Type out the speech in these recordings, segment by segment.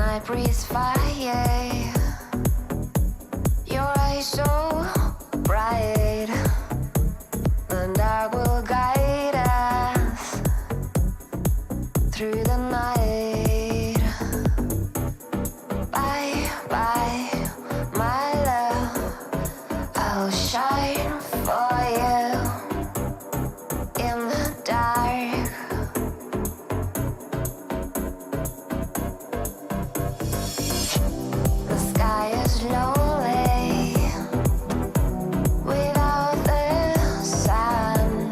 I breathe fire. Your eyes so bright. The dark will guide us through the night. Bye, bye, my love. I'll shine for you in the dark. The sky is lonely without the sun.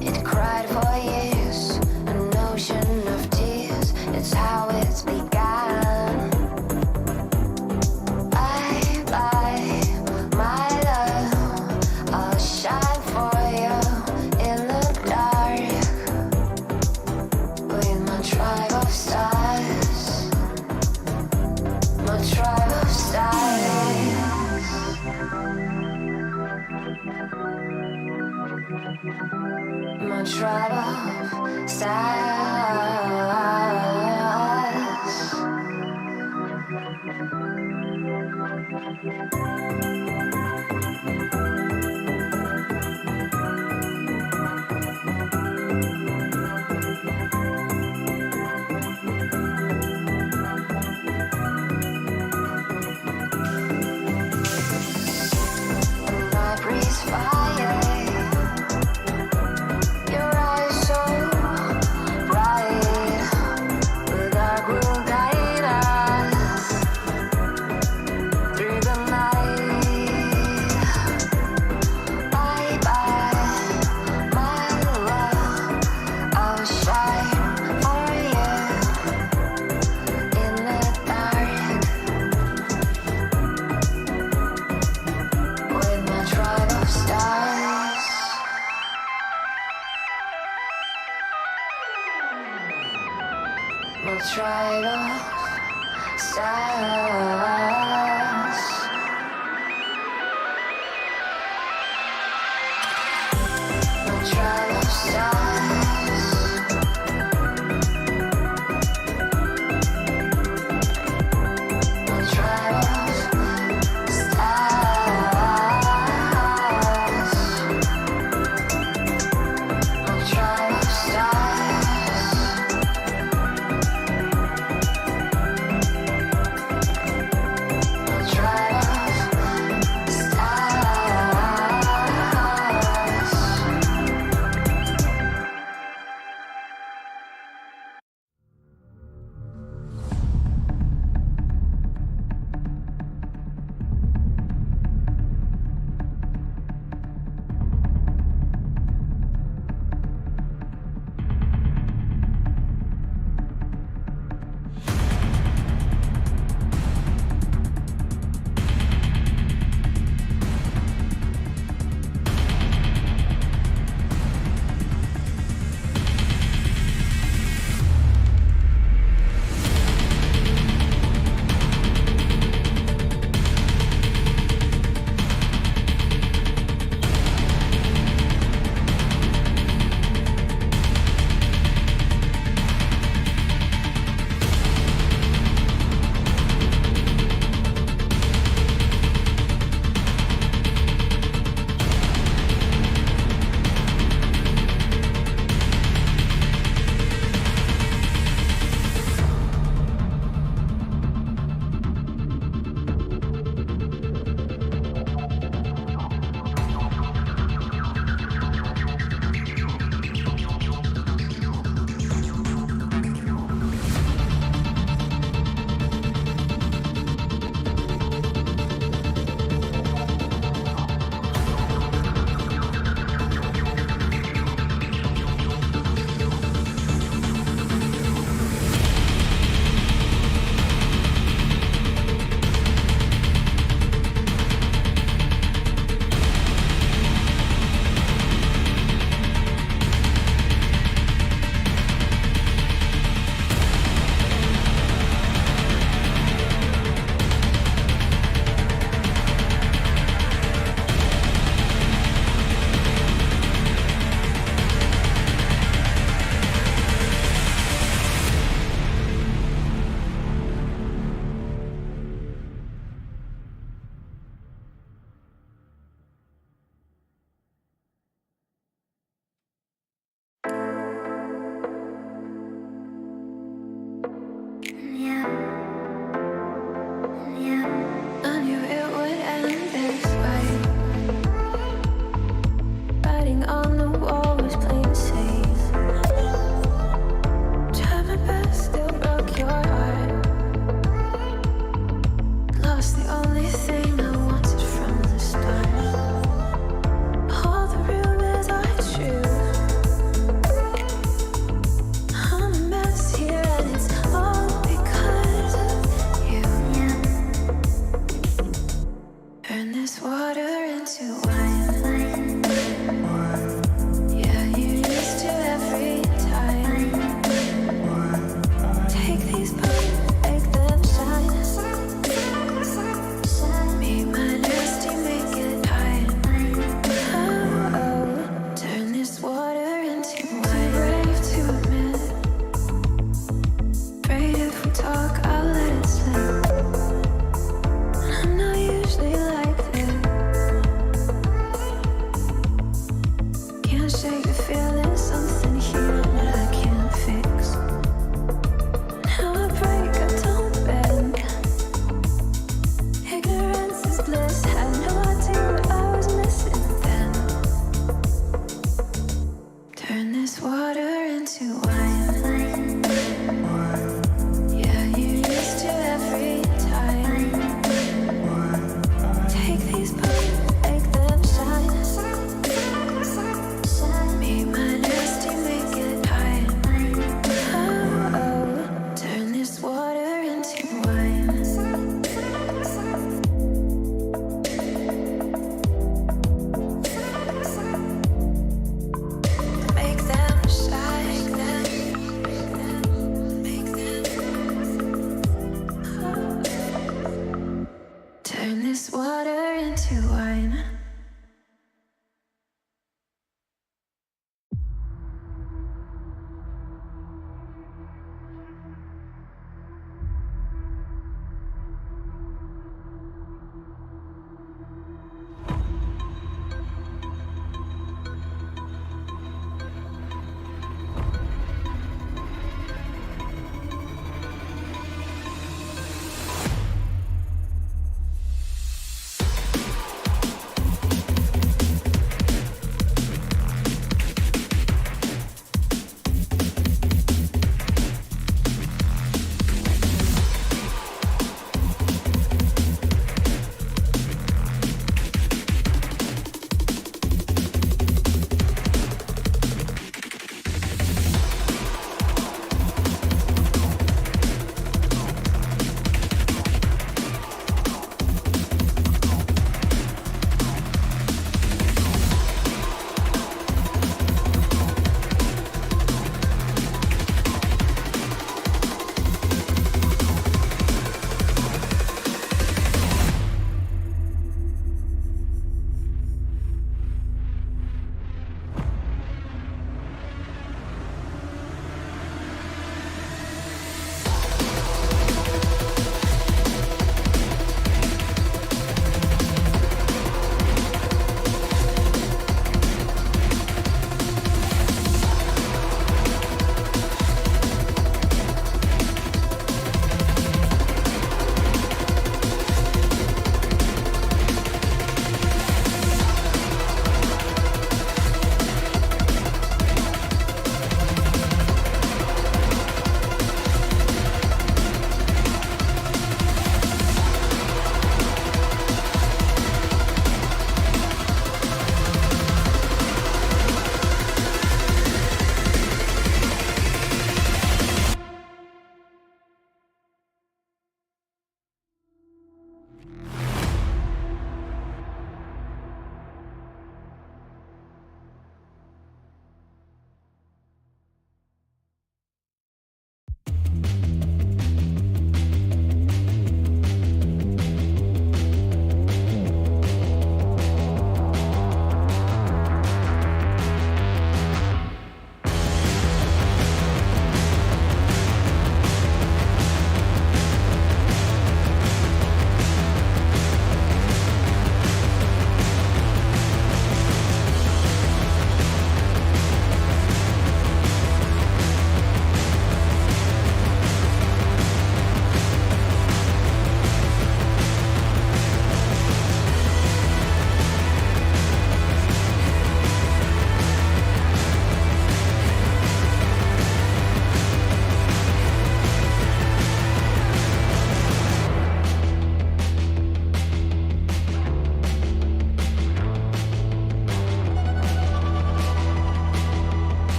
It cried for years, an ocean of tears. It's how it's begun. Bye, bye, my love. I'll shine for you in the dark with my tribe of stars. My tribe of stars. My tribe of stars. And I breathe fire. Your eyes so bright. The dark will guide us through the night. Bye bye, my love. I'll shine for you in the dark with my tribe of stars. My tribe of stars. My tribe of stars. My tribe of stars. My tribe of stars. My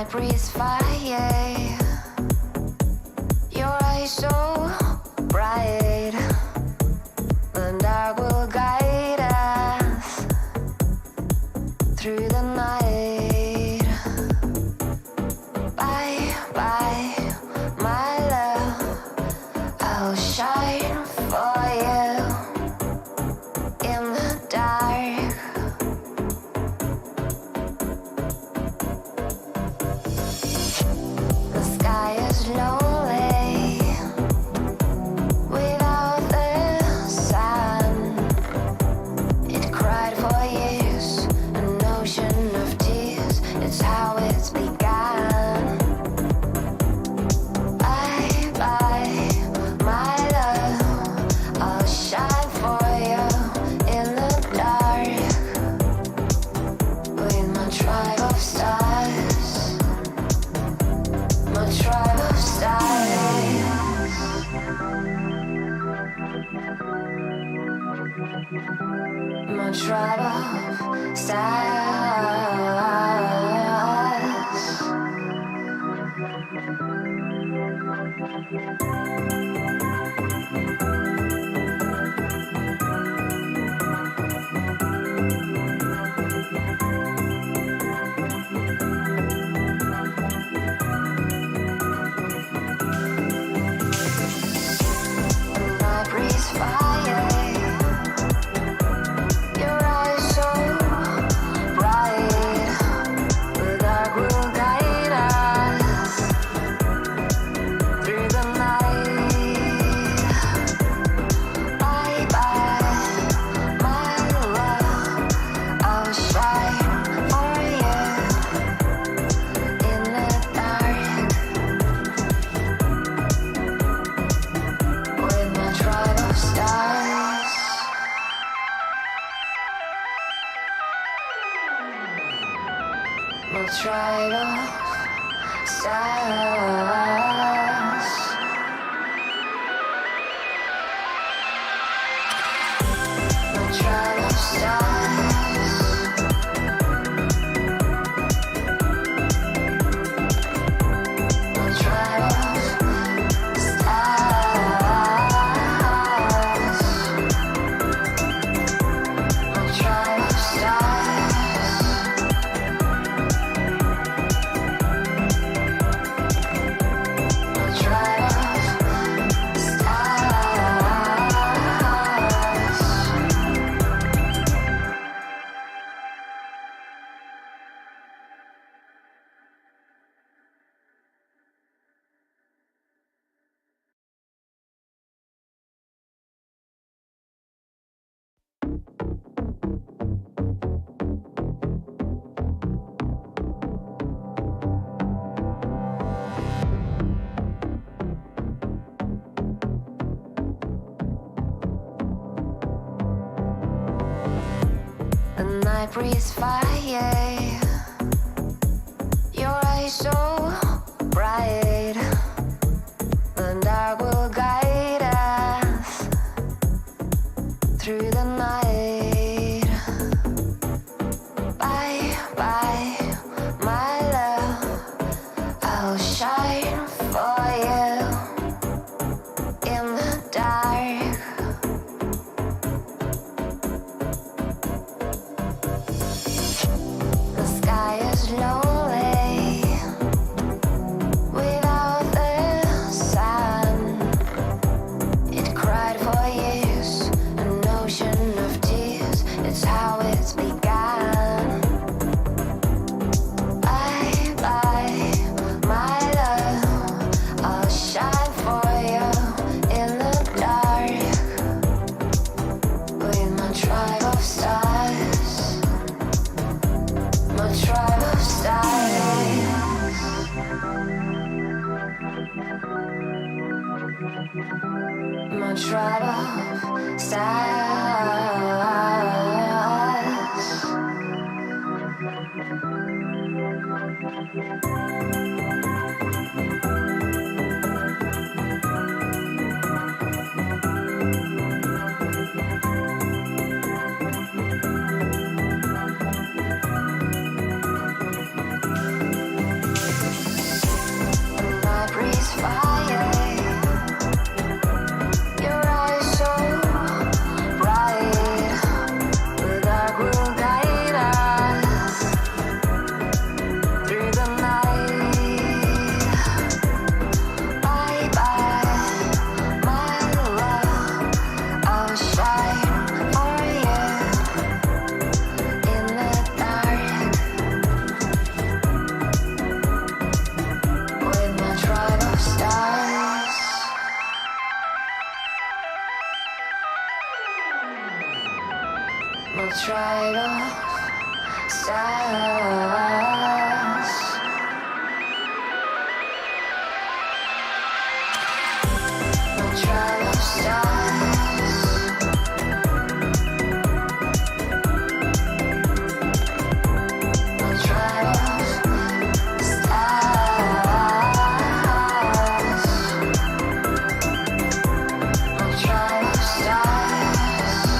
night breathes fire. Your eyes so bright. The dark will guide us through the night. Bye, bye, my love. I'll shine for you in the dark. The sky is lonely without the sun. It cried for years, an ocean of tears. It's how it's begun. Bye, bye, my love. I'll shine for you in the dark with my tribe of stars. My tribe of stars. My tribe of stars. And I breathe fire. Your eyes so bright. The dark will guide us through the night. Bye bye, my love. I'll shine for you in the dark with my tribe of stars. My tribe of stars. My tribe of stars. My tribe of stars. My tribe of stars. My tribe of the night breathes fire. Your eyes so bright. The dark will guide us through the night. Bye, bye, my love. I'll shine for you in the dark. The sky is lonely without the sun. It cried for years, an ocean of tears. It's how it's begun. Bye, bye, my love. I'll shine for you in the dark with my tribe of stars. My tribe of stars. My tribe of stars. My tribe of stars. My tribe of stars. My tribe of stars. My tribe of stars.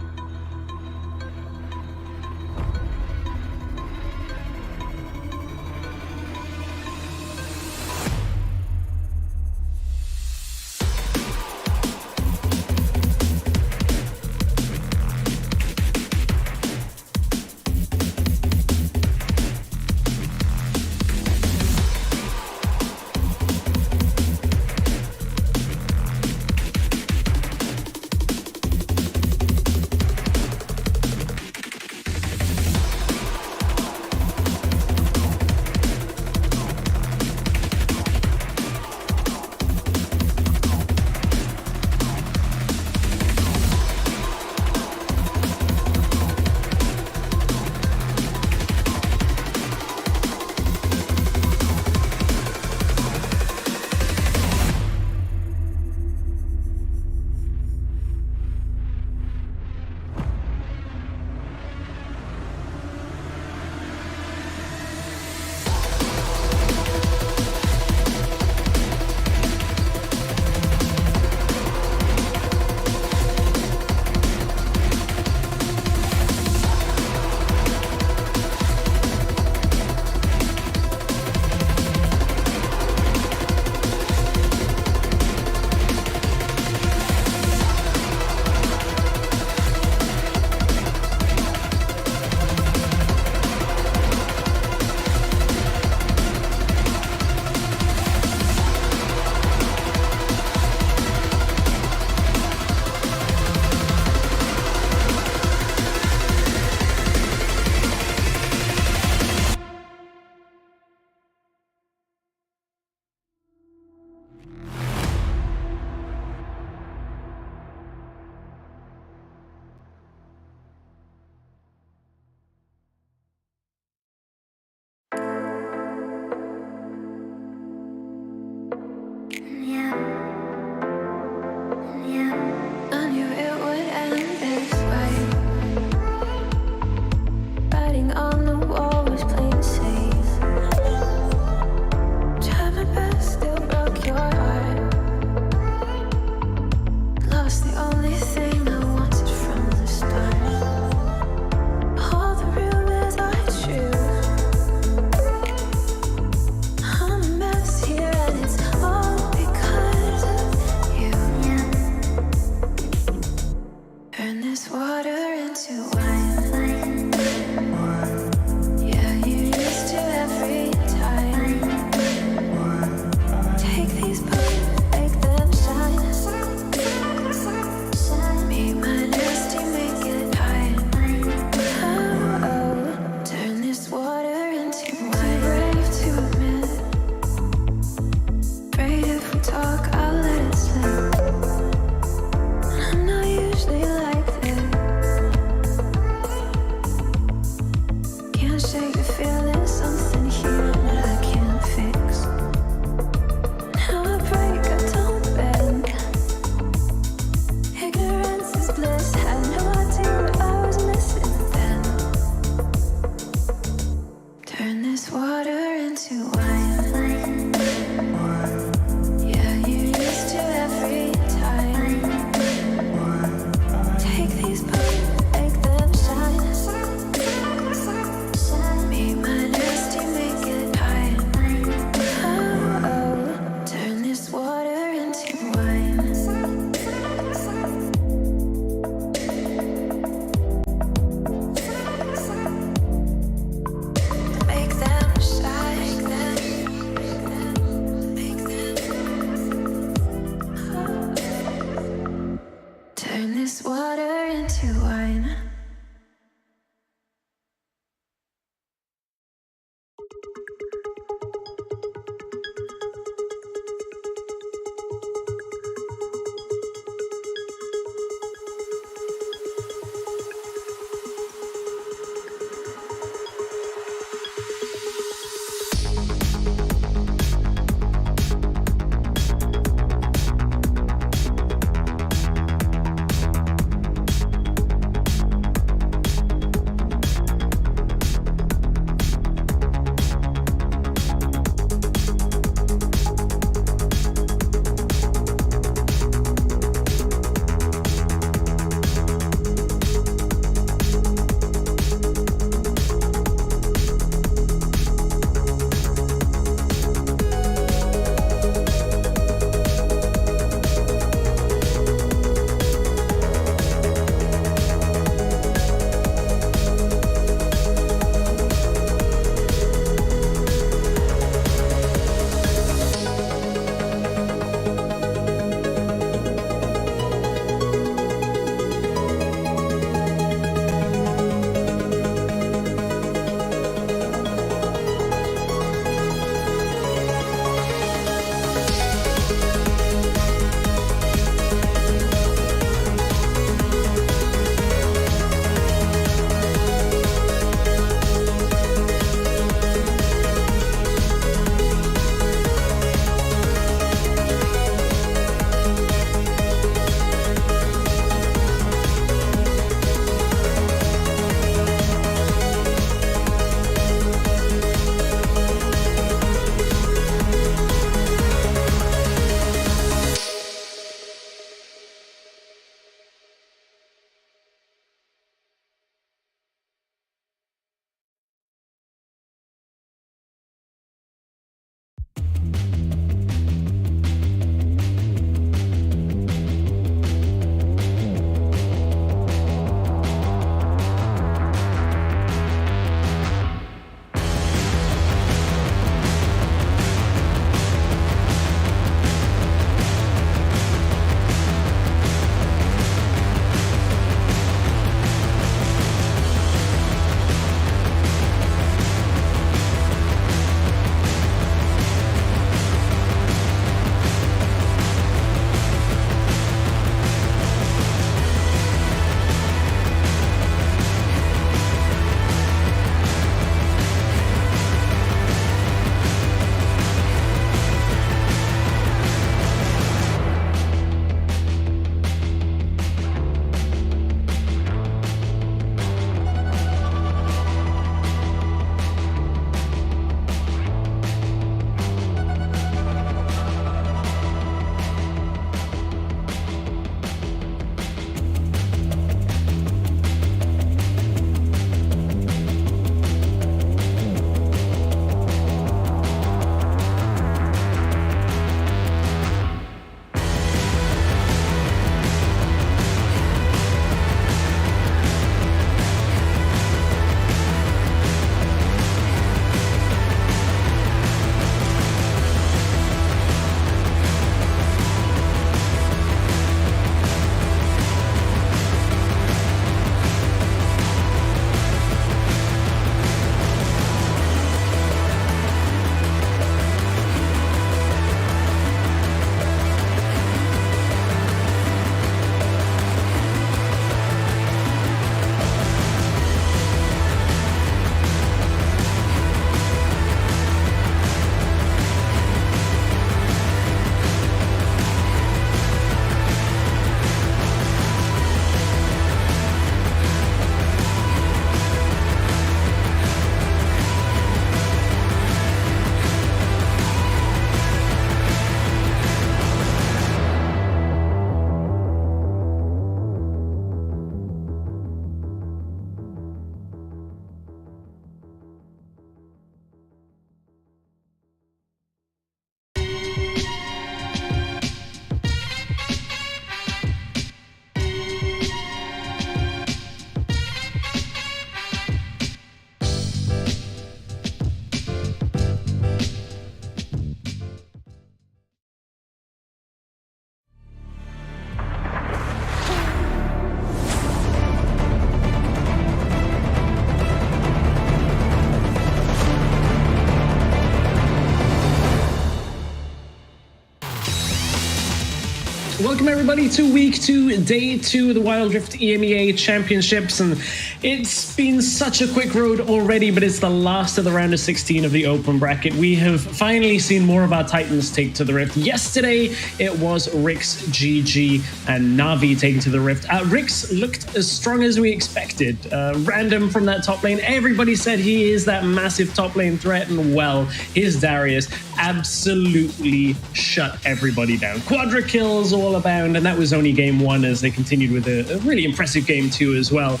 Welcome everybody to week 2, day 2 of the Wild Rift EMEA Championships, and it's been such a quick road already, but it's the last of the round of 16 of the open bracket. We have finally seen more of our Titans take to the Rift. Yesterday, it was WREC's GG and Na'Vi taking to the Rift. WREC's looked as strong as we expected. Random from that top lane. Everybody said he is that massive top lane threat, and well, his Darius absolutely shut everybody down. Quadra kills all abound, and that was only game 1 as they continued with a really impressive game 2 as well.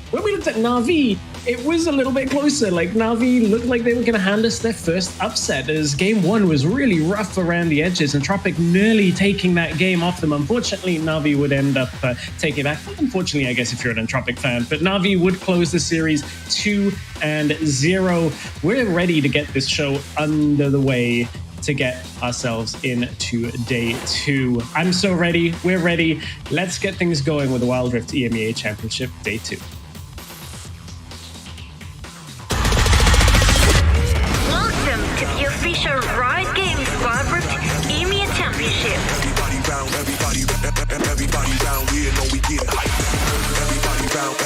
When we looked at Na'Vi, it was a little bit closer. Like, Na'Vi looked like they were going to hand us their first upset, as game 1 was really rough around the edges, and Tropic nearly taking that game off them. Unfortunately, Na'Vi would end up taking it back. Unfortunately, I guess, if you're an Entropic fan, but Na'Vi would close the series 2-0. We're ready to get this show under the way to get ourselves into day 2. I'm so ready. We're ready. Let's get things going with the Wild Rift EMEA Championship day 2. Welcome to the official Riot Games Wild Rift EMEA Championship. Everybody round here, know we get hype. Everybody round.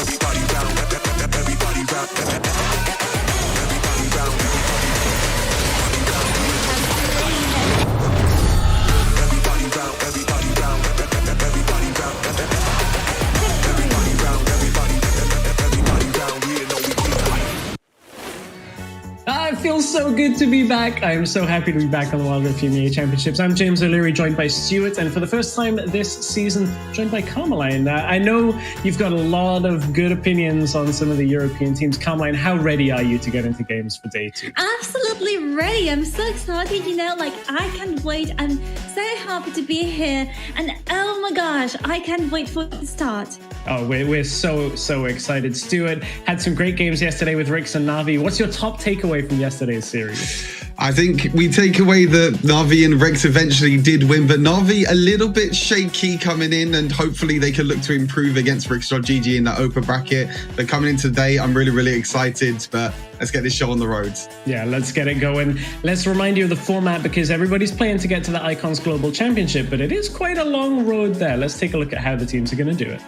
It feels so good to be back. I am so happy to be back on the Wild Rift EMEA Championships. I'm James O'Leary, joined by Stuart, and for the first time this season, joined by Carmeline. I know you've got a lot of good opinions on some of the European teams. Carmeline, how ready are you to get into games for day 2? Absolutely ready. I'm so excited, I can't wait. I'm so happy to be here, and oh my gosh, I can't wait for the start. Oh, we're so excited. Stuart had some great games yesterday with Rix and Na'Vi. What's your top takeaway from yesterday's series? I think we take away that Na'Vi and Rex eventually did win, but Na'Vi a little bit shaky coming in, and hopefully they can look to improve against Rex.GG in that open bracket. But coming in today, I'm really excited, but let's get this show on the road. Yeah, let's get it going. Let's remind you of the format, because everybody's playing to get to the Icons Global Championship, but it is quite a long road there. Let's take a look at how the teams are going to do it.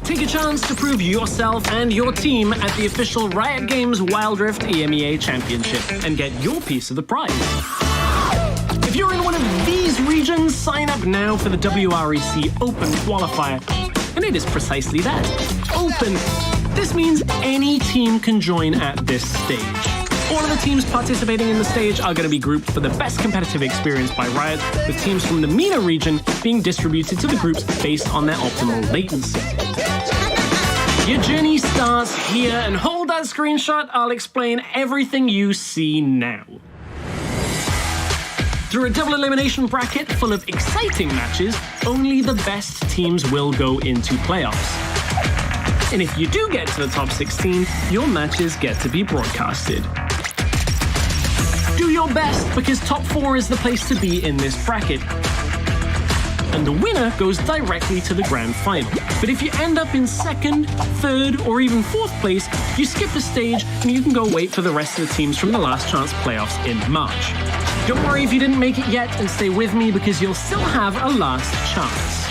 Take a chance to prove yourself and your team at the official Riot Games Wild Rift EMEA Championship and get your piece of the prize. If you're in one of these regions, sign up now for the WREC Open Qualifier. And it is precisely that, open. This means any team can join at this stage. All of the teams participating in the stage are going to be grouped for the best competitive experience by Riot, with teams from the MENA region being distributed to the groups based on their optimal latency. Your journey starts here, and hold that screenshot, I'll explain everything you see now. Through a double elimination bracket full of exciting matches, only the best teams will go into playoffs. And if you do get to the top 16, your matches get to be broadcasted. Do your best, because top 4 is the place to be in this bracket. And the winner goes directly to the grand final. But if you end up in 2nd, 3rd, or even 4th place, you skip a stage and you can go wait for the rest of the teams from the Last Chance playoffs in March. Don't worry if you didn't make it yet, and stay with me, because you'll still have a last chance.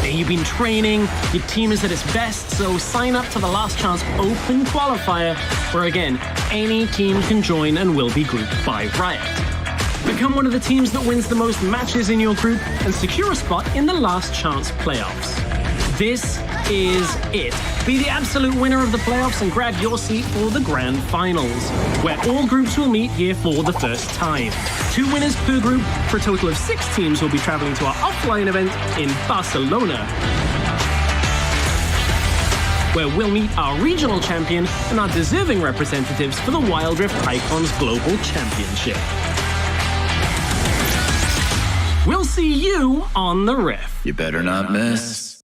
You've been training, your team is at its best, so sign up to the Last Chance Open Qualifier, where again, any team can join and will be grouped by Riot. Become one of the teams that wins the most matches in your group and secure a spot in the Last Chance playoffs. This is it. Be the absolute winner of the playoffs and grab your seat for the grand finals, where all groups will meet here for the first time. 2 winners per group, for a total of 6 teams will be traveling to our offline event in Barcelona, where we'll meet our regional champion and our deserving representatives for the Wild Rift Icons Global Championship. We'll see you on the Rift. You better not miss.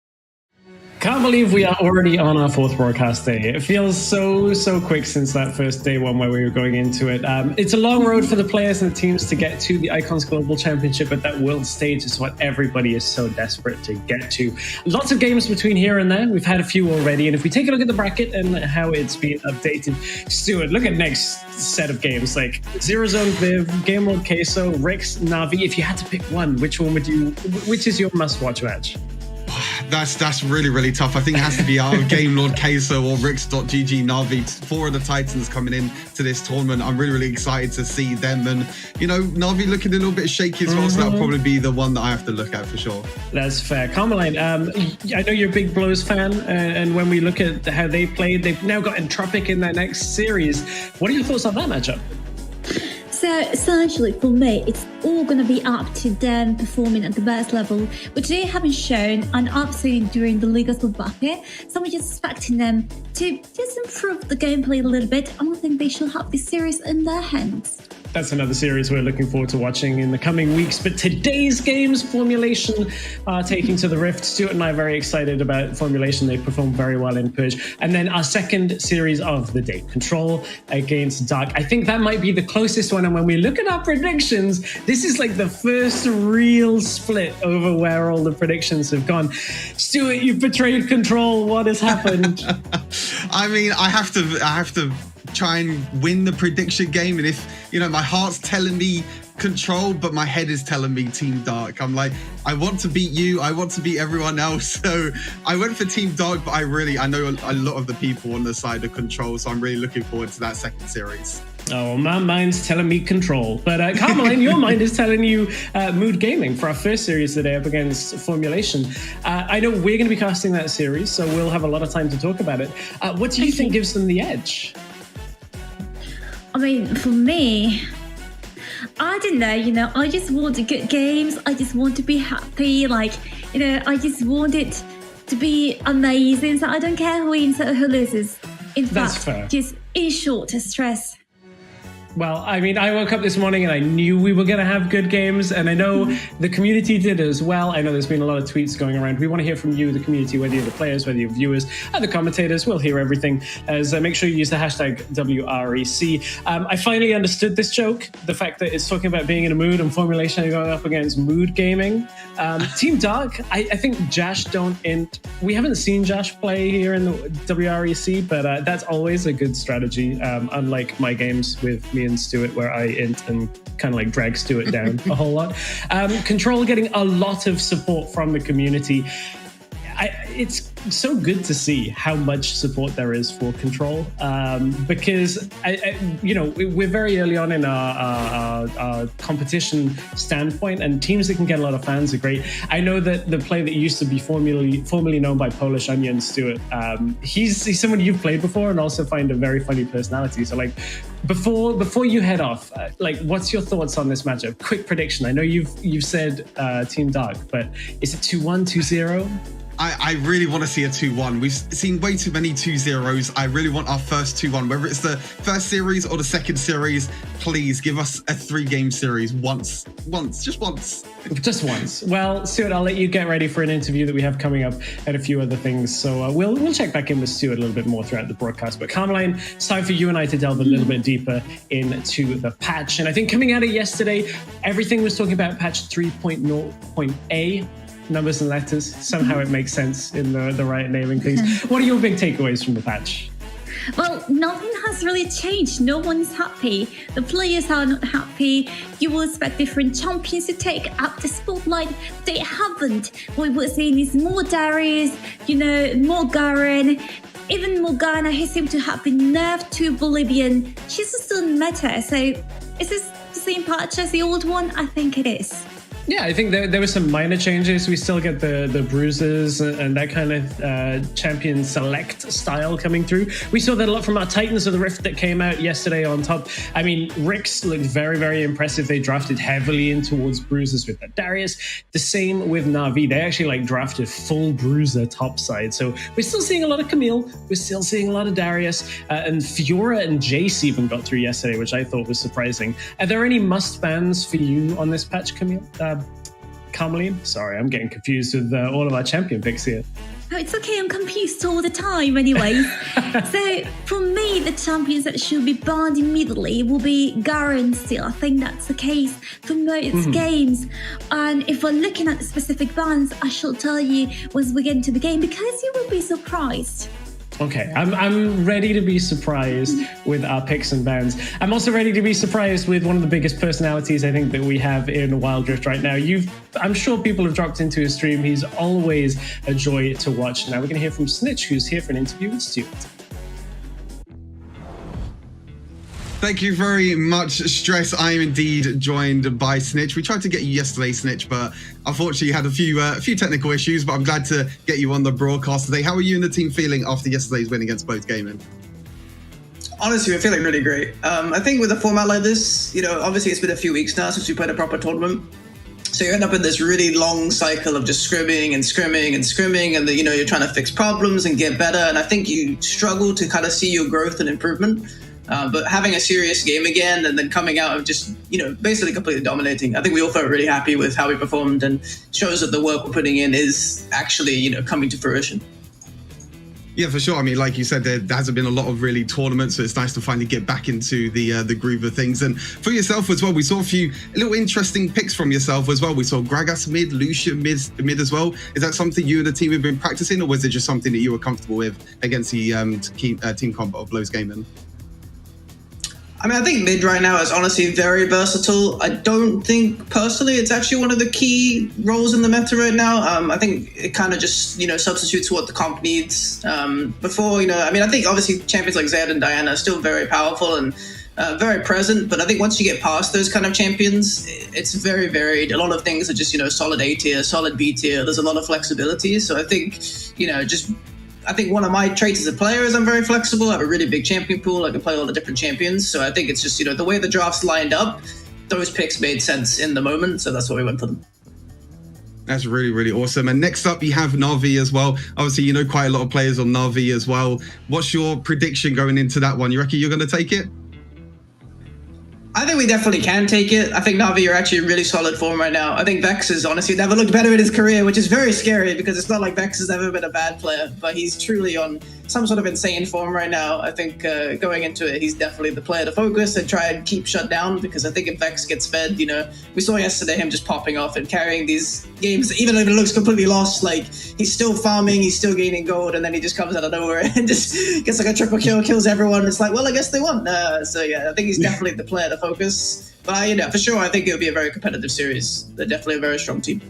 Can't believe we are already on our fourth broadcast day. It feels so quick since that first day one where we were going into it. It's a long road for the players and the teams to get to the Icons Global Championship, but that world stage is what everybody is so desperate to get to. Lots of games between here and there. We've had a few already, and if we take a look at the bracket and how it's been updated, Stuart, look at next set of games like Zero Zone Viv, Game Lord Queso, Rix, Navi. If you had to pick one, which is your must-watch match? That's really tough. I think it has to be our Game Lord Queso or Rix.GG Navi. 4 of the Titans coming in to this tournament. I'm really excited to see them, and Navi looking a little bit shaky as well, so that'll probably be the one that I have to look at for sure. That's fair. Carmeline, I know you're a big Blows fan, and when we look at how they played, they've now got Entropic in their next series. What are your thoughts on that matchup? So essentially for me, it's all going to be up to them performing at the best level, which they haven't shown and absolutely during the Ligas of bracket. So we're just expecting them to just improve the gameplay a little bit. And I think they should have this series in their hands. That's another series we're looking forward to watching in the coming weeks. But today's games, Formulation, are taking to the Rift. Stuart and I are very excited about Formulation. They performed very well in Purge. And then our second series of the day, Control against Dark. I think that might be the closest one. And when we look at our predictions, this is like the first real split over where all the predictions have gone. Stuart, you've betrayed Control. What has happened? I mean, I have to try and win the prediction game, and if my heart's telling me Control, but my head is telling me Team Dark. I'm like, I want to beat you, I want to beat everyone else, so I went for Team Dark, but I know a lot of the people on the side of Control, so I'm really looking forward to that second series. Oh, my mind's telling me Control. But Carmeline, your mind is telling you Mood Gaming for our first series today up against Formulation. I know we're going to be casting that series, so we'll have a lot of time to talk about it. What do you think gives them the edge? I mean, for me, I don't know, I just want good games. I just want to be happy. I just want it to be amazing. So I don't care who wins or who loses. In That's fact, fair. Just in short, stress. Well, I mean, I woke up this morning and I knew we were going to have good games, and I know the community did as well. I know there's been a lot of tweets going around. We want to hear from you, the community, whether you're the players, whether you're viewers, and the commentators. We'll hear everything. As make sure you use the hashtag WREC. I finally understood this joke, the fact that it's talking about being in a mood and Formulation going up against Mood Gaming. Team Dark, I think Jash don't int. We haven't seen Jash play here in the WREC, but that's always a good strategy, unlike my games with me and Stuart, where I int and kind of like drag Stuart down a whole lot. Control getting a lot of support from the community. It's so good to see how much support there is for Control, because we're very early on in our competition standpoint, and teams that can get a lot of fans are great. I know that the player that used to be formerly known by Polish Onion, Stuart, he's someone you've played before and also find a very funny personality. So before you head off, what's your thoughts on this matchup? Quick prediction. I know you've said Team Dark, but is it 2-1, 2-0? I really want to see a 2-1. We've seen way too many 2-0s. I really want our first 2-1. Whether it's the first series or the second series, please give us a 3-game series once. Just once. Well, Stuart, I'll let you get ready for an interview that we have coming up and a few other things. So we'll check back in with Stuart a little bit more throughout the broadcast. But Carmeline, it's time for you and I to delve a little bit deeper into the patch. And I think coming out of yesterday, everything was talking about patch 3.0.A. Numbers and letters. Somehow it makes sense in the right naming things. What are your big takeaways from the patch? Well, nothing has really changed. No one's happy. The players are not happy. You will expect different champions to take up the spotlight. They haven't. What we're seeing is more Darius, more Garen. Even Morgana, he seemed to have been nerfed to Bolivian. She's still in meta. So is this the same patch as the old one? I think it is. Yeah, I think there were some minor changes. We still get the bruises and that kind of champion select style coming through. We saw that a lot from our Titans of the Rift that came out yesterday on top. I mean, Rix looked very, very impressive. They drafted heavily in towards bruisers with that Darius. The same with Na'Vi. They actually drafted full bruiser topside. So we're still seeing a lot of Camille. We're still seeing a lot of Darius. And Fiora and Jace even got through yesterday, which I thought was surprising. Are there any must bans for you on this patch, Camille? Carmeline? Sorry, I'm getting confused with all of our champion picks here. Oh, it's okay, I'm confused all the time anyways. So for me, the champions that should be banned immediately will be Garen still. I think that's the case for most games. And if we're looking at the specific bans, I shall tell you once we get into the game, because you will be surprised. Okay, I'm ready to be surprised with our picks and bans. I'm also ready to be surprised with one of the biggest personalities I think that we have in Wild Rift right now. I'm sure people have dropped into his stream. He's always a joy to watch. Now we're going to hear from Snitch, who's here for an interview with Stuart. Thank you very much, Stress. I am indeed joined by Snitch. We tried to get you yesterday, Snitch, but unfortunately you had a few technical issues, but I'm glad to get you on the broadcast today. How are you and the team feeling after yesterday's win against Both Gaming? Honestly, we're feeling really great. I think with a format like this, obviously it's been a few weeks now since we played a proper tournament. So you end up in this really long cycle of just scrimming, and then, you're trying to fix problems and get better. And I think you struggle to kind of see your growth and improvement. But having a serious game again and then coming out of just, basically completely dominating, I think we all felt really happy with how we performed, and shows that the work we're putting in is actually, coming to fruition. Yeah, for sure. I mean, like you said, there hasn't been a lot of really tournaments, so it's nice to finally get back into the groove of things. And for yourself as well, we saw a few little interesting picks from yourself as well. We saw Gragas mid, Lucian mid as well. Is that something you and the team have been practicing, or was it just something that you were comfortable with against the team combat of Blows Gaming? I mean, I think mid right now is honestly very versatile. I don't think personally it's actually one of the key roles in the meta right now. I think it kind of just, substitutes what the comp needs. Before, I think obviously champions like Zed and Diana are still very powerful and very present. But I think once you get past those kind of champions, it's very varied. A lot of things are just, solid A tier, solid B tier. There's a lot of flexibility. So I think, I think one of my traits as a player is I'm very flexible. I have a really big champion pool. I can play all the different champions. So I think it's just, the way the drafts lined up, those picks made sense in the moment. So that's why we went for them. That's really, really awesome. And next up, you have Na'Vi as well. Obviously, quite a lot of players on Na'Vi as well. What's your prediction going into that one? You reckon you're going to take it? I think we definitely can take it. I think Na'Vi are actually in really solid form right now. I think Vex has honestly never looked better in his career, which is very scary because it's not like Vex has ever been a bad player, but he's truly on some sort of insane form right now. I think going into it, he's definitely the player to focus and try and keep shut down, because I think if Vex gets fed, we saw yesterday him just popping off and carrying these games, even if it looks completely lost, like he's still farming, he's still gaining gold, and then he just comes out of nowhere and just gets like a triple kill, kills everyone. It's like, well, I guess they won. So yeah, I think he's definitely the player to focus. But for sure, I think it'll be a very competitive series. They're definitely a very strong team.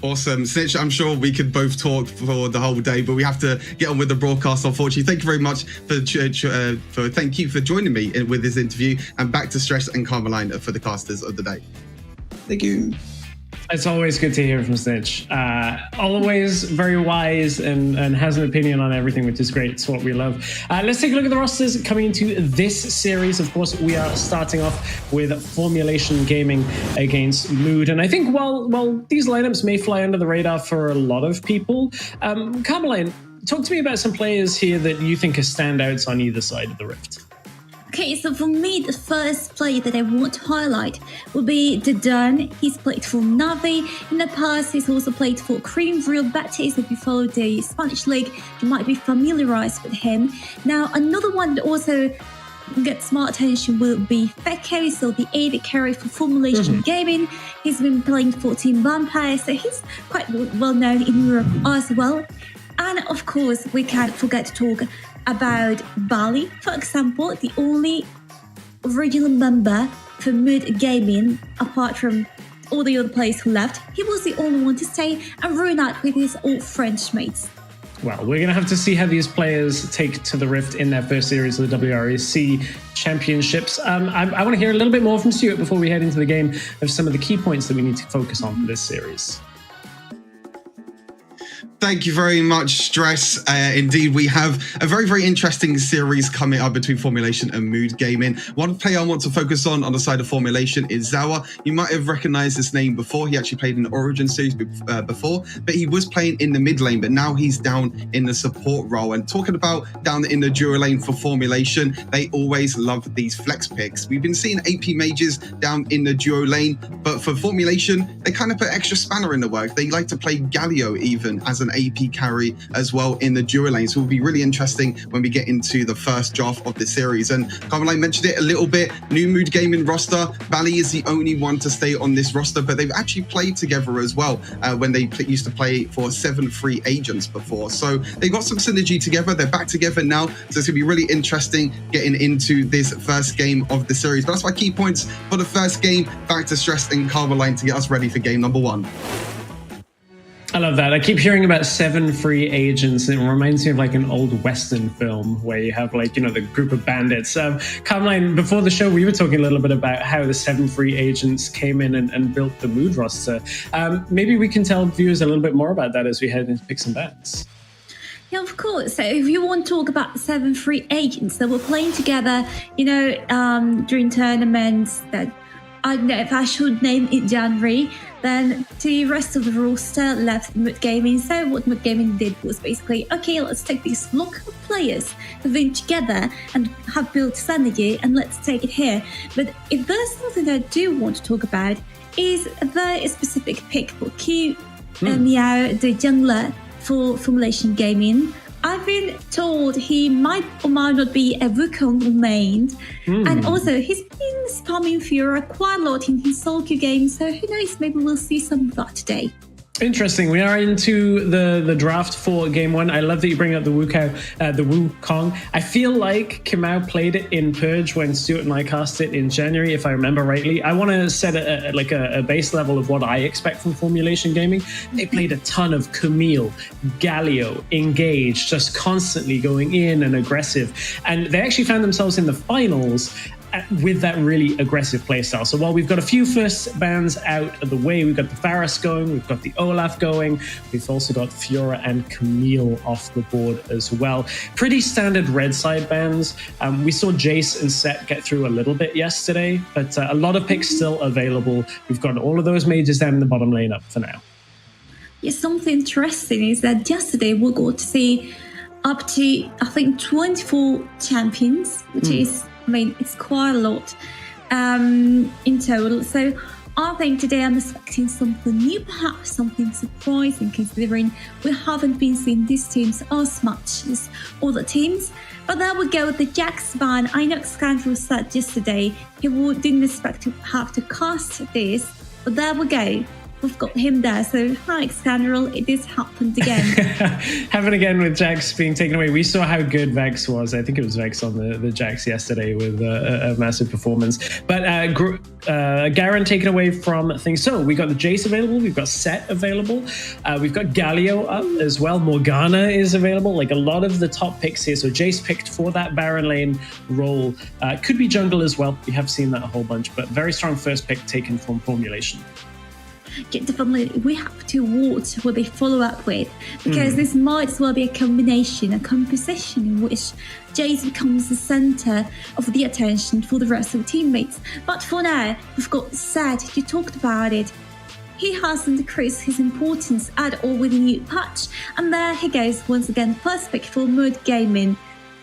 Awesome. Snitch, I'm sure we could both talk for the whole day, but we have to get on with the broadcast, unfortunately. Thank you very much thank you for joining me with this interview, and back to Stress and Carmelina for the casters of the day. Thank you. It's always good to hear from Snitch. Always very wise and has an opinion on everything, which is great. It's what we love. Let's take a look at the rosters coming into this series. Of course, we are starting off with Formulation Gaming against Mood. And I think while these lineups may fly under the radar for a lot of people, Carmeline, talk to me about some players here that you think are standouts on either side of the Rift. Okay, so for me, the first player that I want to highlight will be Dadan. He's played for Na'Vi. In the past, he's also played for Cream Real Betis. If you follow the Spanish league, you might be familiarized with him. Now, another one that also gets my attention will be Fekko, so the AD carry for Formulation Gaming. He's been playing for Team Vampire, so he's quite well known in Europe as well. And of course, we can't forget to talk about Bali, for example, the only original member for Mood Gaming, apart from all the other players who left. He was the only one to stay and reunite with his old French mates. Well, we're going to have to see how these players take to the Rift in their first series of the WREC Championships. I want to hear a little bit more from Stuart before we head into the game of some of the key points that we need to focus on for this series. Thank you very much, Stress. Indeed, we have a very, very interesting series coming up between Formulation and Mood Gaming. One player I want to focus on the side of Formulation is Zawa. You might have recognized his name before. He actually played in the Origin series before, but he was playing in the mid lane, but now he's down in the support role. And talking about down in the duo lane for Formulation, they always love these flex picks. We've been seeing AP mages down in the duo lane, but for Formulation, they kind of put extra spanner in the work. They like to play Galio even as an AP carry as well in the duo lane. So it'll be really interesting when we get into the first draft of the series. And Carmine mentioned it a little bit, New Mood Gaming roster. Bally is the only one to stay on this roster, but they've actually played together as well when they used to play for 7-3 agents before. So they've got some synergy together. They're back together now. So it's going to be really interesting getting into this first game of the series. But that's my key points for the first game. Back to Stress and Carmine to get us ready for game number 1. I love that. I keep hearing about 7-3 agents. It reminds me of like an old Western film where you have like, the group of bandits. Carmine, before the show, we were talking a little bit about how the 7-3 agents came in and built the Mood roster. Maybe we can tell viewers a little bit more about that as we head into picks and bets. Yeah, of course. So if you want to talk about 7-3 agents that were playing together, during tournaments that, I don't know if I should name it January, then the rest of the roster left Mood Gaming. So what Mood Gaming did was basically, okay, let's take these local players who've been together and have built synergy and let's take it here. But if there's something that I do want to talk about is a very specific pick for Q and Meow, the jungler for Formulation Gaming. I've been told he might or might not be a Wukong main. And also, he's been spamming Fiora quite a lot in his solo queue game, so who knows, maybe we'll see some of that today. Interesting. We are into the draft for game 1. I love that you bring up the Wukong. I feel like Kamau played it in Purge when Stuart and I cast it in January, if I remember rightly. I want to set a base level of what I expect from Formulation Gaming. They played a ton of Camille, Galio, Engage, just constantly going in and aggressive. And they actually found themselves in the finals with that really aggressive playstyle. So while we've got a few first bans out of the way, we've got the Varus going, we've got the Olaf going, we've also got Fiora and Camille off the board as well. Pretty standard red side bans. We saw Jace and Set get through a little bit yesterday, but a lot of picks still available. We've got all of those mages down in the bottom lane up for now. Yeah, something interesting is that yesterday we got to see up to, I think, 24 champions, which is, it's quite a lot in total. So I think today I'm expecting something new, perhaps something surprising, considering we haven't been seeing these teams as much as other teams. But there we go with the Jax ban. I know Scandal said yesterday he didn't expect to have to cast this, but there we go. We've got him there. So, hi, Scandal. It has happened again. Happened again with Jax being taken away. We saw how good Vex was. I think it was Vex on the Jax yesterday with a massive performance. But Garen taken away from things. So, we got the Jace available. We've got Set available. We've got Galio up as well. Morgana is available. Like a lot of the top picks here. So, Jace picked for that Baron lane role. Could be jungle as well. We have seen that a whole bunch. But very strong first pick taken from Formulation. Definitely, we have to watch what they follow up with, because this might as well be a combination, a composition in which Jace becomes the center of the attention for the rest of the teammates. But for now, we've got Zed. You talked about it. He hasn't decreased his importance at all with the new patch, and there he goes once again, first pick for Mood Gaming.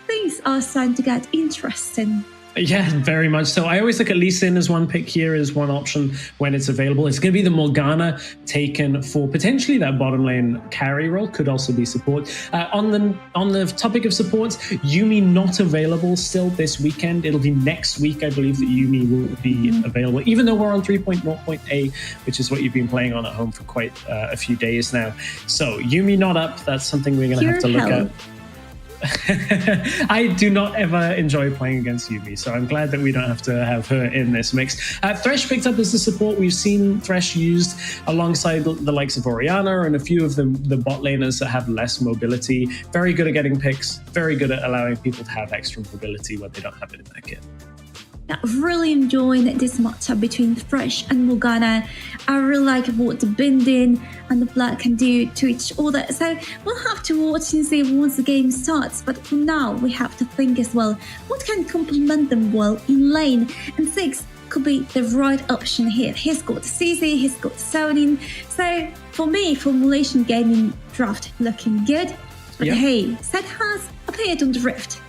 Things are starting to get interesting. Yeah, very much so. I always look at Lee Sin as one pick here, as one option when it's available. It's going to be the Morgana taken for potentially that bottom lane carry role. Could also be support. On the topic of supports, Yuumi not available still this weekend. It'll be next week, I believe, that Yuumi will be available, even though we're on 3.0.A, which is what you've been playing on at home for quite a few days now. So Yuumi not up. That's something we're going to have to look at. I do not ever enjoy playing against Yuumi, so I'm glad that we don't have to have her in this mix. Thresh picked up as the support. We've seen Thresh used alongside the likes of Orianna and a few of the bot laners that have less mobility. Very good at getting picks, very good at allowing people to have extra mobility when they don't have it in their kit. Really enjoying this matchup between Thresh and Morgana. I really like what the Binding and the Black can do to each other. So we'll have to watch and see once the game starts. But for now, we have to think as well, what can complement them well in lane? And Ziggs could be the right option here. He's got CZ, he's got Sonin. So for me, Formulation Gaming draft looking good. But hey, Zed has appeared on the Rift.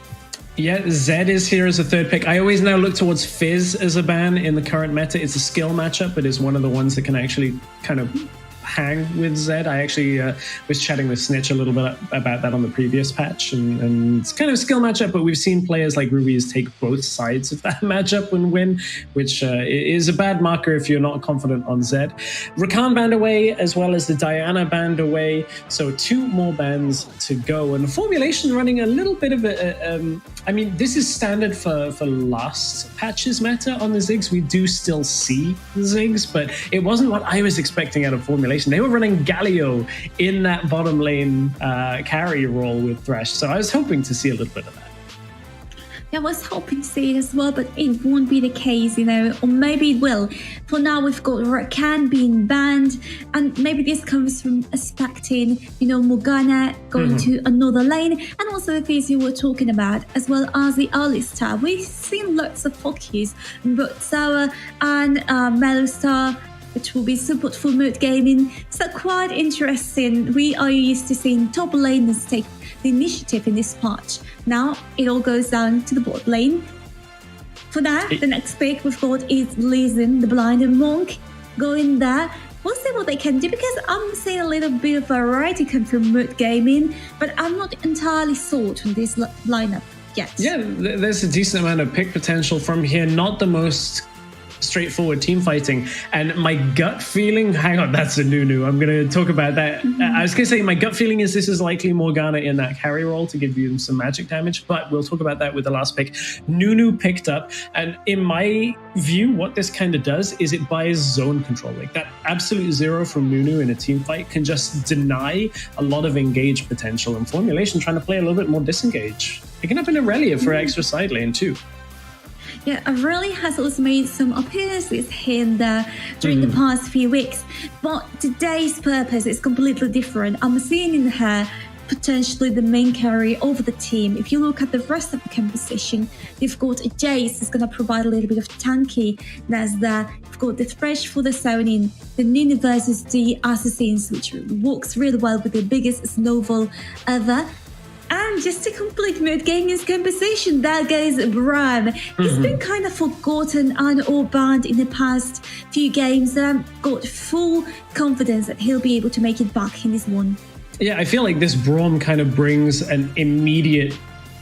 Yeah, Zed is here as a third pick. I always now look towards Fizz as a ban in the current meta. It's a skill matchup, but it's one of the ones that can actually kind of hang with Zed. I actually was chatting with Snitch a little bit about that on the previous patch, and it's kind of a skill matchup, but we've seen players like Rubies take both sides of that matchup and win, which is a bad marker if you're not confident on Zed. Rakan banned away, as well as the Diana banned away, so 2 more bans to go, and Formulation running a little bit of a I mean, this is standard for last patch's meta on the Ziggs. We do still see the Ziggs, but it wasn't what I was expecting out of Formulation. They were running Galio in that bottom lane carry role with Thresh, so I was hoping to see a little bit of that. Yeah, I was hoping to see it as well, but it won't be the case, you know, or maybe it will. For now, we've got Rakan being banned, and maybe this comes from expecting, you know, Morgana going to another lane, and also the things you were talking about, as well as the Alistar. We've seen lots of focus on both Sour and Mellowstar, which will be support for mood gaming. So quite interesting. We are used to seeing top laners take the initiative in this patch. Now it all goes down to the bot lane. For that, the next pick we've got is Listen, the Blind Monk, going there. We'll see what they can do, because I'm seeing a little bit of variety come from mood gaming, but I'm not entirely sold on this lineup yet. Yeah, there's a decent amount of pick potential from here. Not the most straightforward team fighting, and my gut feeling, hang on, that's a Nunu, I'm going to talk about that. I was going to say my gut feeling is this is likely Morgana in that carry role to give you some magic damage, but we'll talk about that with the last pick. Nunu picked up, and in my view, what this kind of does is it buys zone control. Like that absolute 0 from Nunu in a team fight can just deny a lot of engage potential, and Formulation trying to play a little bit more disengage. Picking up an Aurelia for extra side lane too. Yeah, Aurelia has also made some appearances here and there during the past few weeks, but today's purpose is completely different. I'm seeing in her potentially the main carry over the team. If you look at the rest of the composition, you've got a Jace who's going to provide a little bit of tanky that's there. You've got the Thresh for the zoning, the Nunu versus the Assassins, which works really well with the biggest snowball ever. And just to complete mood gaming's composition, there goes Bram. He's been kind of forgotten and or banned in the past few games, and I've got full confidence that he'll be able to make it back in this one. Yeah, I feel like this Braum kind of brings an immediate,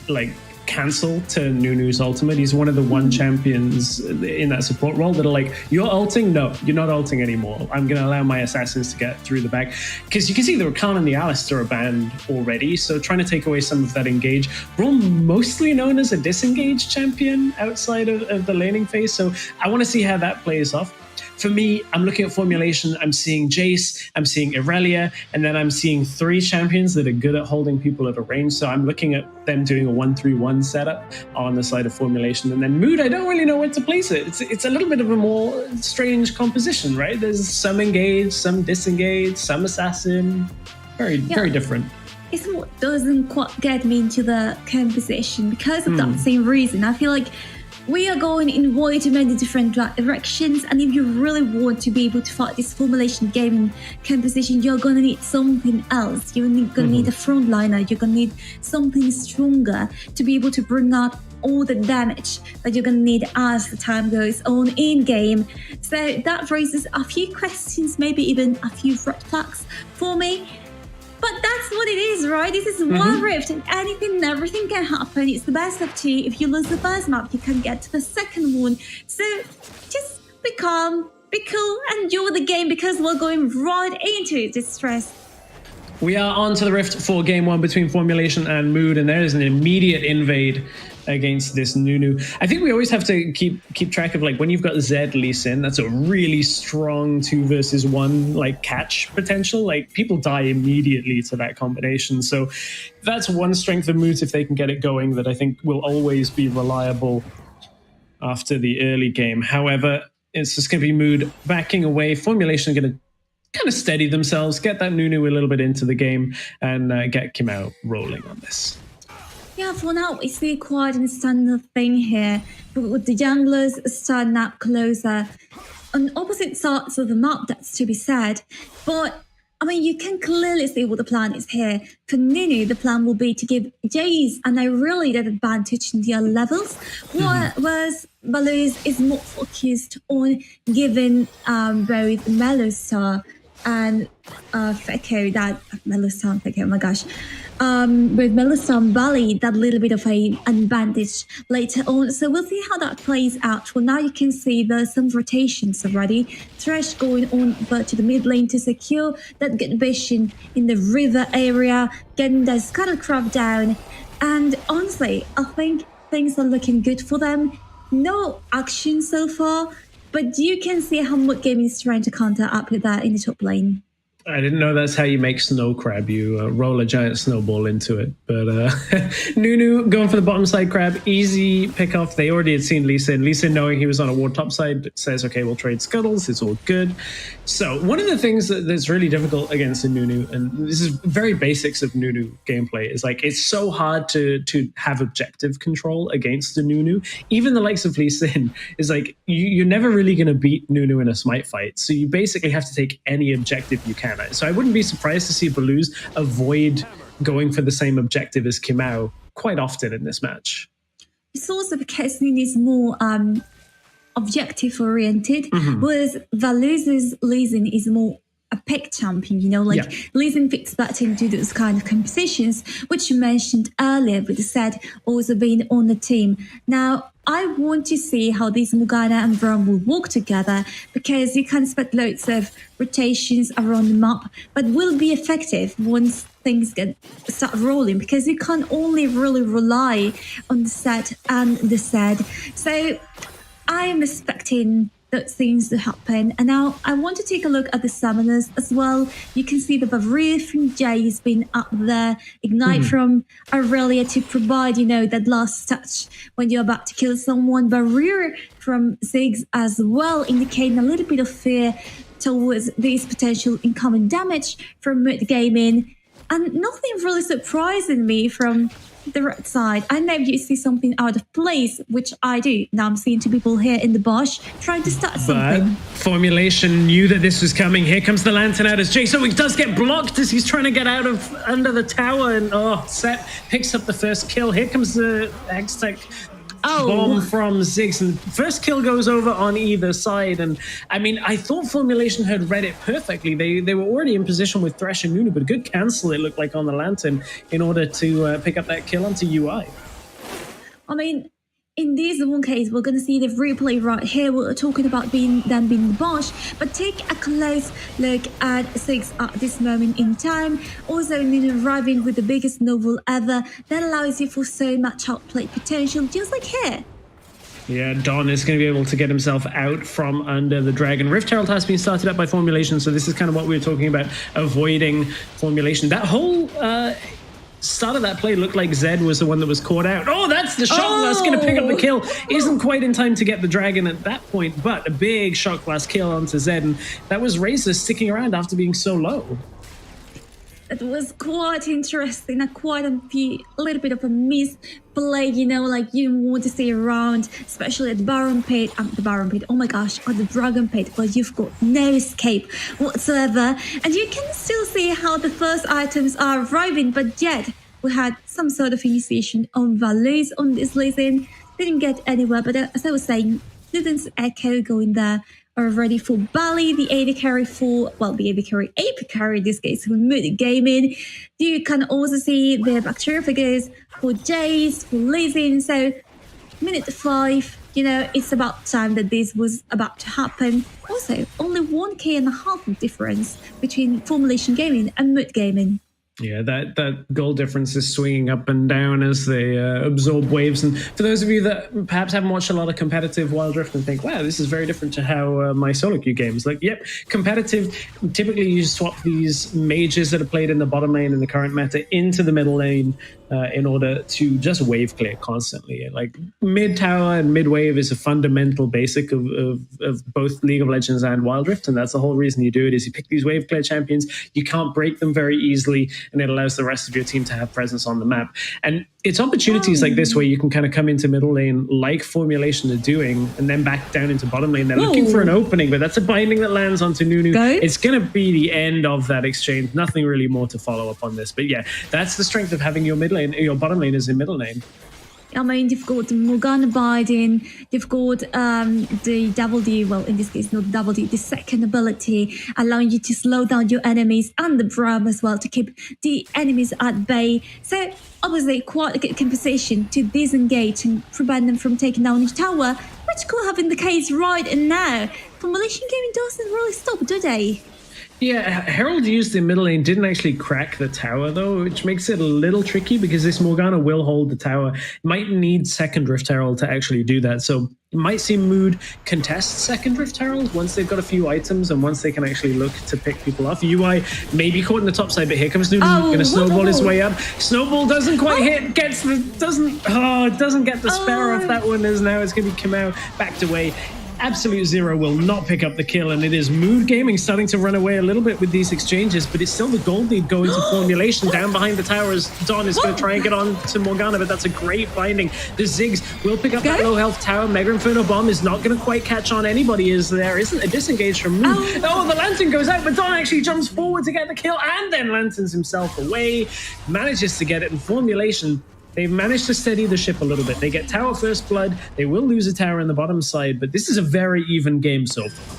like, cancel to Nunu's ultimate. He's one of the one champions in that support role that are like, you're ulting? No, you're not ulting anymore. I'm going to allow my assassins to get through the back. Because you can see the Rakan and the Alistar are banned already, so trying to take away some of that engage. Braum mostly known as a disengage champion outside of the laning phase, so I want to see how that plays off. For me, I'm looking at Formulation, I'm seeing Jace, I'm seeing Aurelia, and then I'm seeing 3 champions that are good at holding people at a range, so I'm looking at them doing a 1-3-1 setup on the side of Formulation. And then Mood, I don't really know where to place it. It's a little bit of a more strange composition, right? There's some engage, some disengage, some assassin. Very different. It's what doesn't quite get me into the composition because of that same reason. I feel like we are going in way too many different directions, and if you really want to be able to fight this Formulation gaming composition, you're going to need something else. You're going to need a frontliner. You're going to need something stronger to be able to bring out all the damage that you're going to need as the time goes on in game. So that raises a few questions, maybe even a few red flags for me. But that's what it is, right? This is Wild Rift, and anything and everything can happen. It's the best of 2. If you lose the first map, you can get to the second one. So just be calm, be cool, enjoy the game, because we're going right into this stress. We are on to the Rift for game 1 between Formulation and Mood, and there is an immediate invade against this Nunu. I think we always have to keep track of, like, when you've got Zed Lee Sin, that's a really strong 2 versus 1 like catch potential. Like, people die immediately to that combination. So that's one strength of Mood's if they can get it going, that I think will always be reliable after the early game. However, it's just going to be Mood backing away. Formulation are going to kind of steady themselves, get that Nunu a little bit into the game, and get Kim out rolling on this. Yeah, for now, it's still quite a standard thing here, but with the junglers starting up closer on opposite sides of the map, that's to be said. But, I mean, you can clearly see what the plan is here. For Nunu, the plan will be to give Jace and Aurelia that advantage in their levels, whereas Baluz is more focused on giving both Mellowstar and Fekko, that Melistan Fekko, oh my gosh. With Melistan Bali, that little bit of an advantage later on. So we'll see how that plays out. Well, now you can see there's some rotations already. Thresh going on but to the mid lane to secure that good vision in the river area, getting that Scuttlecraft down. And honestly, I think things are looking good for them. No action so far, but you can see how Mood Gaming is trying to counter up with that in the top lane. I didn't know that's how you make snow crab. You roll a giant snowball into it. But Nunu going for the bottom side crab. Easy pick off. They already had seen Lee Sin. Lee Sin, knowing he was on a ward top side, says, okay, we'll trade scuttles. It's all good. So one of the things that's really difficult against a Nunu, and this is very basics of Nunu gameplay, is like it's so hard to have objective control against the Nunu. Even the likes of Lee Sin is like, you're never really going to beat Nunu in a smite fight. So you basically have to take any objective you can. So I wouldn't be surprised to see Baluz avoid going for the same objective as Kimau quite often in this match. It's also because Nunu is more objective oriented, whereas Baluz's Lee Sin is more a pick champion, you know, like Lee Sin fits better into those kind of compositions, which you mentioned earlier with Zed also being on the team. Now, I want to see how these Morgana and Braum will work together, because you can expect loads of rotations around the map, but will be effective once things start rolling, because you can't only really rely on the Zed and the Zed. So I'm expecting those things to happen. And now I want to take a look at the summoners as well. You can see the Barrier from Jay has been up there, Ignite from Aurelia to provide, you know, that last touch when you're about to kill someone. Barrier from Ziggs as well, indicating a little bit of fear towards this potential incoming damage from Mood Gaming. And nothing really surprising me from the right side. I know you see something out of place, which I do. Now I'm seeing two people here in the bush trying to start something. But Formulation knew that this was coming. Here comes the lantern out as Jason does get blocked as he's trying to get out of under the tower, and Set picks up the first kill. Here comes the Hextech bomb from Ziggs, and first kill goes over on either side. And I mean, I thought Formulation had read it perfectly. They were already in position with Thresh and Nunu, but a good cancel, it looked like, on the lantern in order to pick up that kill onto UI. I mean, in this one case, we're going to see the replay right here. We're talking about them being the Bosch, but take a close look at Ziggs at this moment in time. Also, Nunu arriving with the biggest novel ever. That allows you for so much outplay potential, just like here. Yeah, Don is going to be able to get himself out from under the dragon. Rift Herald has been started up by Formulation, so this is kind of what we were talking about, avoiding Formulation. That whole start of that play looked like Zed was the one that was caught out. Oh, that's the Shock Blast going to pick up the kill. Isn't quite in time to get the dragon at that point, but a big Shock Blast kill onto Zed, and that was Razor sticking around after being so low. It was quite interesting, quite a little bit of a misplay, you know, like you want to stay around, especially at the Baron Pit, oh my gosh, or the Dragon Pit, where you've got no escape whatsoever. And you can still see how the first items are arriving, but yet we had some sort of initiation on Valuz on this Lee Sin. Didn't get anywhere, but as I was saying, Luden's Echo going there already for Bali, the AD carry for, well, the AD carry, AP carry in this case for Mood Gaming. You can also see the Bacteria figures for Jace, for Lee Sin. So, minute 5, you know, it's about time that this was about to happen. Also, only 1.5K of difference between Formulation Gaming and Mood Gaming. Yeah, that goal difference is swinging up and down as they absorb waves. And for those of you that perhaps haven't watched a lot of competitive Wild Rift and think, wow, this is very different to how my solo queue games, like, yep, competitive, typically you swap these mages that are played in the bottom lane in the current meta into the middle lane in order to just wave clear constantly. Like, mid tower and mid wave is a fundamental basic of both League of Legends and Wild Rift, and that's the whole reason you do it, is you pick these wave clear champions, you can't break them very easily, and it allows the rest of your team to have presence on the map. And it's opportunities like this where you can kind of come into middle lane like Formulation are doing, and then back down into bottom lane. They're looking for an opening, but that's a binding that lands onto Nunu. It's going to be the end of that exchange. Nothing really more to follow up on this. But yeah, that's the strength of having your mid lane, your bottom lane is in middle lane. I mean, they've got Morgana Biden, they've got the double D, well, in this case, not double D, the second ability, allowing you to slow down your enemies, and the Bram as well to keep the enemies at bay. So, obviously, quite a good composition to disengage and prevent them from taking down each tower, which could have been the case right now. Formulation Gaming doesn't really stop, do they? Yeah, Herald used the middle lane, didn't actually crack the tower though, which makes it a little tricky because this Morgana will hold the tower. Might need second Rift Herald to actually do that. So you might see Mood contest second Rift Herald once they've got a few items and once they can actually look to pick people off. UI may be caught in the top side, but here comes Noodle, gonna snowball his way up. Snowball doesn't quite hit, doesn't get the spare off that one, as now it's gonna be Kamau backed away. Absolute Zero will not pick up the kill, and it is Mood Gaming starting to run away a little bit with these exchanges, but it's still the gold lead going to Formulation down behind the towers. Don is going to try and get on to Morgana, but that's a great finding. The Ziggs will pick up that low health tower. Mega Inferno Bomb is not going to quite catch on anybody, as there isn't a disengage from Mood. Oh, the Lantern goes out, but Don actually jumps forward to get the kill, and then lanterns himself away, manages to get it in Formulation. They've managed to steady the ship a little bit. They get tower first blood. They will lose a tower in the bottom side, but this is a very even game so far.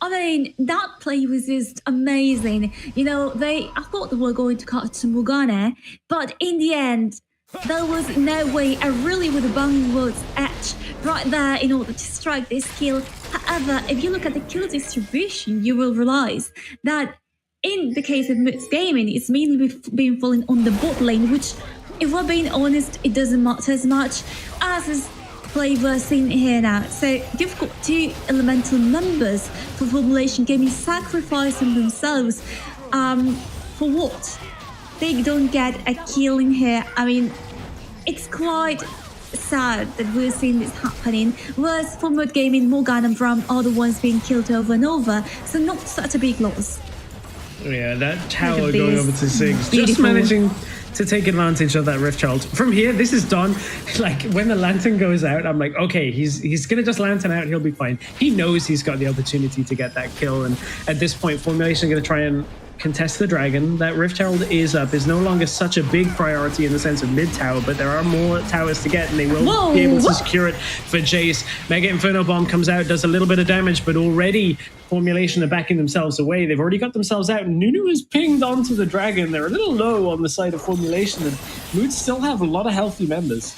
I mean, that play was just amazing. You know, I thought they were going to cut to Morgana, but in the end, there was no way. I really would have bunged Wood's edge right there in order to strike this kill. However, if you look at the kill distribution, you will realize that in the case of Moods Gaming, it's mainly been falling on the bot lane, which, if we're being honest, it doesn't matter as much as is play we're seeing here now. So you've got two elemental members for Formulation Gaming sacrificing themselves for what? They don't get a kill in here. I mean, it's quite sad that we're seeing this happening. Whereas for Mood Gaming, Morgana and Bram are the ones being killed over and over, so not such a big loss. Yeah, that tower going over to Ziggs, just managing to take advantage of that Rift Child. From here, this is Don. Like, when the Lantern goes out, I'm like, okay, he's going to just Lantern out, he'll be fine. He knows he's got the opportunity to get that kill, and at this point, Formulation going to try and contest the dragon. That Rift Herald is up, is no longer such a big priority in the sense of mid tower, but there are more towers to get, and they will be able to secure it for Jace. Mega Inferno Bomb comes out, does a little bit of damage, but already Formulation are backing themselves away. They've already got themselves out, and Nunu is pinged onto the dragon. They're a little low on the side of Formulation, and Moods still have a lot of healthy members.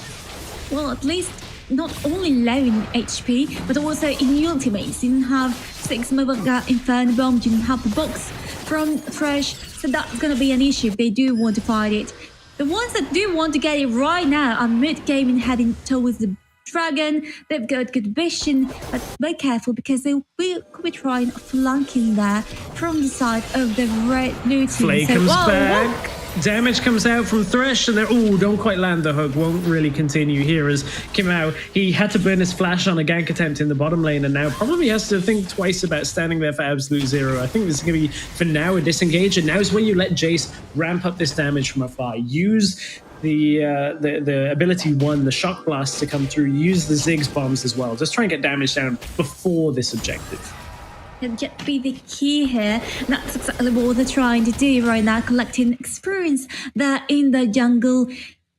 Well, at least not only low in HP, but also in ultimates. You didn't have 6 Mega Inferno Bomb, you didn't have the box from Thresh, so that's going to be an issue if they do want to fight it. The ones that do want to get it right now are Mood Gaming heading towards the dragon. They've got good vision, but be careful because they could be trying flanking there from the side of the red blue team. Flay comes back. Damage comes out from Thresh, and they're, don't quite land the hook, won't really continue here as Kamau, he had to burn his flash on a gank attempt in the bottom lane, and now probably has to think twice about standing there for absolute zero. I think this is going to be, for now, a disengage, and now is when you let Jace ramp up this damage from afar. Use the ability 1, the shock blast to come through, use the Ziggs bombs as well. Just try and get damage down before this objective. And yet be the key here. That's exactly what they're trying to do right now, collecting experience there in the jungle.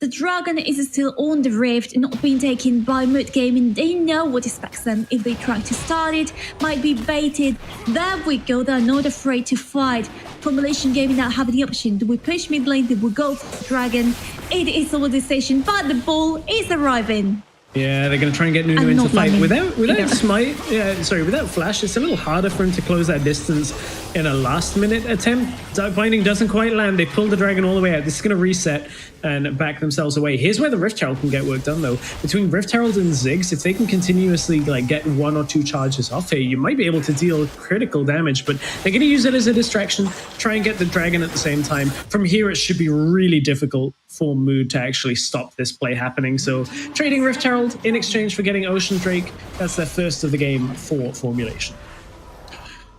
The dragon is still on the rift, not being taken by Mood Gaming. They know what expects them if they try to start it, might be baited. There we go, they're not afraid to fight. Formulation Gaming now have the option. Do we push mid lane? Do we go for the dragon? It is all decision, but the ball is arriving. Yeah, they're going to try and get Nunu into the fight without smite. Yeah, sorry, without flash. It's a little harder for him to close that distance in a last-minute attempt. Dark Binding doesn't quite land. They pull the dragon all the way out. This is going to reset and back themselves away. Here's where the Rift Herald can get work done, though. Between Rift Herald and Ziggs, if they can continuously get 1 or 2 charges off here, you might be able to deal critical damage. But they're going to use it as a distraction, try and get the dragon at the same time. From here, it should be really difficult for Mood to actually stop this play happening. So trading Rift Herald in exchange for getting Ocean Drake, that's their first of the game for Formulation.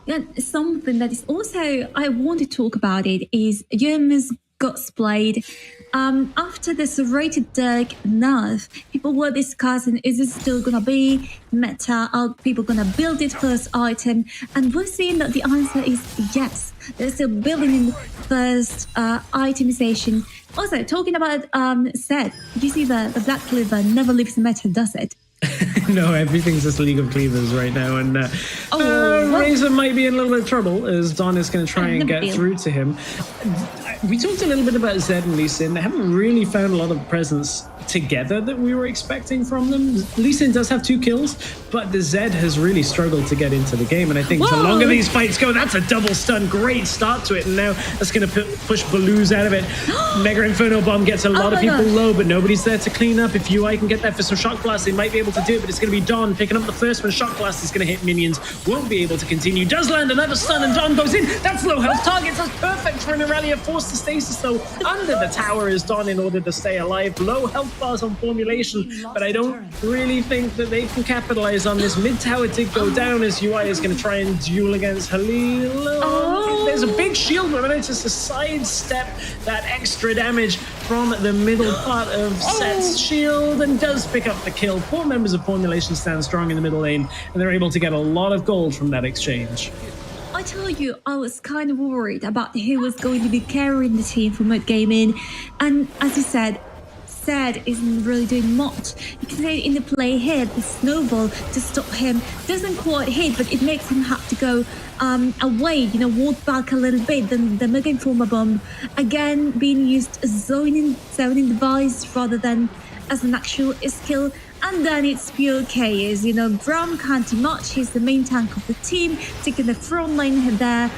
And something that is also, I want to talk about it, is Yerma's Godsblade. After the serrated Dirk nerf, people were discussing, is it still gonna be meta? Are people gonna build it first item? And we're seeing that the answer is yes. They're still building in the first itemization Also, talking about Zed, did you see the Black Cleaver never leaves the meta, does it? No, everything's just League of Cleavers right now, and Razor might be in a little bit of trouble as Don is going to try and get through to him. We talked a little bit about Zed and Lee Sin. They haven't really found a lot of presence together that we were expecting from them. Lee Sin does have 2 kills, but the Zed has really struggled to get into the game, and I think the longer these fights go, that's a double stun. Great start to it, and now that's going to push Baloo's out of it. Mega Inferno Bomb gets a lot of people low, but nobody's there to clean up. If UI can get that for some Shock Blast, they might be able to do it, but it's going to be Don picking up the first one. Shock Blast is going to hit minions, won't be able to continue. Does land another stun, and Don goes in. That's low health targets. That's perfect for an Aurelia. Forced to stasis, though. Under the tower is Don in order to stay alive. Low health bars on formulation, but I don't really think that they can capitalize on this. Mid tower did go down as UI is going to try and duel against Halil. There's a big shield, but it's just a sidestep that extra damage from the middle part of Set's shield and does pick up the kill. 4 members of formulation stand strong in the middle lane, and they're able to get a lot of gold from that exchange. I tell you, I was kind of worried about who was going to be carrying the team for Mud Gaming, and as you said, Zed isn't really doing much. You can say in the play here, the snowball to stop him doesn't quite hit, but it makes him have to go away, walk back a little bit. Then the Mega Informer Bomb again being used as zoning device rather than as an actual skill. And then it's pure chaos. Braum can't do much. He's the main tank of the team, taking the front lane there.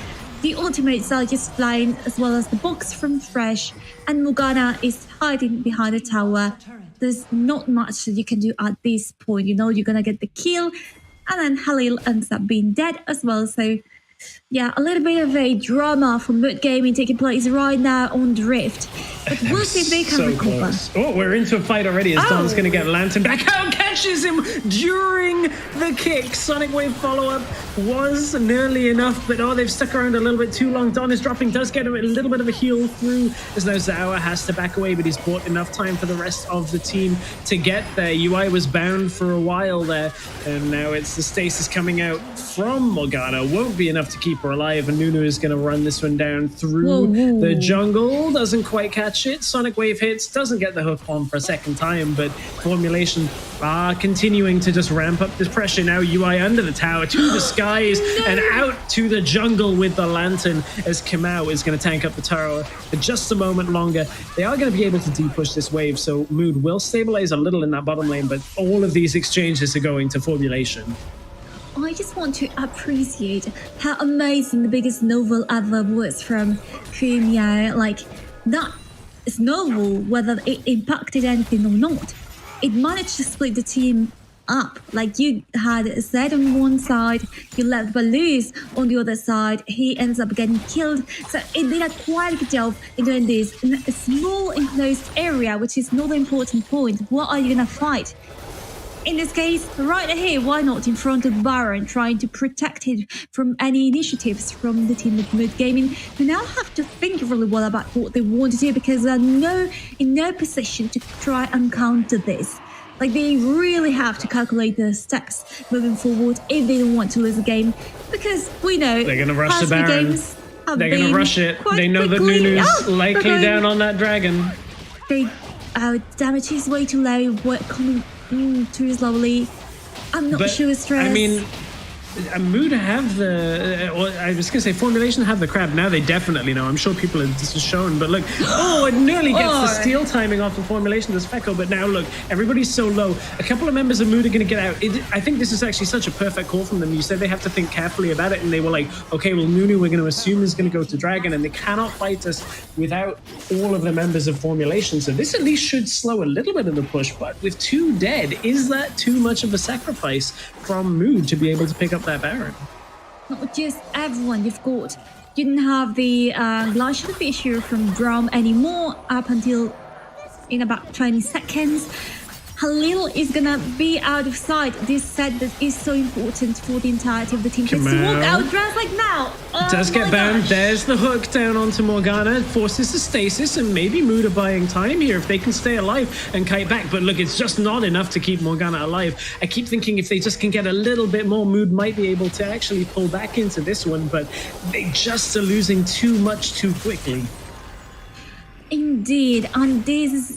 The ultimates are just flying, as well as the box from Thresh, and Morgana is hiding behind the tower. There's not much that you can do at this point. You're gonna get the kill, and then Halil ends up being dead as well. So yeah, a little bit of a drama from Mud Gaming taking place right now on the Rift. But we'll see if they can recover. Close. Oh, we're into a fight already as Don's going to get Lantern back out. Catches him during the kick. Sonic Wave follow-up was nearly enough, but they've stuck around a little bit too long. Don is dropping, does get him a little bit of a heal through as now Zawa has to back away, but he's bought enough time for the rest of the team to get there. UI was bound for a while there, and now it's the stasis coming out from Morgana. Won't be enough to keep her alive, and Nunu is going to run this one down through the jungle. Doesn't quite catch it. Sonic Wave hits, doesn't get the hook on for a second time, but formulation continuing to just ramp up this pressure. Now UI under the tower to the skies and out to the jungle with the Lantern as Kamau is going to tank up the tower for just a moment longer. They are going to be able to de-push this wave, so Mood will stabilize a little in that bottom lane, but all of these exchanges are going to formulation. I just want to appreciate how amazing the biggest novel ever was from Crimea. Like, that snowball, whether it impacted anything or not, it managed to split the team up. Like, you had Zed on one side, you left Baloo's on the other side, he ends up getting killed. So it did a quite good job in doing this in a small enclosed area, which is not the important point. What are you gonna fight? In this case, right here, why not in front of Baron, trying to protect it from any initiatives from the team of Mud Gaming, who now have to think really well about what they want to do, because they're in no position to try and counter this. Like, they really have to calculate their steps moving forward if they don't want to lose a game, because we know they're going to rush the Baron. They're going to rush it. They know that Nunu's likely down on that dragon. Damage is way too low. Coming too slowly. I'm not sure stress. I mean, Mood have the, I was going to say Formulation have the crab. Now they definitely know. I'm sure people are just shown, but look, it nearly gets the steal timing off the Formulation, the Specco, but now look, everybody's so low. A couple of members of Mood are going to get out. I think this is actually such a perfect call from them. You said they have to think carefully about it, and they were like, okay, well, Nunu, we're going to assume is going to go to Dragon, and they cannot fight us without all of the members of Formulation. So this at least should slow a little bit of the push, but with 2 dead, is that too much of a sacrifice from Mood to be able to pick up that Baron? Not just everyone you've got. You didn't have the Glacial Fissure from Braum anymore up until in about 20 seconds. Halil is gonna be out of sight. This set that is so important for the entirety of the team. Just to walk out dressed like now. Does get banned. There's the hook down onto Morgana. Forces the stasis, and maybe Mood are buying time here if they can stay alive and kite back. But look, it's just not enough to keep Morgana alive. I keep thinking if they just can get a little bit more, Mood might be able to actually pull back into this one, but they just are losing too much too quickly. Indeed, and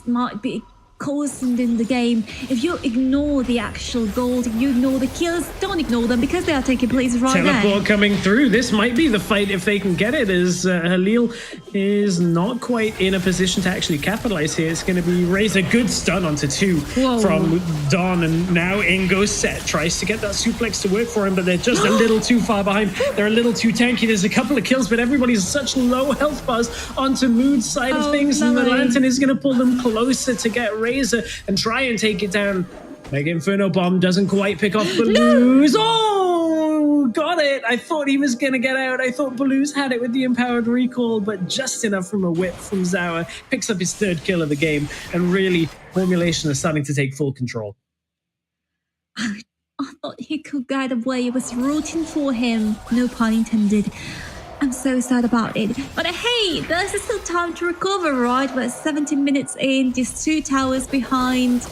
might be constant in the game. If you ignore the actual gold, you ignore the kills, don't ignore them because they are taking place right now. Teleport coming through. This might be the fight if they can get it, as Halil is not quite in a position to actually capitalize here. It's going to be raise a good stun onto 2 from Don, and now in goes Set. Tries to get that suplex to work for him, but they're just a little too far behind. They're a little too tanky. There's a couple of kills, but everybody's such low health bars onto Mood's side of things, and the Lantern is going to pull them closer to get Razor and try and take it down. Mega Inferno Bomb doesn't quite pick off Baloo's. Oh, got it. I thought he was going to get out. I thought Baloo's had it with the empowered recall, but just enough from a whip from Zawa. Picks up his 3rd kill of the game, and really, Formulation is starting to take full control. I thought he could get away. I was rooting for him. No pun intended. I'm so sad about it. But hey, there's still time to recover, right? We're 17 minutes in, just 2 towers behind,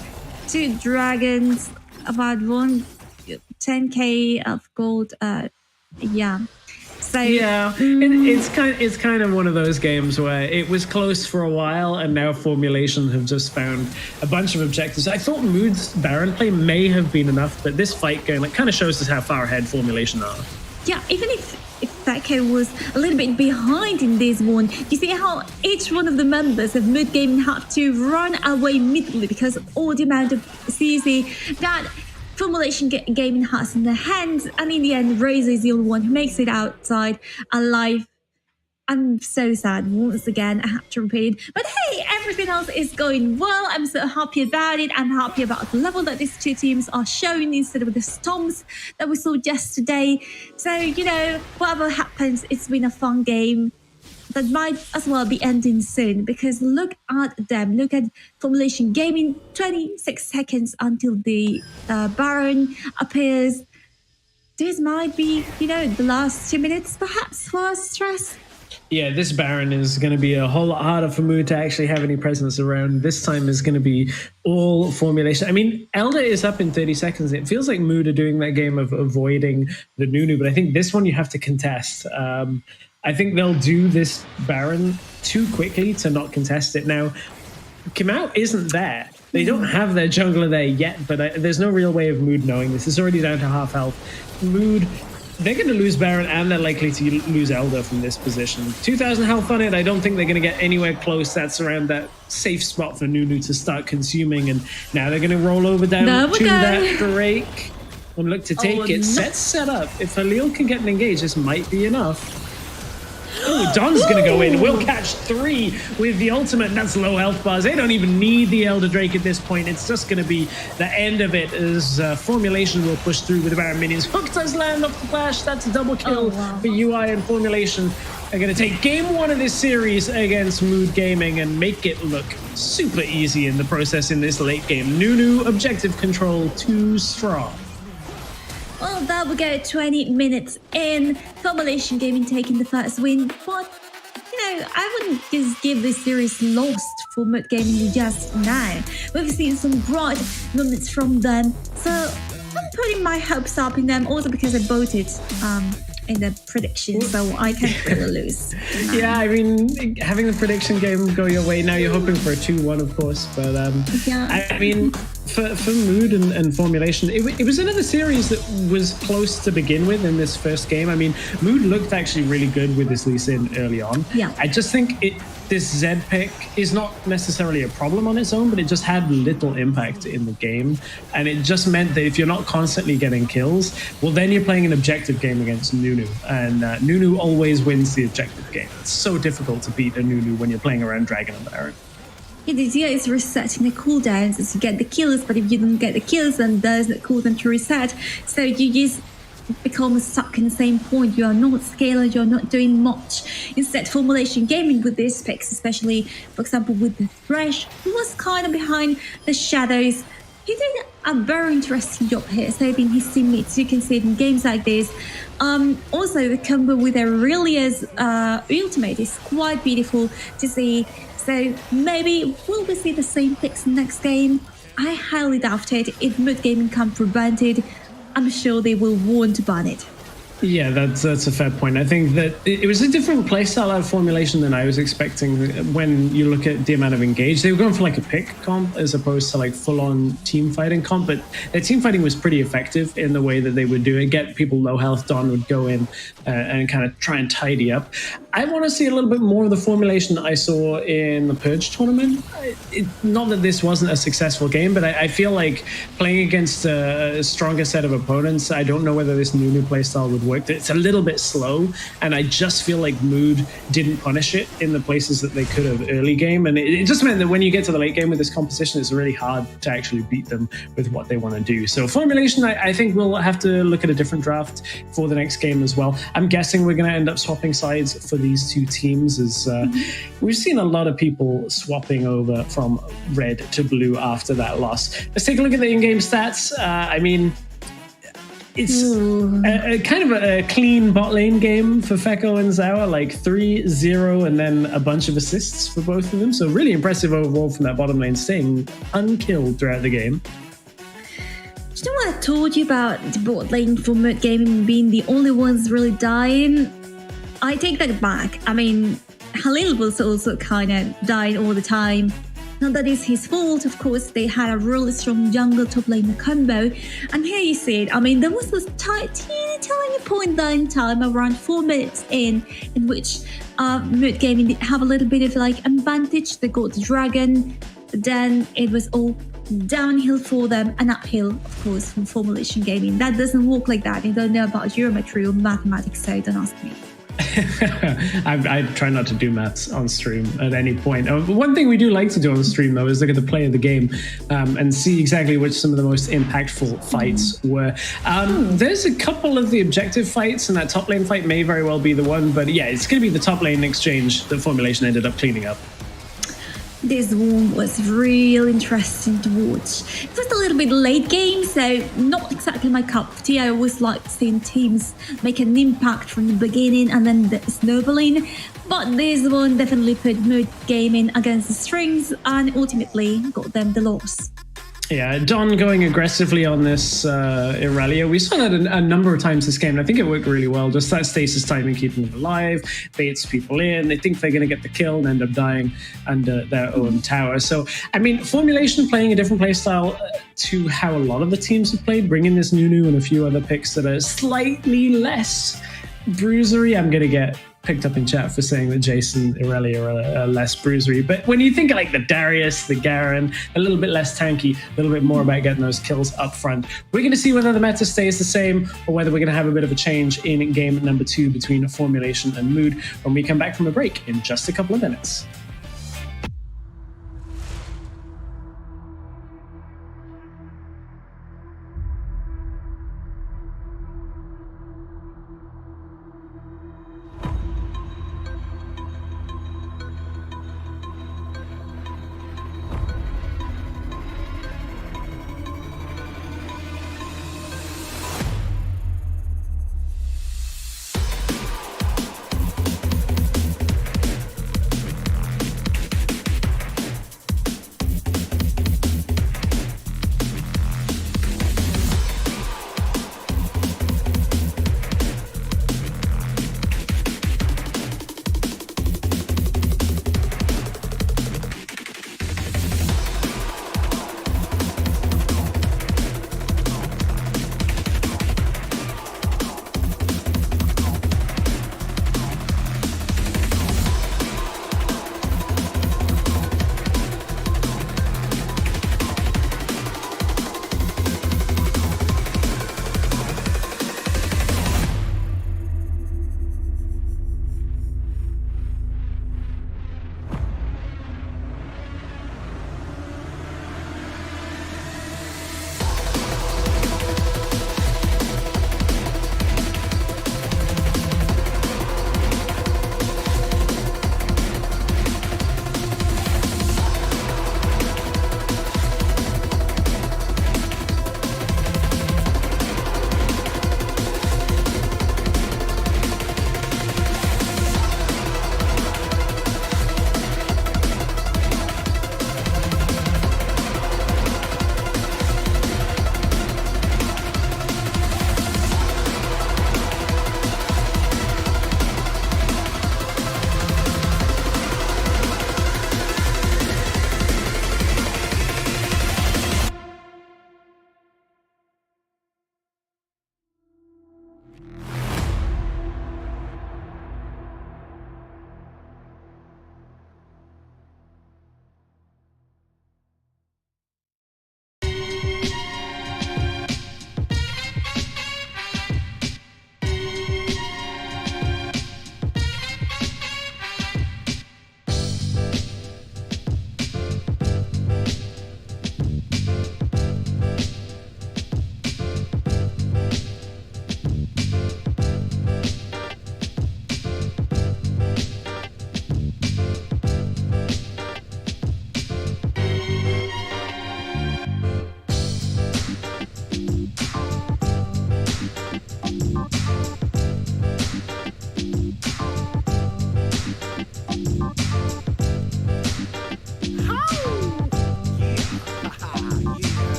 2 dragons, about 10k of gold. Yeah. So yeah, it's kind of one of those games where it was close for a while, and now Formulation have just found a bunch of objectives. I thought Mood's Baron play may have been enough, but this fight game kind of shows us how far ahead Formulation are. Yeah, even if Feko was a little bit behind in this one, you see how each one of the members of Mood Gaming had to run away immediately because of all the amount of CC that Formulation Gaming has in their hands, and in the end, Razor is the only one who makes it outside alive. I'm so sad. Once again, I have to repeat it. But hey, everything else is going well. I'm so happy about it. I'm happy about the level that these 2 teams are showing instead of the storms that we saw yesterday. So, whatever happens, it's been a fun game that might as well be ending soon, because look at them. Look at Formulation Gaming, 26 seconds until the Baron appears. This might be, the last 2 minutes perhaps for stress. Yeah, this Baron is going to be a whole lot harder for Mood to actually have any presence around. This time is going to be all Formulation. I mean, Elder is up in 30 seconds. It feels like Mood are doing that game of avoiding the Nunu, but I think this one you have to contest. I think they'll do this Baron too quickly to not contest it. Now, Kamau isn't there. They don't have their jungler there yet, but there's no real way of Mood knowing this. It's already down to half health. Mood, they're going to lose Baron, and they're likely to lose Elder from this position. 2,000 health on it. I don't think they're going to get anywhere close. That's around that safe spot for Nunu to start consuming, and now they're going to roll over down to that Drake and look to take it. Set up. If Halil can get an engage, this might be enough. Oh, Don's going to go in. We'll catch 3 with the ultimate. That's low health bars. They don't even need the Elder Drake at this point. It's just going to be the end of it as Formulation will push through with the Baron minions. Hook does land off the flash. That's a double kill for UI, and Formulation are going to take game 1 of this series against Mood Gaming and make it look super easy in the process in this late game. Nunu objective control too strong. Well, there we go, 20 minutes in. Formulation Gaming taking the first win. But, I wouldn't just give this series lost for Mood Gaming just now. We've seen some bright moments from them. So, I'm putting my hopes up in them, also because I voted in the prediction, so I can't really lose. Yeah, I mean, having the prediction game go your way, now you're hoping for a 2-1, of course. But, I mean, for Mood and Formulation, it was another series that was close to begin with in this first game. I mean, Mood looked actually really good with this Lee Sin early on. Yeah. I just think this Zed pick is not necessarily a problem on its own, but it just had little impact in the game. And it just meant that if you're not constantly getting kills, well, then you're playing an objective game against Nunu. And Nunu always wins the objective game. It's so difficult to beat a Nunu when you're playing around Dragon and Baron. Yeah, the idea is resetting the cooldowns as you get the kills, but if you don't get the kills, then there's no cooldown to reset. So you just become stuck in the same point. You are not scalar, you're not doing much. Instead, Formulation Gaming with these picks, especially, for example, with the Thresh, who was kind of behind the shadows. He did a very interesting job here, saving his teammates. You can see it in games like this. Also, the combo with Aurelia's ultimate is quite beautiful to see. So maybe will we see the same picks next game? I highly doubt it. If Mood Gaming can prevent it, I'm sure they will want to ban it. Yeah, that's a fair point. I think that it was a different playstyle out of formulation than I was expecting. When you look at the amount of engage, they were going for like a pick comp as opposed to like full-on team fighting comp. But their team fighting was pretty effective in the way that they would do it. Get people low health. Don would go in and kind of try and tidy up. I want to see a little bit more of the formulation that I saw in the Purge tournament. Not that this wasn't a successful game, but I feel like playing against a stronger set of opponents, I don't know whether this new playstyle would work. It's a little bit slow, and I just feel like Mood didn't punish it in the places that they could have early game, and it just meant that when you get to the late game with this composition, it's really hard to actually beat them with what they want to do. So formulation, I think we'll have to look at a different draft for the next game as well. I'm guessing we're going to end up swapping sides for these two teams, as we've seen a lot of people swapping over from red to blue after that loss. Let's take a look at the in-game stats. I mean, it's a kind of a clean bot lane game for Fekko and Zawa, like 3-0 and then a bunch of assists for both of them. So really impressive overall from that bottom lane, staying unkilled throughout the game. You know what I told you about the bot lane for Mood Gaming being the only ones really dying? I take that back. I mean, Halil was also kind of dying all the time. Not that it's his fault, of course. They had a really strong jungle top laner combo. And here you see it. I mean, there was this tiny point there in time, around 4 minutes in which Mood Gaming did have a little bit of like advantage. They got the dragon. Then it was all downhill for them and uphill, of course, from Formulation Gaming. That doesn't work like that. You don't know about geometry or mathematics, so don't ask me. I try not to do maths on stream at any point. One thing we do like to do on the stream, though, is look at the play of the game and see exactly which some of the most impactful fights were. There's a couple of the objective fights, and that top lane fight may very well be the one. But yeah, it's going to be the top lane exchange that Formulation ended up cleaning up. This one was real interesting to watch. It was a little bit late game, so not exactly my cup of tea. I always like seeing teams make an impact from the beginning and then the snowballing. But this one definitely put Mood Gaming against the strings and ultimately got them the loss. Yeah, Don going aggressively on this Irelia. We saw that a number of times this game, and I think it worked really well. Just that stasis timing, keeping them alive, baits people in. They think they're going to get the kill and end up dying under their own tower. So, I mean, Formulation playing a different playstyle to how a lot of the teams have played, bringing this Nunu and a few other picks that are slightly less bruisery. I'm going to get picked up in chat for saying that Jason Irelia are less bruisery. But when you think of like the Darius, the Garen, a little bit less tanky, a little bit more about getting those kills up front. We're going to see whether the meta stays the same or whether we're going to have a bit of a change in game number 2 between Formulation and Mood when we come back from a break in just a couple of minutes.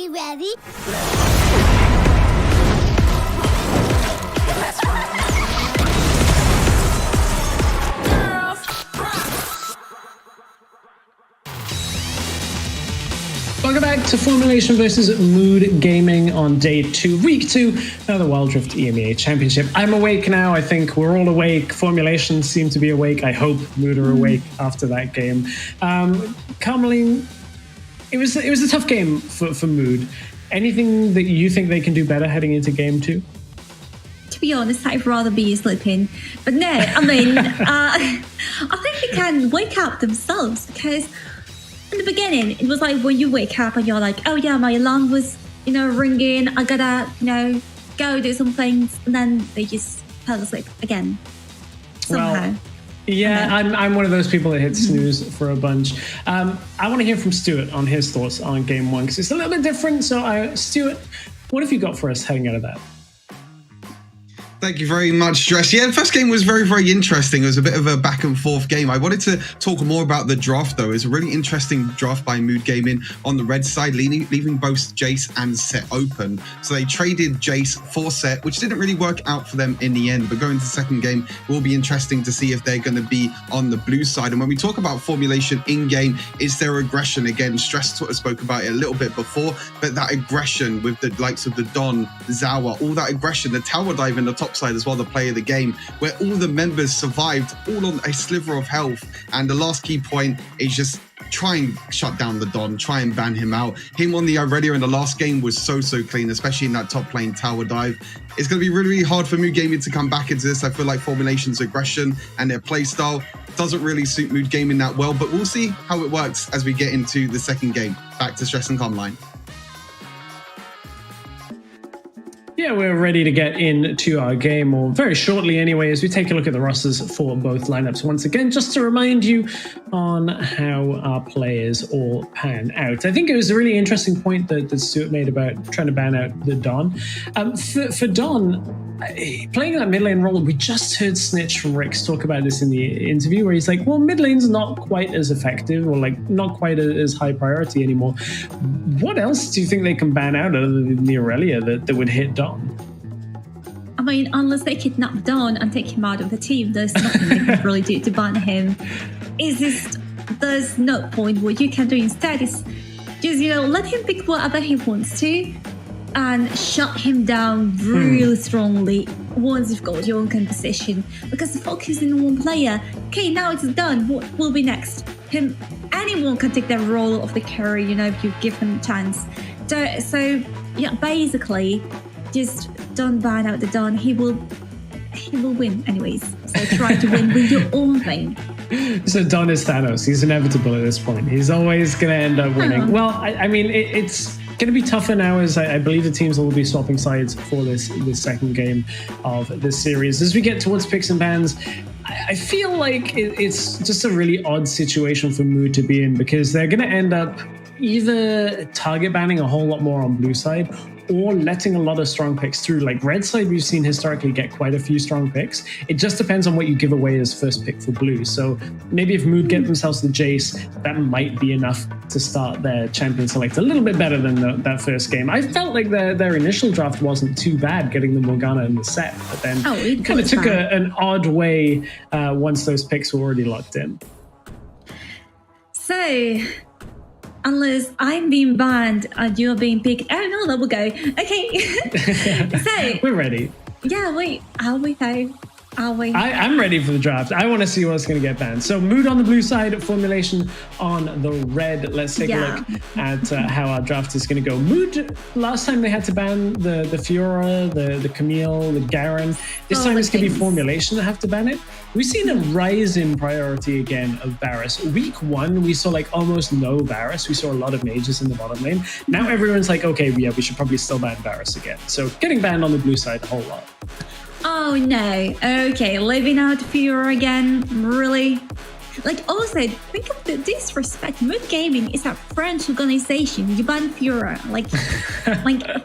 you ready? Welcome back to Formulation versus Mood Gaming on day 2, week 2 of the Wild Rift EMEA Championship. I'm awake now. I think we're all awake. Formulation seem to be awake. I hope Mood are awake after that game. Carmeline, it was a tough game for Mood. Anything that you think they can do better heading into game 2? To be honest, I'd rather be sleeping. But no, I mean, I think they can wake up themselves, because in the beginning, it was like when you wake up and you're like, oh yeah, my alarm was, ringing. I gotta, go do some things. And then they just fell asleep again. Somehow. Well, yeah, I'm one of those people that hit snooze for a bunch. I want to hear from Stuart on his thoughts on game 1, because it's a little bit different. So, Stuart, what have you got for us heading out of that? Thank you very much, Dress. Yeah, the first game was very, very interesting. It was a bit of a back and forth game. I wanted to talk more about the draft, though. It was a really interesting draft by Mood Gaming on the red side, leaving both Jace and Set open. So they traded Jace for Set, which didn't really work out for them in the end. But going to the second game, it will be interesting to see if they're going to be on the blue side. And when we talk about formulation in-game, it's their aggression. Again, Stress spoke about it a little bit before, but that aggression with the likes of the Don, Zawa, all that aggression, the tower dive in the top side as well, the play of the game, where all the members survived all on a sliver of health. And the last key point is just try and shut down the Don, try and ban him out. Him on the Aurelia in the last game was so clean, especially in that top lane tower dive. It's going to be really, really hard for Mood Gaming to come back into this. I feel like Formulation's aggression and their play style doesn't really suit Mood Gaming that well, but we'll see how it works as we get into the second game. Back to Stress and Comline. Yeah, we're ready to get into our game, or very shortly anyway, as we take a look at the rosters for both lineups once again, just to remind you on how our players all pan out. I think it was a really interesting point that Stuart made about trying to ban out the Don. For Don, playing that mid lane role, we just heard Snitch from WREC talk about this in the interview, where he's like, well, mid lane's not quite as effective, or like not quite as high priority anymore. What else do you think they can ban out other than the Aurelia that would hit Don? I mean, unless they kidnap Don and take him out of the team, there's nothing they can really do to ban him. There's no point. What you can do instead is just, let him pick whatever he wants to and shut him down really strongly once you've got your own composition. Because the focus in one player, okay, now it's done. What will be next? Anyone can take the role of the carry, if you give them a chance. So yeah, basically, just don't ban out the Don. He will win anyways. So try to win with your own thing. So Don is Thanos. He's inevitable at this point. He's always going to end up winning. Well, I mean, it's going to be tougher now, as I believe the teams will be swapping sides for this second game of this series. As we get towards picks and bans, I feel like it's just a really odd situation for Mood to be in, because they're going to end up either target banning a whole lot more on blue side, or letting a lot of strong picks through. Like red side, we've seen historically get quite a few strong picks. It just depends on what you give away as first pick for blue. So maybe if Mood get themselves the Jace, that might be enough to start their champion select a little bit better than that first game. I felt like their initial draft wasn't too bad, getting the Morgana and the Set, but then it kind of took an odd way once those picks were already locked in. So, unless I'm being banned and you're being picked. Oh no, that will go. Okay. So we're ready. Yeah, wait. Are we though? Are we? I'm ready for the draft. I want to see what's going to get banned. So Mood on the blue side, Formulation on the red. Let's take a look at how our draft is going to go. Mood, last time they had to ban the Fiora, the Camille, the Garen. This time it's going to be Formulation that have to ban it. We've seen a rise in priority again of Varus. Week 1, we saw like almost no Varus. We saw a lot of mages in the bottom lane. Now everyone's like, okay, yeah, we should probably still ban Varus again. So getting banned on the blue side a whole lot. Oh no. Okay, leaving out Fiora again. Really? Like, also, think of the disrespect. Mood Gaming is a French organization. You ban Fiora. Like,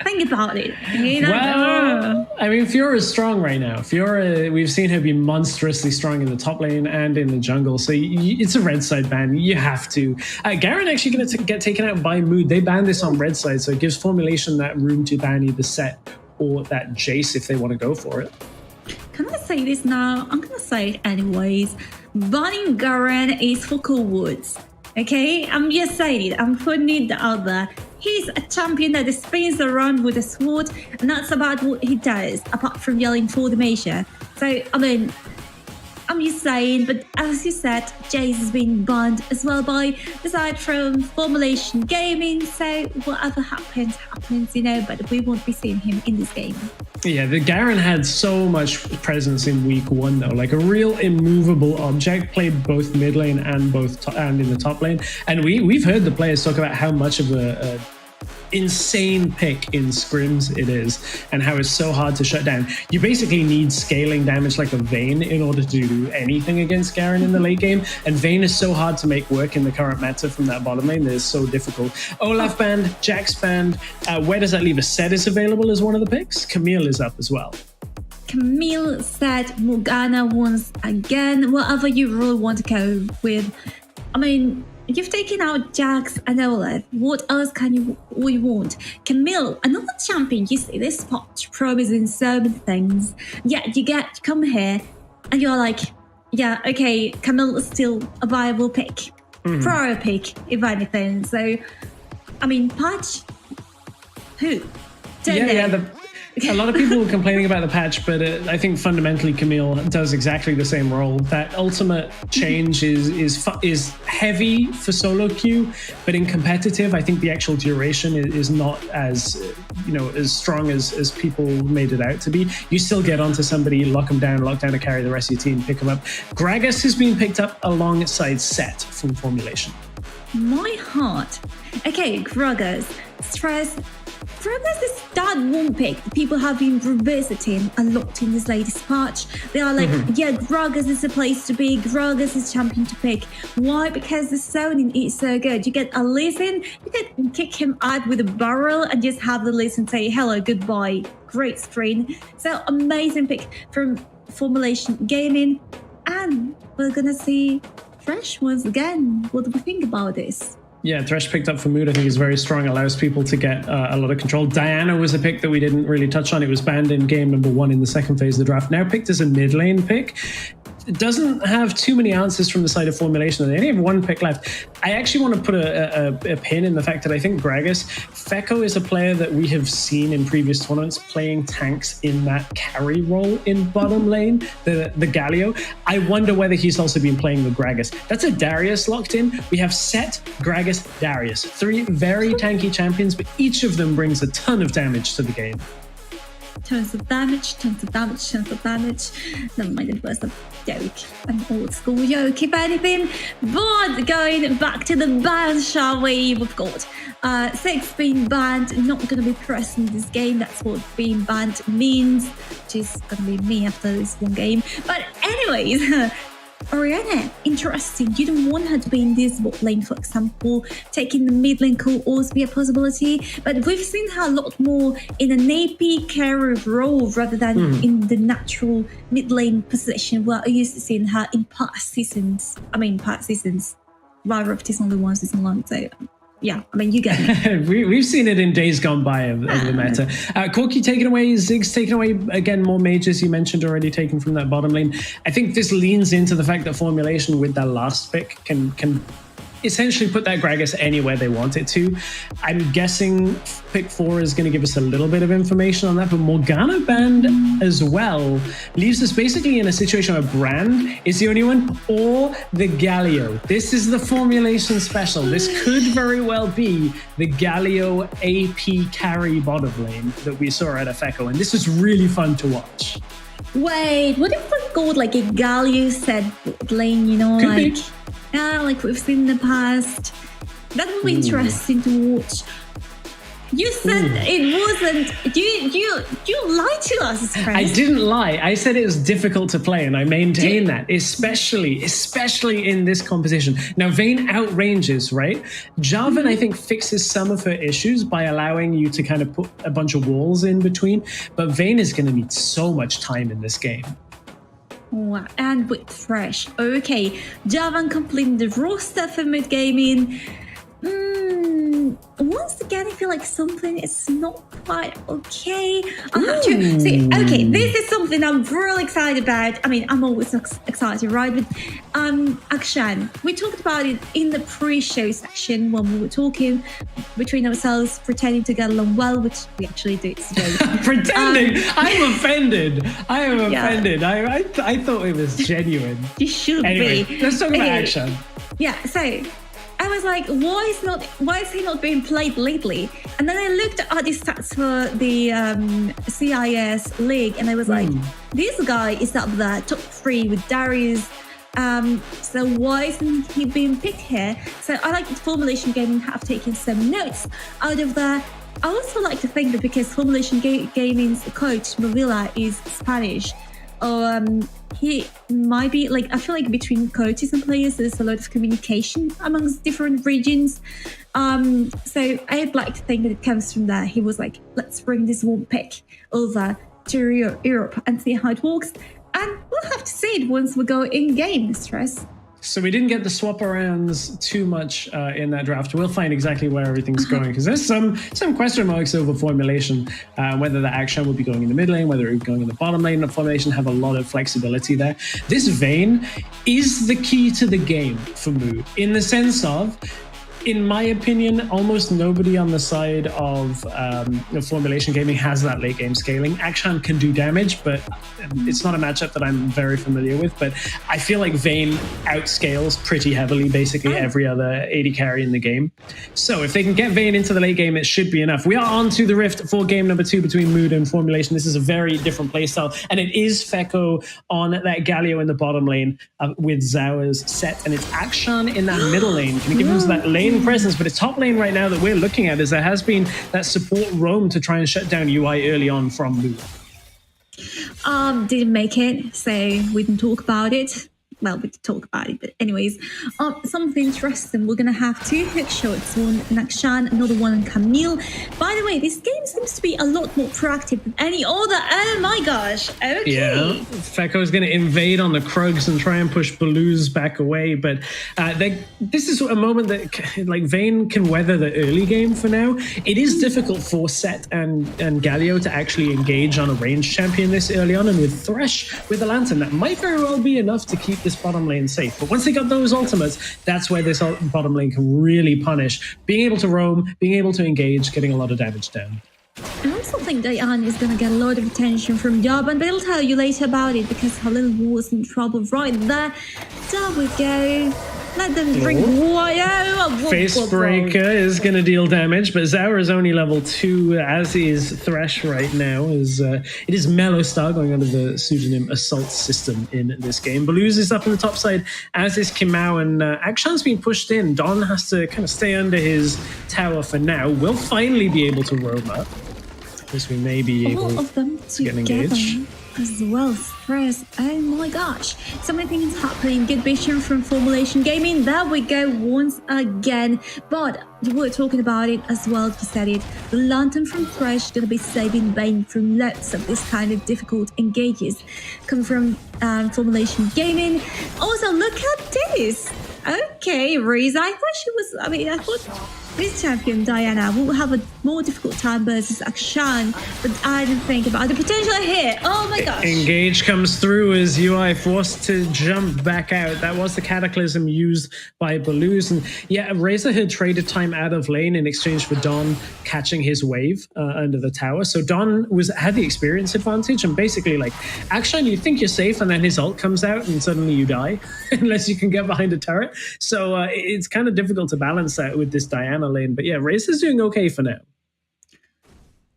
think about it. You know? Well, I mean, Fiora is strong right now. Fiora, we've seen her be monstrously strong in the top lane and in the jungle. So it's a red side ban. You have to. Garen actually going to get taken out by Mood. They banned this on red side, so it gives Formulation that room to ban either Set or that Jace if they want to go for it. Can I say this now? I'm gonna say it anyways. Banning Garen is for cool woods. Okay? I'm just saying it. I'm putting it out there. He's a champion that spins around with a sword, and that's about what he does, apart from yelling for the Measure. So, I mean, I'm just saying, but as you said, Jace has been banned as well by the side from Formulation Gaming, so whatever happens, you know, but we won't be seeing him in this game. Yeah, the Garen had so much presence in week 1 though, like a real immovable object, played both mid lane and and in the top lane. And we've heard the players talk about how much of a insane pick in scrims it is, and how it's so hard to shut down. You basically need scaling damage like a Vayne in order to do anything against Garen in the late game, and Vayne is so hard to make work in the current meta from that bottom lane that it's so difficult. Olaf banned, Jax banned. Where does that leave us? Set is available as one of the picks. Camille is up as well. Camille said Morgana once again, whatever you really want to go with. I mean, you've taken out Jax and Olaf. What else we want? Camille, another champion. You see this spot promising so many things. Yeah, you come here and you're like, yeah, okay, Camille is still a viable pick. Prior pick, if anything. So, I mean, patch? Who? Don't know. A lot of people were complaining about the patch, but I think fundamentally Camille does exactly the same role. That ultimate change is heavy for solo queue, but in competitive, I think the actual duration is not as as strong as people made it out to be. You still get onto somebody, lock them down, lock down a carry, the rest of your team, pick them up. Gragas has been picked up alongside Set from Formulation. My heart. Okay, Gragas. Stress. Gragas is that one pick that people have been revisiting a lot in this latest patch. They are like, yeah, Gragas is the place to be. Gragas is champion to pick. Why? Because the zoning is so good. You get a listen, you can kick him out with a barrel and just have the listen say hello, goodbye. Great screen. So amazing pick from Formulation Gaming. And we're gonna see Thresh once again. What do we think about this? Yeah, Thresh picked up for Mood, I think is very strong, allows people to get a lot of control. Diana was a pick that we didn't really touch on. It was banned in game number 1 in the second phase of the draft. Now picked as a mid lane pick. It doesn't have too many answers from the side of Formulation. They only have 1 pick left. I actually want to put a pin in the fact that I think Gragas, Fekko is a player that we have seen in previous tournaments playing tanks in that carry role in bottom lane, the Galio. I wonder whether he's also been playing with Gragas. That's a Darius locked in. We have Set, Gragas, Darius. 3 very tanky champions, but each of them brings a ton of damage to the game. Tons of damage. Never mind, it was a joke. An old school joke, if anything. But going back to the ban, shall we? We've got 6 being banned, not going to be present in this game. That's what being banned means, which is going to be me after this one game. But anyways, Orianna, interesting. You don't want her to be in this bot lane, for example. Taking the mid lane could also be a possibility, but we've seen her a lot more in an AP carry role rather than in the natural mid lane position where I used to see her in past seasons. WREC is only 1 season long, so yeah, I mean, you get it. We've seen it in days gone by of the meta. Corki taken away, Ziggs taken away. Again, more mages you mentioned already taken from that bottom lane. I think this leans into the fact that Formulation with that last pick can essentially put that Gragas anywhere they want it to. I'm guessing pick 4 is going to give us a little bit of information on that, but Morgana banned as well leaves us basically in a situation where Brand is the only one, or the Galio. This is the Formulation special. This could very well be the Galio AP carry bottom lane that we saw at Fekko, and this is really fun to watch. Wait, what if we got like a Galio set lane, Could like be. Yeah, like we've seen in the past. That would be interesting to watch. You said it wasn't. You lied to us, Chris. I didn't lie. I said it was difficult to play, and I maintain that, especially in this competition. Now, Vayne outranges, right? Jarvan, I think, fixes some of her issues by allowing you to kind of put a bunch of walls in between, but Vayne is going to need so much time in this game. Wow. And with Thresh. Okay, Jarvan completing the roster for Mood Gaming. Once again, I feel like something is not quite okay. I have to say, okay, this is something I'm really excited about. I mean, I'm always excited, right? But Akshan, we talked about it in the pre-show section when we were talking between ourselves, pretending to get along well, which we actually did today. Pretending? I'm offended. I am offended. I thought it was genuine. You should anyway, be. Let's talk about Akshan. Yeah, so I was like, why is he not being played lately? And then I looked at his stats for the CIS league, and I was like, this guy is up there, top 3 with Darius. So why isn't he being picked here? So I like that Formulation Gaming have taken some notes out of that. I also like to think that because Formulation Gaming's coach, Mavila, is Spanish, he might be like, I feel like between coaches and players there's a lot of communication amongst different regions, so I'd like to think that it comes from there. He was like, let's bring this one pick over to Europe and see how it works, and we'll have to see it once we go in game. Stress. So we didn't get the swap arounds too much in that draft. We'll find exactly where everything's going, because there's some question marks over Formulation, whether the action would be going in the mid lane, whether it would be going in the bottom lane. The Formulation have a lot of flexibility there. This Vayne is the key to the game for Mood, in the sense of, in my opinion, almost nobody on the side of Formulation Gaming has that late game scaling. Akshan can do damage, but it's not a matchup that I'm very familiar with. But I feel like Vayne outscales pretty heavily basically every other AD carry in the game. So if they can get Vayne into the late game, it should be enough. We are on to the Rift for game number 2 between Mood and Formulation. This is a very different playstyle, and it is Feko on that Galio in the bottom lane with Zauer's set, and it's Akshan in that middle lane. Can you give him that lane presence? But it's top lane right now that we're looking at, is there has been that support roam to try and shut down UI early on from Mood. Didn't make it, so we didn't talk about it. Well, we did talk about it, but anyways, something interesting. We're gonna have 2 hook shots, one in Akshan, another one in Camille. By the way, this game seems to be a lot more proactive than any other. Oh my gosh. Okay. Yeah, Feko is going to invade on the Krugs and try and push Baloo's back away, but this is a moment that like Vayne can weather the early game for now. It is difficult for Set and Galio to actually engage on a ranged champion this early on, and with Thresh with the Lantern, that might very well be enough to keep this bottom lane safe. But once they got those ultimates, that's where this bottom lane can really punish. Being able to roam, being able to engage, getting a lot of damage down. I also think Diane is going to get a lot of attention from Jarvan, but I'll tell you later about it because her little was in trouble right there. There we go. Let them drink water. Facebreaker is going to deal damage, but Zauer is only level 2, as is Thresh right now. It is Mellow Star going under the pseudonym Assault System in this game. Baloo's is up on the top side, as is Kimau, and Akshan's been pushed in. Don has to kind of stay under his tower for now. We'll finally be able to roam up, because we may be able of them to get engaged. As well, Stress. Oh my gosh. So many things happening. Good vision from Formulation Gaming. There we go once again. But we're talking about it as well. You said it. The Lantern from Thresh going to be saving Vayne from lots of this kind of difficult engages. Come from Formulation Gaming. Also, look at this. Okay, Reese. I thought this champion, Diana, will have a more difficult time versus Akshan, but I didn't think about the potential here. Oh my gosh. Engage comes through as UI forced to jump back out. That was the Cataclysm used by Baloo's. And yeah, Razor had traded time out of lane in exchange for Don catching his wave under the tower. So Don had the experience advantage, and basically like, Akshan, you think you're safe, and then his ult comes out and suddenly you die, unless you can get behind a turret. So it's kind of difficult to balance that with this Diana lane. But yeah, Razor's doing okay for now.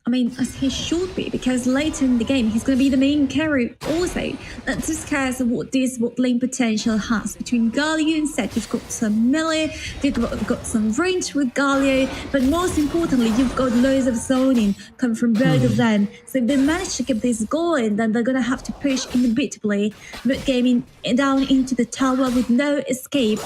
I mean, as he should be, because later in the game, he's going to be the main carry also. That discusses what this bot lane potential has between Galio and Zed. You've got some melee, you've got some range with Galio, but most importantly, you've got loads of zoning coming from both of them. So if they manage to keep this going, then they're going to have to push inevitably mid gaming down into the tower with no escape.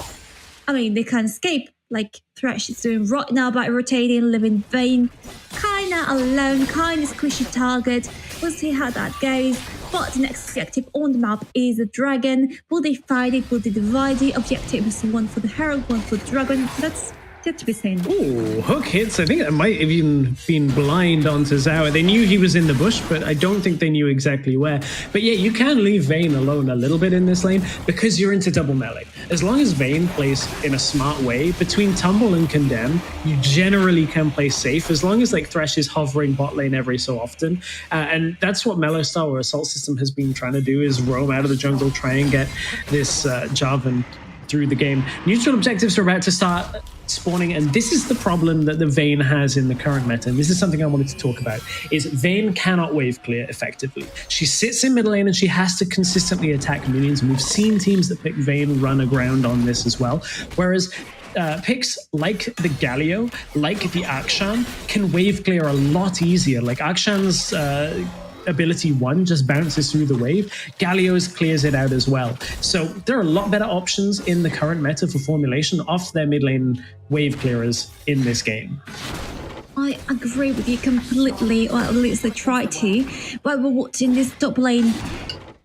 I mean, they can't escape like Thresh is doing right now by rotating, leaving Vayne kinda alone, kinda squishy target. We'll see how that goes. But the next objective on the map is a dragon. Will they fight it? Will they divide the objectives? One for the Herald, one for the dragon. That's yet to be seen. Ooh, hook hits. I think it might have even been blind onto Zhao. They knew he was in the bush, but I don't think they knew exactly where. But yeah, you can leave Vayne alone a little bit in this lane because you're into double melee. As long as Vayne plays in a smart way, between Tumble and Condemn, you generally can play safe as long as like Thresh is hovering bot lane every so often. And that's what Mellow Star or Assault System has been trying to do, is roam out of the jungle, try and get this Jarvan through the game. Neutral objectives are about to start spawning, and this is the problem that the Vayne has in the current meta, and this is something I wanted to talk about, is Vayne cannot wave clear effectively. She sits in mid lane and she has to consistently attack minions, and we've seen teams that pick Vayne run aground on this as well, whereas picks like the Galio, like the Akshan, can wave clear a lot easier. Like Akshan's ability 1 just bounces through the wave. Galio's clears it out as well. So there are a lot better options in the current meta for formulation off their mid lane wave clearers in this game. I agree with you completely, or at least I try to. But we're watching this top lane,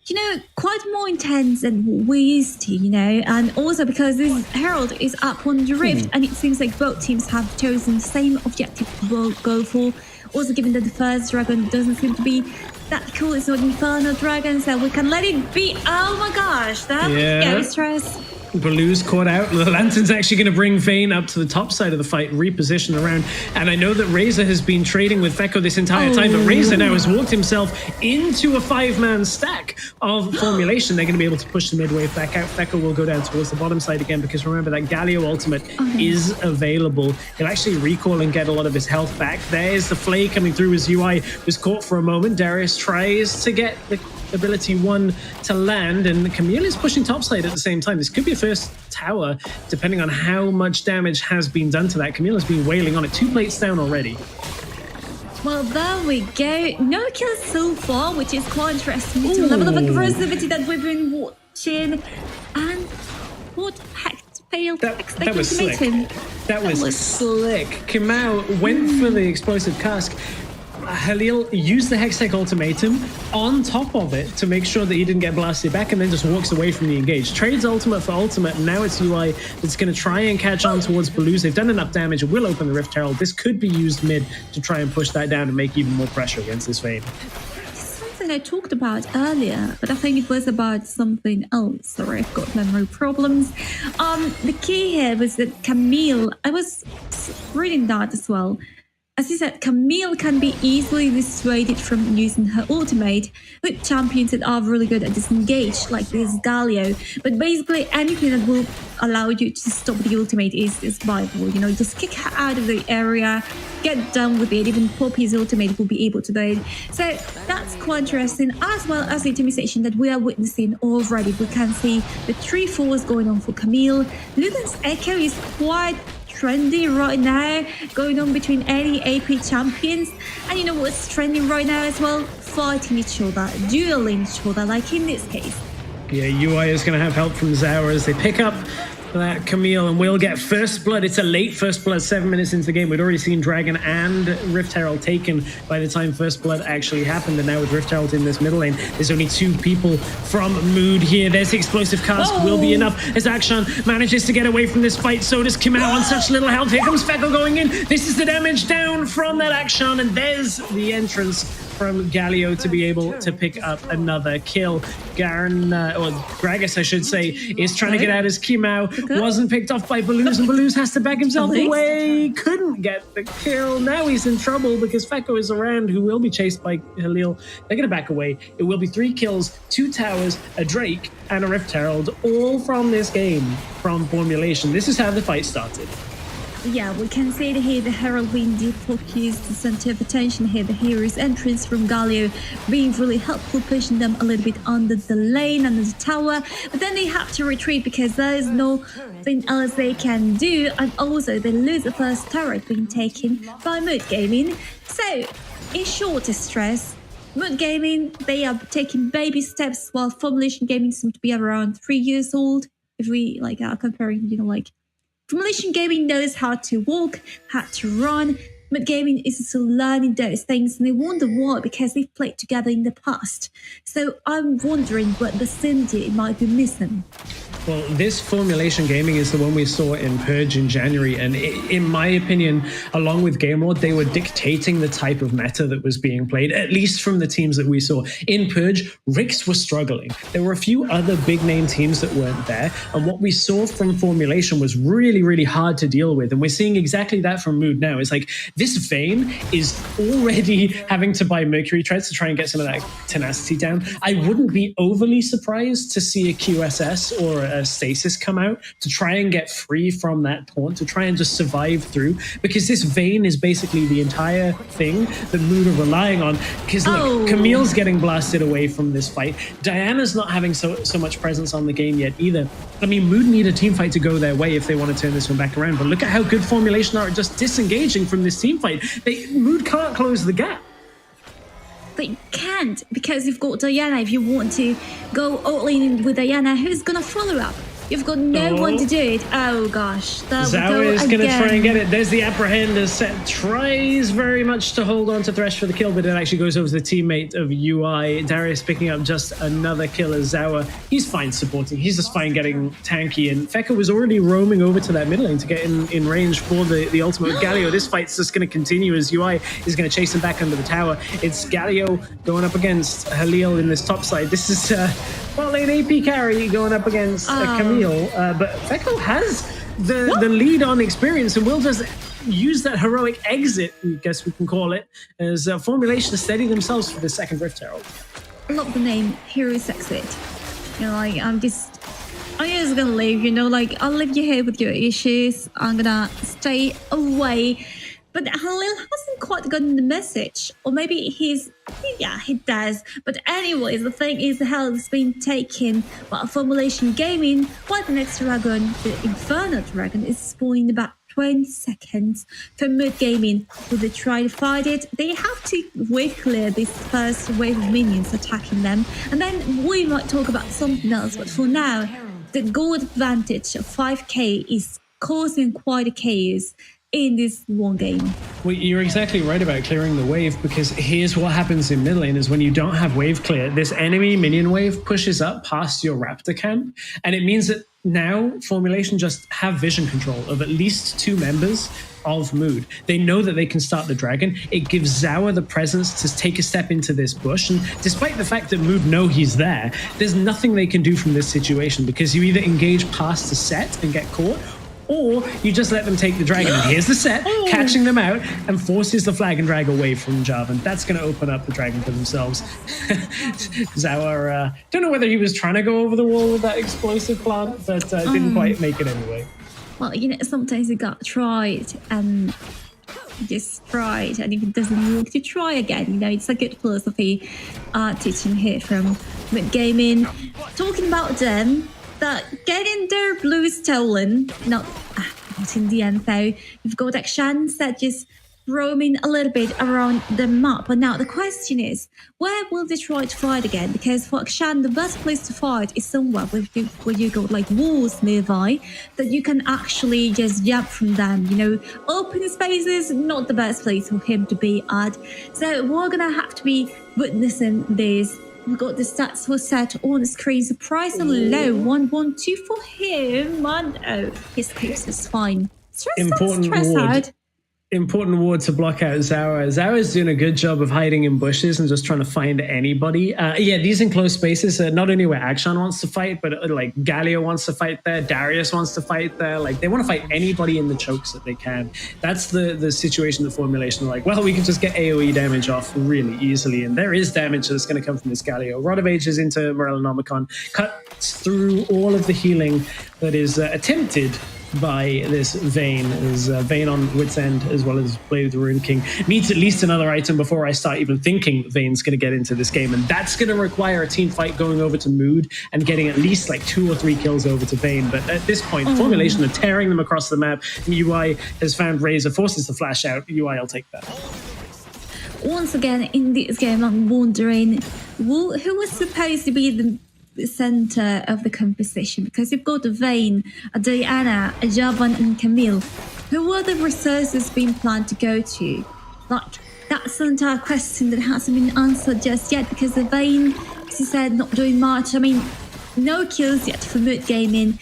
you know, quite more intense than what we used to, you know, and also because this Herald is up on the Rift, and it seems like both teams have chosen the same objective to go for. Also, given that the first dragon doesn't seem to be that cool, it's not Inferno Dragon, so we can let it be. Oh my gosh, that scary stress. Baloo's caught out. The Lantern's actually going to bring Vayne up to the top side of the fight, reposition around. And I know that Razor has been trading with Fekko this entire time, but Razor now has walked himself into a 5-man stack of formulation. They're going to be able to push the mid wave back out. Fekko will go down towards the bottom side again, because remember that Galio ultimate is available. He'll actually recall and get a lot of his health back. There's the Flay coming through. His UI was caught for a moment. Darius tries to get the ability 1 to land, and Camille is pushing topside at the same time. This could be a first tower, depending on how much damage has been done to that. Camille has been wailing on it. 2 plates down already. Well, there we go. No kills so far, which is quite interesting. The level of aggressivity that we've been watching. And what heck failed that was slick. That was slick. Kamau went for the explosive cask. Halil used the Hextech ultimatum on top of it to make sure that he didn't get blasted back, and then just walks away from the engage. Trades ultimate for ultimate, and now it's UI that's going to try and catch on towards Baloo's. They've done enough damage. It will open the Rift Herald. This could be used mid to try and push that down and make even more pressure against this Vayne. Something I talked about earlier, but I think it was about something else. Sorry, I've got memory problems. The key here was that Camille, I was reading that as well. As you said, Camille can be easily dissuaded from using her ultimate with champions that are really good at disengage, like this Galio. But basically, anything that will allow you to stop the ultimate is viable. You know, just kick her out of the area, get done with it. Even Poppy's ultimate will be able to do it. So that's quite interesting, as well as the optimization that we are witnessing already. We can see the 3-4s going on for Camille. Luden's Echo is quite trendy right now, going on between any AP champions. And you know what's trending right now as well? Fighting each other, dueling each other, like in this case. Yeah, UI is going to have help from Zhao as they pick up that Camille, and we'll get first blood. It's a late first blood, 7 minutes into the game. We'd already seen Dragon and Rift Herald taken by the time first blood actually happened, and now with Rift Herald in this middle lane, there's only 2 people from Mood here. There's the explosive cast, will be enough as Akshan manages to get away from this fight. So does Kimao on such little health. Here comes Fekko going in. This is the damage down from that Akshan, and there's the entrance from Galio to be able to pick up another kill. Garen, or Gragas, I should say, is trying to get out as Kimao. Wasn't picked off by Balooz, and Balooz has to back himself away. Couldn't get the kill. Now he's in trouble because Fekko is around, who will be chased by Halil. They're going to back away. It will be 3 kills, 2 towers, a Drake, and a Rift Herald, all from this game, from formulation. This is how the fight started. Yeah, we can see it here, the Herald being defocused, the center of attention here, the hero's entrance from Galio being really helpful, pushing them a little bit under the lane, under the tower, but then they have to retreat because there is nothing else they can do, and also they lose the first turret being taken by Mood Gaming. So, in short distress, Mood Gaming, they are taking baby steps while Formulation Gaming seems to be around 3 years old, if we are comparing, Formulation Gaming knows how to walk, how to run, but gaming is still learning those things, and they wonder why, because they've played together in the past. So I'm wondering what the synergy might be missing. Well, this Formulation Gaming is the one we saw in Purge in January, and in my opinion, along with Game Lord, they were dictating the type of meta that was being played, at least from the teams that we saw. In Purge, RICS were struggling. There were a few other big-name teams that weren't there, and what we saw from Formulation was really, really hard to deal with, and we're seeing exactly that from Mood now. It's like, this Vayne is already having to buy Mercury Treads to try and get some of that tenacity down. I wouldn't be overly surprised to see a QSS or a Stasis come out to try and get free from that taunt, to try and just survive through, because this Vayne is basically the entire thing that Mood are relying on. Because look, Camille's getting blasted away from this fight. Diana's not having so much presence on the game yet either. I mean, Mood need a team fight to go their way if they want to turn this one back around, but look at how good Formulation are at just disengaging from this team fight. Mood can't close the gap. They can't, because you've got Diana. If you want to go all in with Diana, who's gonna follow up? You've got no one to do it. Oh gosh. Zawa is going to try and get it. There's the apprehender set. Tries very much to hold on to Thresh for the kill, but it actually goes over to the teammate of UI. Darius picking up just another kill as Zawa. He's fine supporting. He's just fine getting tanky. And Feka was already roaming over to that mid lane to get in range for the ultimate with Galio. This fight's just going to continue as UI is going to chase him back under the tower. It's Galio going up against Halil in this top side. This is bot lane AP carry going up against Camille. But Feko has the lead on experience and will just use that heroic exit, I guess we can call it, as Formulation to steady themselves for the second Rift Herald. I love the name, Hero's Exit. I'm just gonna leave, I'll leave you here with your issues. I'm gonna stay away. But Halil hasn't quite gotten the message. Or maybe he does. But anyways, the thing is the hell has been taken by Formulation Gaming, while the next dragon, the Inferno Dragon, is spawning about 20 seconds for Mood Gaming. Will they try to fight it? They have to wave clear this first wave of minions attacking them. And then we might talk about something else. But for now, the gold advantage of 5k is causing quite a chaos in this one game. Well, you're exactly right about clearing the wave, because here's what happens in mid lane is when you don't have wave clear, this enemy minion wave pushes up past your Raptor camp, and it means that now Formulation just have vision control of at least 2 members of Mood. They know that they can start the dragon. It gives Zawa the presence to take a step into this bush, and despite the fact that Mood know he's there, there's nothing they can do from this situation, because you either engage past the set and get caught, or you just let them take the dragon. And here's the set, catching them out, and forces the flag and drag away from Jarvan. That's going to open up the dragon for themselves. Zawa, don't know whether he was trying to go over the wall with that explosive plant, but didn't quite make it anyway. Well, sometimes you got tried and just tried, and if it doesn't work, to try again. It's a good philosophy teaching here from Mood Gaming. Talking about them, that getting their blue stolen, not in the end though. You've got Akshan that just roaming a little bit around the map. But now the question is, where will they try to fight again? Because for Akshan, the best place to fight is somewhere where you got like walls nearby that you can actually just jump from them. Open spaces, not the best place for him to be at. So we're gonna have to be witnessing this. We've got the stats for set on the screen, surprisingly low, 112 for him, and his pace is fine. Important ward to block out Zawa. Zawa's doing a good job of hiding in bushes and just trying to find anybody. These enclosed spaces are not only where Akshan wants to fight, but like Galio wants to fight there, Darius wants to fight there. Like, they want to fight anybody in the chokes that they can. That's the situation that Formulation are like, well, we can just get AoE damage off really easily, and there is damage that's going to come from this Galio. Rod of Ages into Morellonomicon, cuts through all of the healing that is attempted by this Vayne, as Vayne on Wit's End as well as Play with the Rune King needs at least another item before I start even thinking Vayne's going to get into this game, and that's going to require a team fight going over to Mood and getting at least like 2 or 3 kills over to Vayne. But at this point, Formulation are tearing them across the map, and UI has found Razor, forces the flash out. UI, I'll take that. Once again, in this game, I'm wondering who was supposed to be the center of the composition, because you've got Vayne, Diana, Javan, and Camille. Who are the resources being planned to go to? Like, that's an entire question that hasn't been answered just yet, because the Vayne, as you said, not doing much. I mean, no kills yet for Mood Gaming.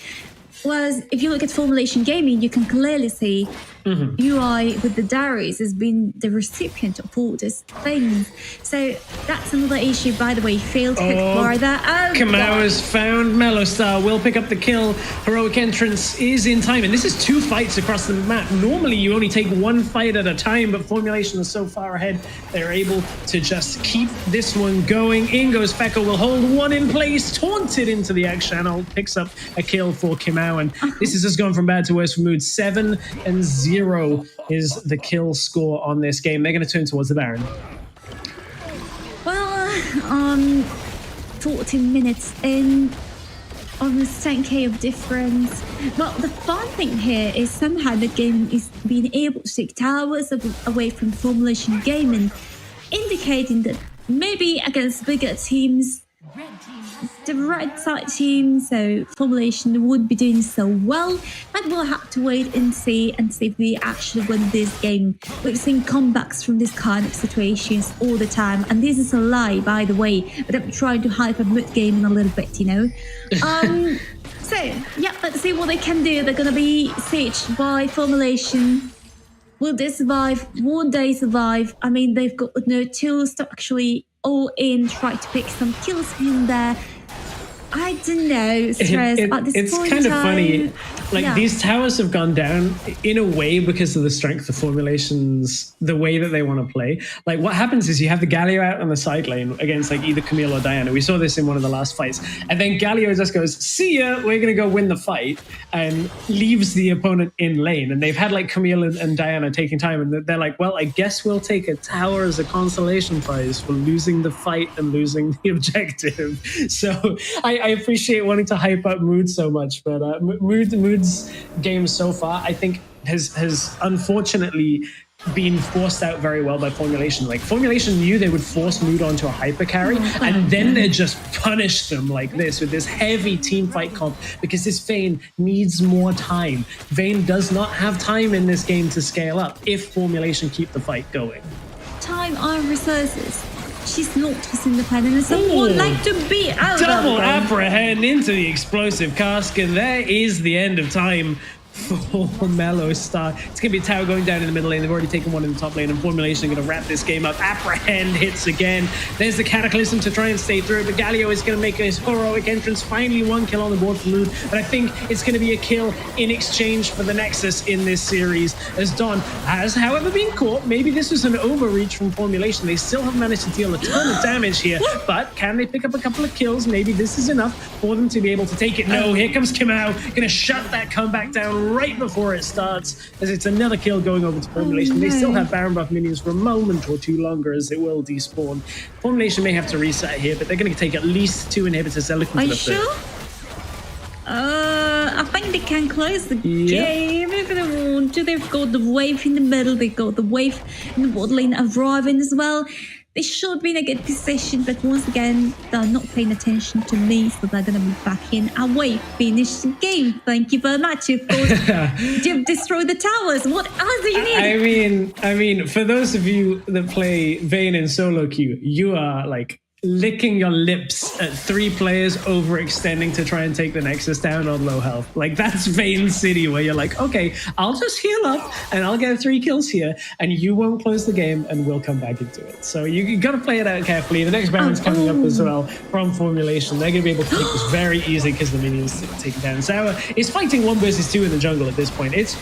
Whereas if you look at Formulation Gaming, you can clearly see UI with the Darius has been the recipient of all these things. So that's another issue, by the way. Failed to hit bar there. Kamau has found Mellow Star, will pick up the kill. Heroic Entrance is in time, and this is 2 fights across the map. Normally you only take 1 fight at a time, but Formulation is so far ahead, they're able to just keep this one going. In goes Fekko, will hold 1 in place, taunted into the X channel, picks up a kill for Kamau, and this has just gone from bad to worse for Mood. 7-0 is the kill score on this game. They're going to turn towards the Baron. Well, 14 minutes in, almost 10k of difference. Well, the fun thing here is somehow the game is being able to take towers away from Formulation Gaming, indicating that maybe against bigger teams, the red side team, so Formulation would be doing so well, but we'll have to wait and see if we actually win this game. We've seen comebacks from this kind of situations all the time, and this is a lie, by the way, but I'm trying to hype up Mood Gaming a little bit, you know. So yeah, let's see what they can do. They're gonna be sieged by Formulation. Will they survive? Won't they survive? I mean, they've got no tools to actually all in, try to pick some kills here and there. I don't know, Stress. At this it's point kind of in funny. time, Like, these towers have gone down in a way because of the strength of Formulation's, the way that they want to play. Like, what happens is you have the Galio out on the side lane against like either Camille or Diana. We saw this in one of the last fights. And then Galio just goes, see ya, we're going to go win the fight, and leaves the opponent in lane. And they've had like Camille and Diana taking time, and they're like, well, I guess we'll take a tower as a consolation prize for losing the fight and losing the objective. So I appreciate wanting to hype up Mood so much, but Mood's game so far, I think, has unfortunately been forced out very well by Formulation. Like, Formulation knew they would force Mood onto a hyper carry, and then they just punish them like this with this heavy team fight comp, because this Vayne needs more time. Vayne does not have time in this game to scale up if Formulation keep the fight going. time and resources. She's not as independent as someone like to be. Double apprehend into the explosive cask, and there is the end of time for Mellow Star. It's going to be a tower going down in the middle lane. They've already taken one in the top lane, and Formulation are going to wrap this game up. Apprehend hits again. There's the Cataclysm to try and stay through, but Galio is going to make his heroic entrance. Finally, one kill on the board for Mood, but I think it's going to be a kill in exchange for the Nexus in this series, as Don has, however, been caught. Maybe this was an overreach from Formulation. They still have managed to deal a ton of damage here, but can they pick up a couple of kills? Maybe this is enough for them to be able to take it. No, here comes Kamau, going to shut that comeback down right before it starts, as it's another kill going over to Formulation. They still have Baron buff minions for a moment or two longer, as it will despawn. Formulation may have to reset here, but they're going to take at least 2 inhibitors. They're looking for the third. Are you sure? I think they can close the game if they want to. They've got the wave in the middle, they've got the wave in the bot lane arriving as well. They should be in a good position, but once again, they're not paying attention to me, so they're going to be back in away. Finish the game. Thank you very much. Of course, you've destroyed the towers. What else do you need? I mean, for those of you that play Vayne in solo queue, you are like licking your lips at 3 players overextending to try and take the Nexus down on low health. Like, that's Vayne City, where you're like, okay, I'll just heal up and I'll get 3 kills here, and you won't close the game, and we'll come back into it. So you got to play it out carefully. The next Baron's coming up as well from Formulation. They're going to be able to take this very easy because the minions take it down. Sour is fighting 1 versus 2 in the jungle at this point. It's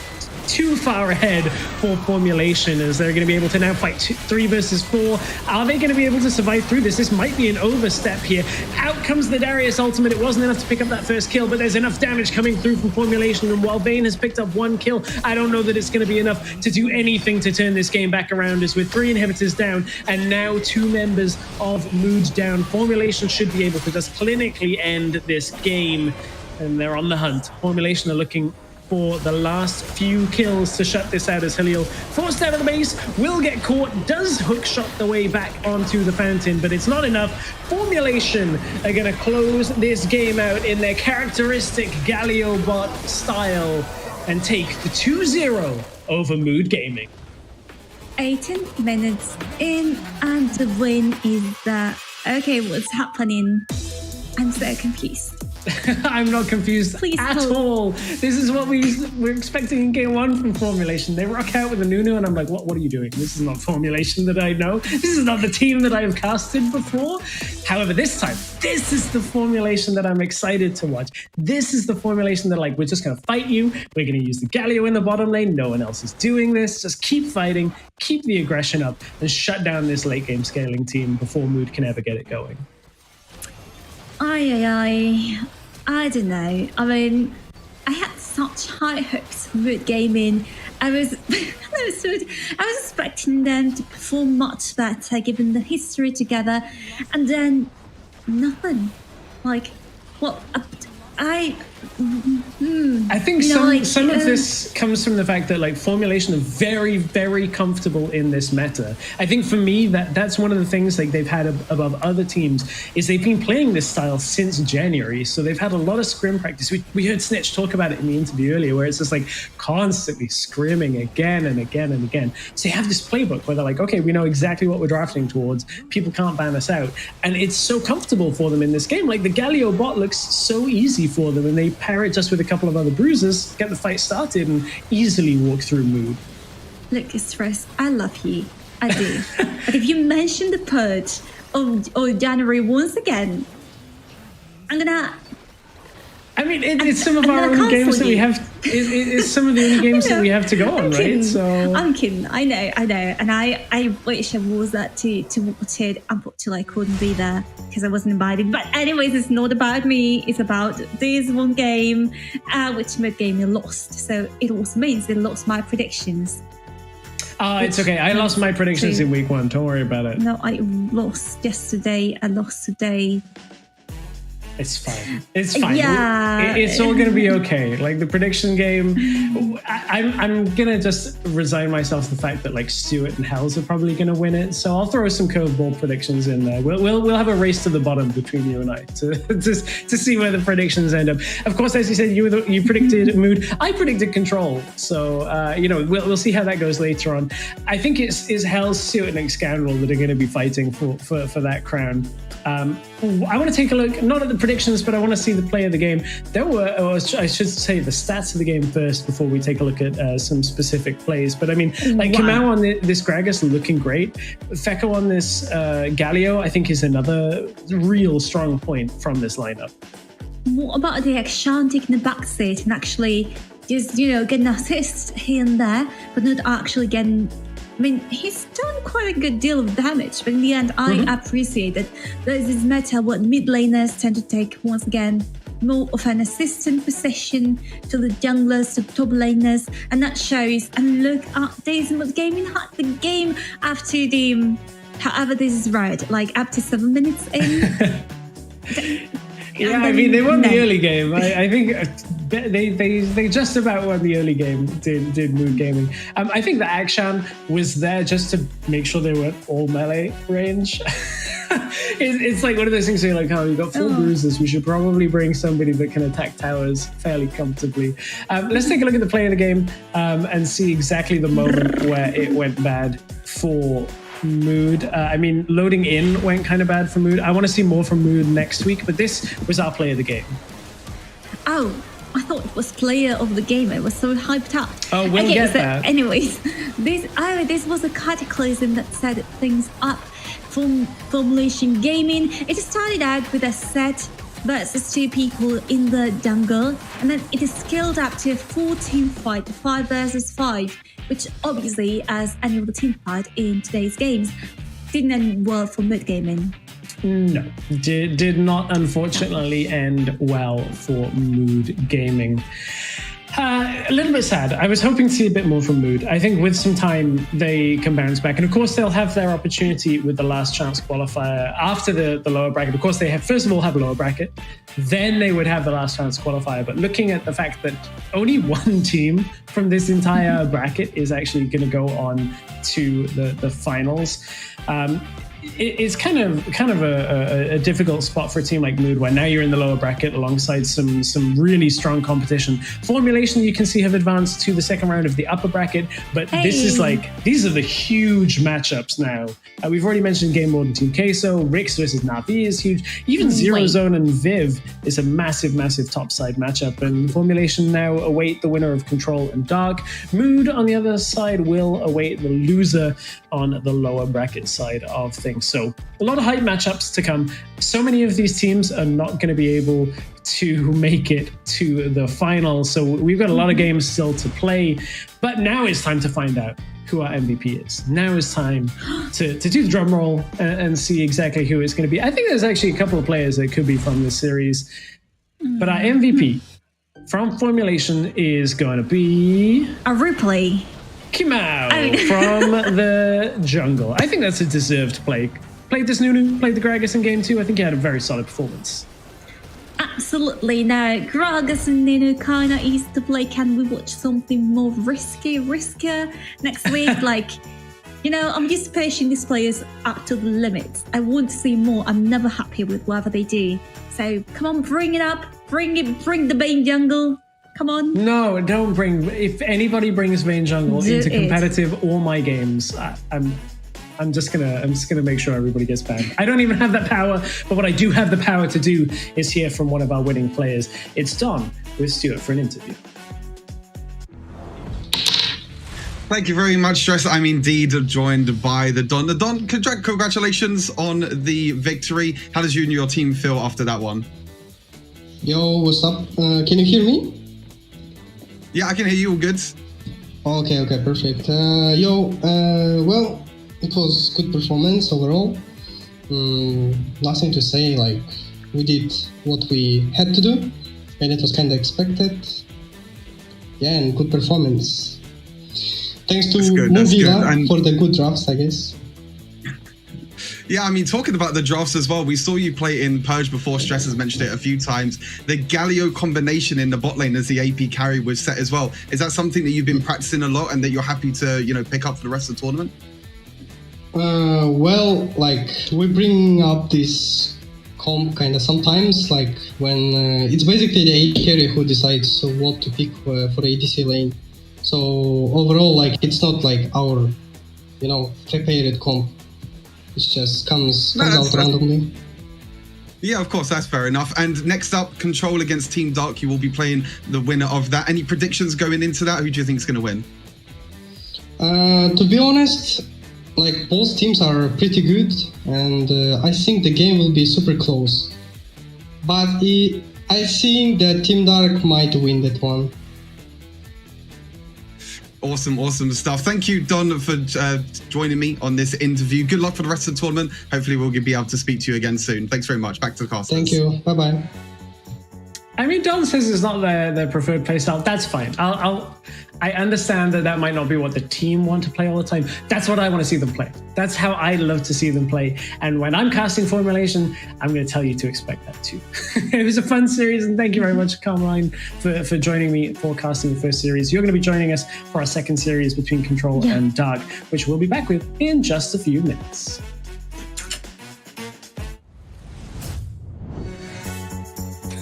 too far ahead for Formulation, as they're going to be able to now fight 3 versus 4. Are they going to be able to survive through this? This might might be an overstep here. Out comes the Darius ultimate. It wasn't enough to pick up that first kill, but there's enough damage coming through from Formulation, and while Vayne has picked up 1 kill, I don't know that it's going to be enough to do anything to turn this game back around, as with 3 inhibitors down and now 2 members of Mood down. Formulation should be able to just clinically end this game, and they're on the hunt. Formulation are looking for the last few kills to shut this out, as Halil, forced out of the base, will get caught, does hook shot the way back onto the fountain, but it's not enough. Formulation are going to close this game out in their characteristic Galio bot style and take the 2-0 over Mood Gaming. 18 minutes in, and the win is there. Okay, what's happening? I'm so confused. I'm not confused Please at hold. all. This is what we're expecting in game 1 from Formulation. They rock out with a Nunu, and I'm like, what are you doing? This is not Formulation that I know. This is not the team that I have casted before. However, this time, this is the Formulation that I'm excited to watch. This is the Formulation that, like, we're just going to fight you. We're going to use the Galio in the bottom lane. No one else is doing this. Just keep fighting, keep the aggression up, and shut down this late game scaling team before Mood can ever get it going. I don't know. I mean, I had such high hopes for Mood Gaming. I was expecting them to perform much better given the history together, and then nothing. Like, what? I think some of this comes from the fact that, like, Formulation are very, very comfortable in this meta. I think for me that's one of the things, like, they've had above other teams is they've been playing this style since January, so they've had a lot of scrim practice. We heard Snitch talk about it in the interview earlier, where it's just like constantly scrimming again and again and again. So they have this playbook where they're like, okay, we know exactly what we're drafting towards. People can't ban us out, and it's so comfortable for them in this game. Like, the Galio bot looks so easy for them, and they pair it just with a couple of other bruisers, get the fight started, and easily walk through Mood. Look, Stress, I love you. I do. But if you mention the purge of January once again, I'm gonna... I mean, it's some of our only games that we have. It's some of the only games that we have to go on, right? So I'm kidding. I know, and I wish I was there to watch it. Unfortunately, I couldn't be there because I wasn't invited. But anyways, it's not about me. It's about this one game, which Mood Gaming lost. So it also means they lost my predictions. It's okay. I lost my predictions in week 1. Don't worry about it. No, I lost yesterday. I lost today. It's fine. It's fine. Yeah. It's all going to be okay. Like, the prediction game, I'm going to just resign myself to the fact that, like, Stuart and Hells are probably going to win it. So I'll throw some curveball predictions in there. We'll have a race to the bottom between you and I to see where the predictions end up. Of course, as you said, you predicted Mood. I predicted Control. So, we'll see how that goes later on. I think it's Hells, Stuart, and Scoundrel that are going to be fighting for that crown. I want to take a look, not at the predictions, but I want to see the play of the game. I should say the stats of the game first before we take a look at some specific plays. But I mean, like, Kamau on this Gragas looking great. Fekko on this Galio, I think, is another real strong point from this lineup. What about the Akshan taking the back seat and actually just, getting assists here and there, but not actually getting... I mean, he's done quite a good deal of damage, but in the end, I appreciate that there's this meta where mid laners tend to take, once again, more of an assistant position to the junglers, to top laners, and that shows. And look at this, Mood Gaming had the game after the, however this is right, like up to 7 minutes in. Yeah, I mean, they won the early game. I think they just about won the early game, did Mood Gaming. I think that Akshan was there just to make sure they were all melee range. It's like one of those things where you're like, oh, you've got 4 bruises. We should probably bring somebody that can attack towers fairly comfortably. Let's take a look at the play of the game and see exactly the moment where it went bad for Mood. I mean, loading in went kind of bad for Mood. I want to see more from Mood next week, but this was our play of the game. Oh, I thought it was player of the game. I was so hyped up. Oh, we'll get that. Anyways, this was a cataclysm that set things up for Formulation Gaming. It started out with a set versus 2 people in the jungle, and then it is scaled up to a 4-team fight, 5 versus 5, which obviously, as any of the team fight in today's games, didn't end well for Mood Gaming. No, did not unfortunately end well for Mood Gaming. A little bit sad. I was hoping to see a bit more from Mood. I think with some time they can bounce back, and of course they'll have their opportunity with the last chance qualifier after the lower bracket. Of course they have first of all have lower bracket, then they would have the last chance qualifier. But looking at the fact that only one team from this entire bracket is actually going to go on to the finals. It's kind of a difficult spot for a team like Mood, where now you're in the lower bracket alongside some really strong competition. Formulation, you can see, have advanced to the second round of the upper bracket, but this is these are the huge matchups now. We've already mentioned Game Mode and Team Queso. Rix versus Navi is huge. Even Zero Zone and Viv is a massive topside matchup. And Formulation now await the winner of Control and Dark. Mood, on the other side, will await the loser on the lower bracket side of things. So a lot of hype matchups to come. So many of these teams are not going to be able to make it to the final. So we've got a lot of games still to play. But now it's time to find out who our MVP is. Now is time to do the drum roll and see exactly who it's going to be. I think there's actually a couple of players that could be from this series. But our MVP from Formulation is going to be... a replay. Kimao from the jungle. I think that's a deserved play. Played this Nunu, played the Gragas in game 2. I think he had a very solid performance. Absolutely. Now, Gragas and Nunu kind of easy to play. Can we watch something more riskier next week? I'm just pushing these players up to the limit. I want to see more. I'm never happy with whatever they do. So come on, bring it up. Bring the Bane jungle. Come on. No, don't bring. If anybody brings Main Jungle into competitive or my games, I'm just gonna make sure everybody gets banned. I don't even have that power, but what I do have the power to do is hear from one of our winning players. It's Don with Stuart for an interview. Thank you very much, Stress. I'm indeed joined by the Don. The Don, congratulations on the victory. How does you and your team feel after that one? Yo, what's up? Can you hear me? Yeah, I can hear you all good. Okay, perfect. Well, it was good performance overall. Nothing to say, we did what we had to do, and it was kind of expected. Yeah, and good performance. Thanks to Moviva for the good drafts, I guess. Yeah, I mean, talking about the drafts as well, we saw you play in Purge before. Stress has mentioned it a few times. The Galio combination in the bot lane as the AP carry was set as well. Is that something that you've been practicing a lot and that you're happy to, pick up for the rest of the tournament? We bring up this comp kind of sometimes, when it's basically the AD carry who decides what to pick for ADC lane. So overall, it's not our, prepared comp. It just comes out randomly. Yeah, of course, that's fair enough. And next up, Control against Team Dark. You will be playing the winner of that. Any predictions going into that? Who do you think is going to win? To be honest, both teams are pretty good, and I think the game will be super close. But I think that Team Dark might win that one. Awesome stuff. Thank you, Don, for joining me on this interview. Good luck for the rest of the tournament. Hopefully we'll be able to speak to you again soon. Thanks very much. Back to the cast. Thank you. Bye-bye. I mean, Don says it's not their preferred playstyle. That's fine. I understand that might not be what the team want to play all the time. That's what I want to see them play. That's how I love to see them play. And when I'm casting Formulation, I'm going to tell you to expect that too. It was a fun series, and thank you very much, Carmine, for joining me for casting the first series. You're going to be joining us for our second series between Control and Dark, which we'll be back with in just a few minutes.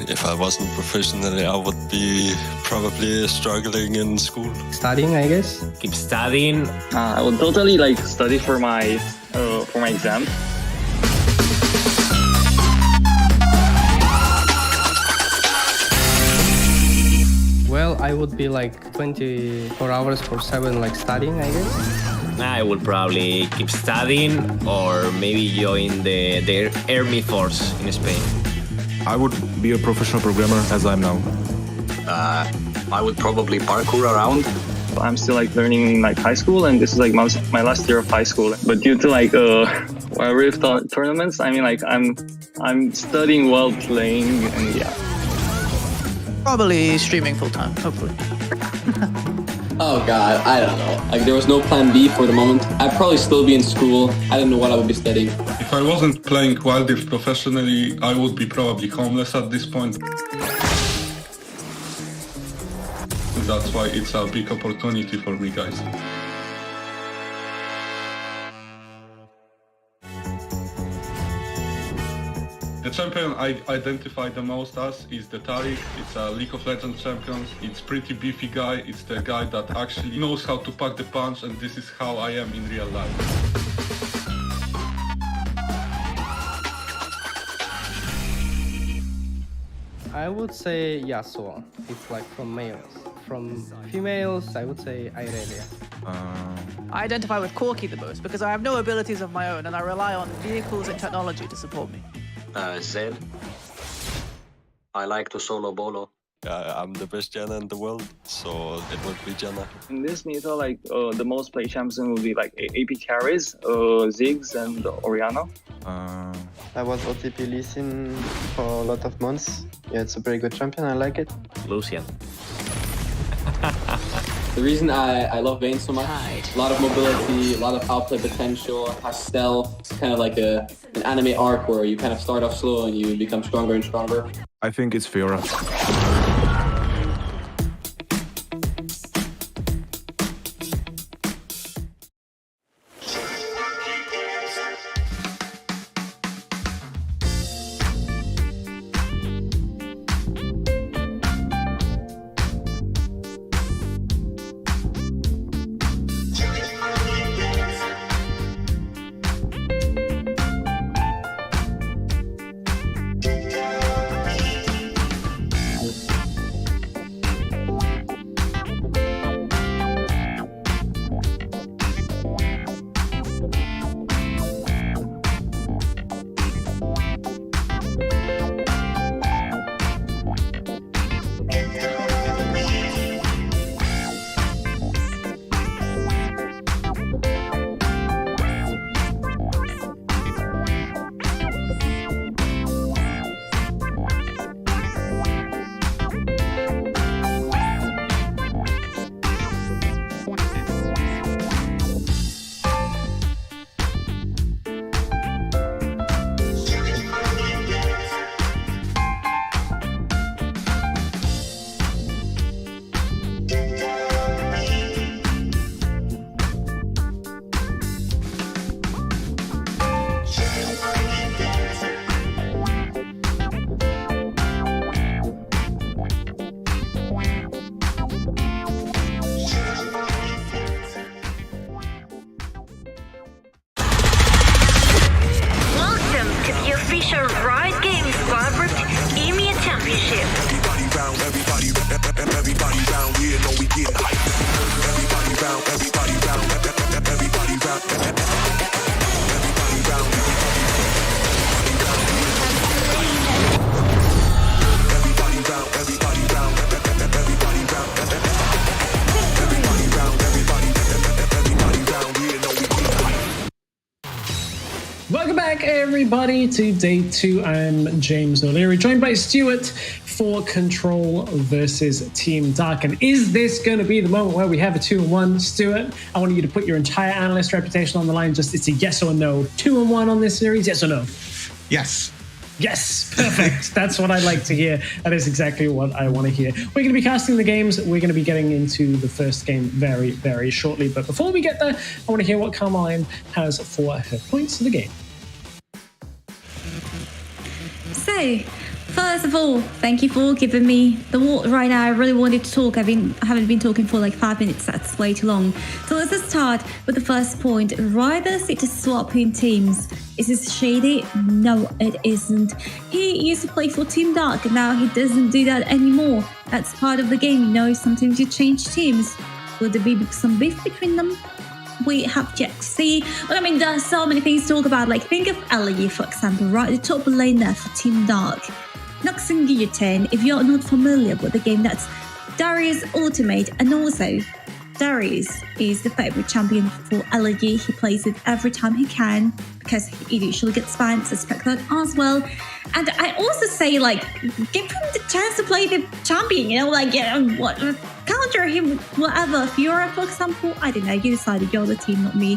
If I wasn't professionally, I would be probably struggling in school. Studying, I guess. Keep studying. I would totally study for my exam. Well, I would be 24 hours for 7 studying, I guess. I would probably keep studying or maybe join the Army Force in Spain. I would be a professional programmer as I'm now. I would probably parkour around. I'm still learning high school, and this is my last year of high school. But due to Wild Rift tournaments. I mean, like I'm studying while playing, and yeah. Probably streaming full time, hopefully. Oh god, I don't know. Like there was no plan B for the moment. I'd probably still be in school. I don't know what I would be studying. If I wasn't playing Wild Rift professionally, I would be probably homeless at this point. That's why it's a big opportunity for me, guys. The champion I identify the most as is the Tariq. It's a League of Legends champion. It's pretty beefy guy. It's the guy that actually knows how to pack the punch, and this is how I am in real life. I would say Yasuo. It's like from males. From females, I would say Irelia. I identify with Corki the most because I have no abilities of my own and I rely on vehicles and technology to support me. Zed. I like to solo bolo. I'm the best Janna in the world, so it would be Janna. In this meta, like the most played champion will be like AP carries, Ziggs and Orianna. I was OTP Lee Sin for a lot of months. Yeah, it's a very good champion. I like it. Lucian. The reason I love Vayne so much, a lot of mobility, a lot of outplay potential, has stealth. It's kind of like an anime arc where you kind of start off slow and you become stronger and stronger. I think it's Fiora. Welcome back, everybody, to day 2. I'm James O'Leary, joined by Stuart for Control versus Team Dark. And is this going to be the moment where we have a 2-1? Stuart, I want you to put your entire analyst reputation on the line. Just it's a yes or no. 2-1 on this series, yes or no? Yes. Yes, perfect. That's what I like to hear. That is exactly what I want to hear. We're going to be casting the games. We're going to be getting into the first game very, very shortly. But before we get there, I want to hear what Carmeline has for her points of the game. So, first of all, thank you for giving me the water right now. I really wanted to talk. I haven't been talking for like 5 minutes. That's way too long. So let's just start with the first point. Ryder is swapping teams. Is this shady? No, it isn't. He used to play for Team Dark, and now he doesn't do that anymore. That's part of the game. You know, sometimes you change teams. Will there be some beef between them? We have yet to see. But I mean, there's so many things to talk about. Like, think of Ellie, for example, right? The top lane there for Team Dark. Nux and Guillotine, if you're not familiar with the game, that's Darius Ultimate, and also Darius is the favorite champion for LG. He plays it every time he can because he usually gets banned. Suspect that as well. And I also say, like, give him the chance to play the champion, you know, like, what, counter him, whatever. Fiora, for example, I don't know, you decided, you're the team, not me.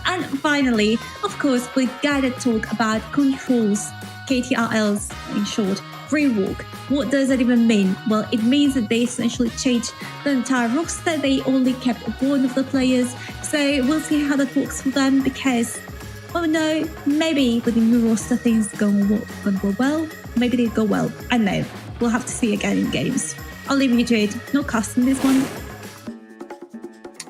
And finally, of course, we gotta talk about controls, KTRLs in short, rework. What does that even mean? Well, it means that they essentially changed the entire roster. They only kept one of the players. So we'll see how that works for them because, oh no, maybe with the new roster things gonna go well. Maybe they go well. I don't know. We'll have to see again in games. I'll leave you to it. No casting this one.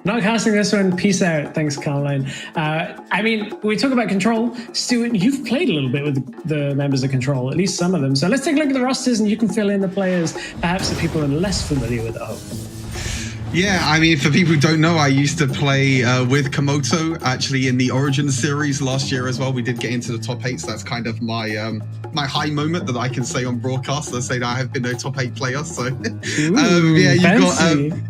Not casting this one. Peace out. Thanks, Caroline. I mean, we talk about Control. Stuart, you've played a little bit with the members of Control, at least some of them. So let's take a look at the rosters and you can fill in the players, perhaps the people are less familiar with at home. Yeah, I mean, for people who don't know, I used to play with Komoto actually in the Origin series last year as well. We did get into the top 8, so that's kind of my my high moment that I can say on broadcast. I say that I have been a top 8 player. So yeah,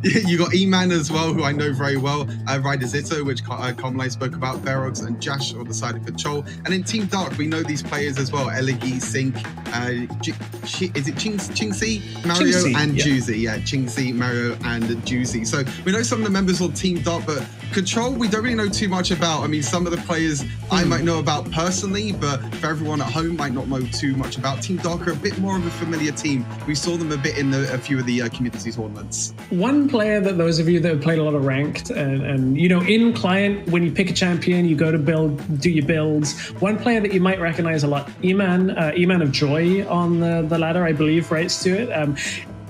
you got E-Man as well, who I know very well. Ryder Zito, which Carmeline spoke about. Ferox and Jash on the side of Control. And in Team Dark, we know these players as well. Elegi, Sync, is it Chingsi, Mario, and Juicy? Yeah, Chingsi, Mario, and Juicy. So we know some of the members of Team Dark, but Control, we don't really know too much about. I mean, some of the players I might know about personally, but for everyone at home might not know too much about. Team Dark are a bit more of a familiar team. We saw them a bit in a few of the community tournaments. One player that those of you that have played a lot of ranked and you know, in client, when you pick a champion, you go to build, do your builds. One player that you might recognize a lot, E-Man of Joy on the ladder, I believe, right, Stuart?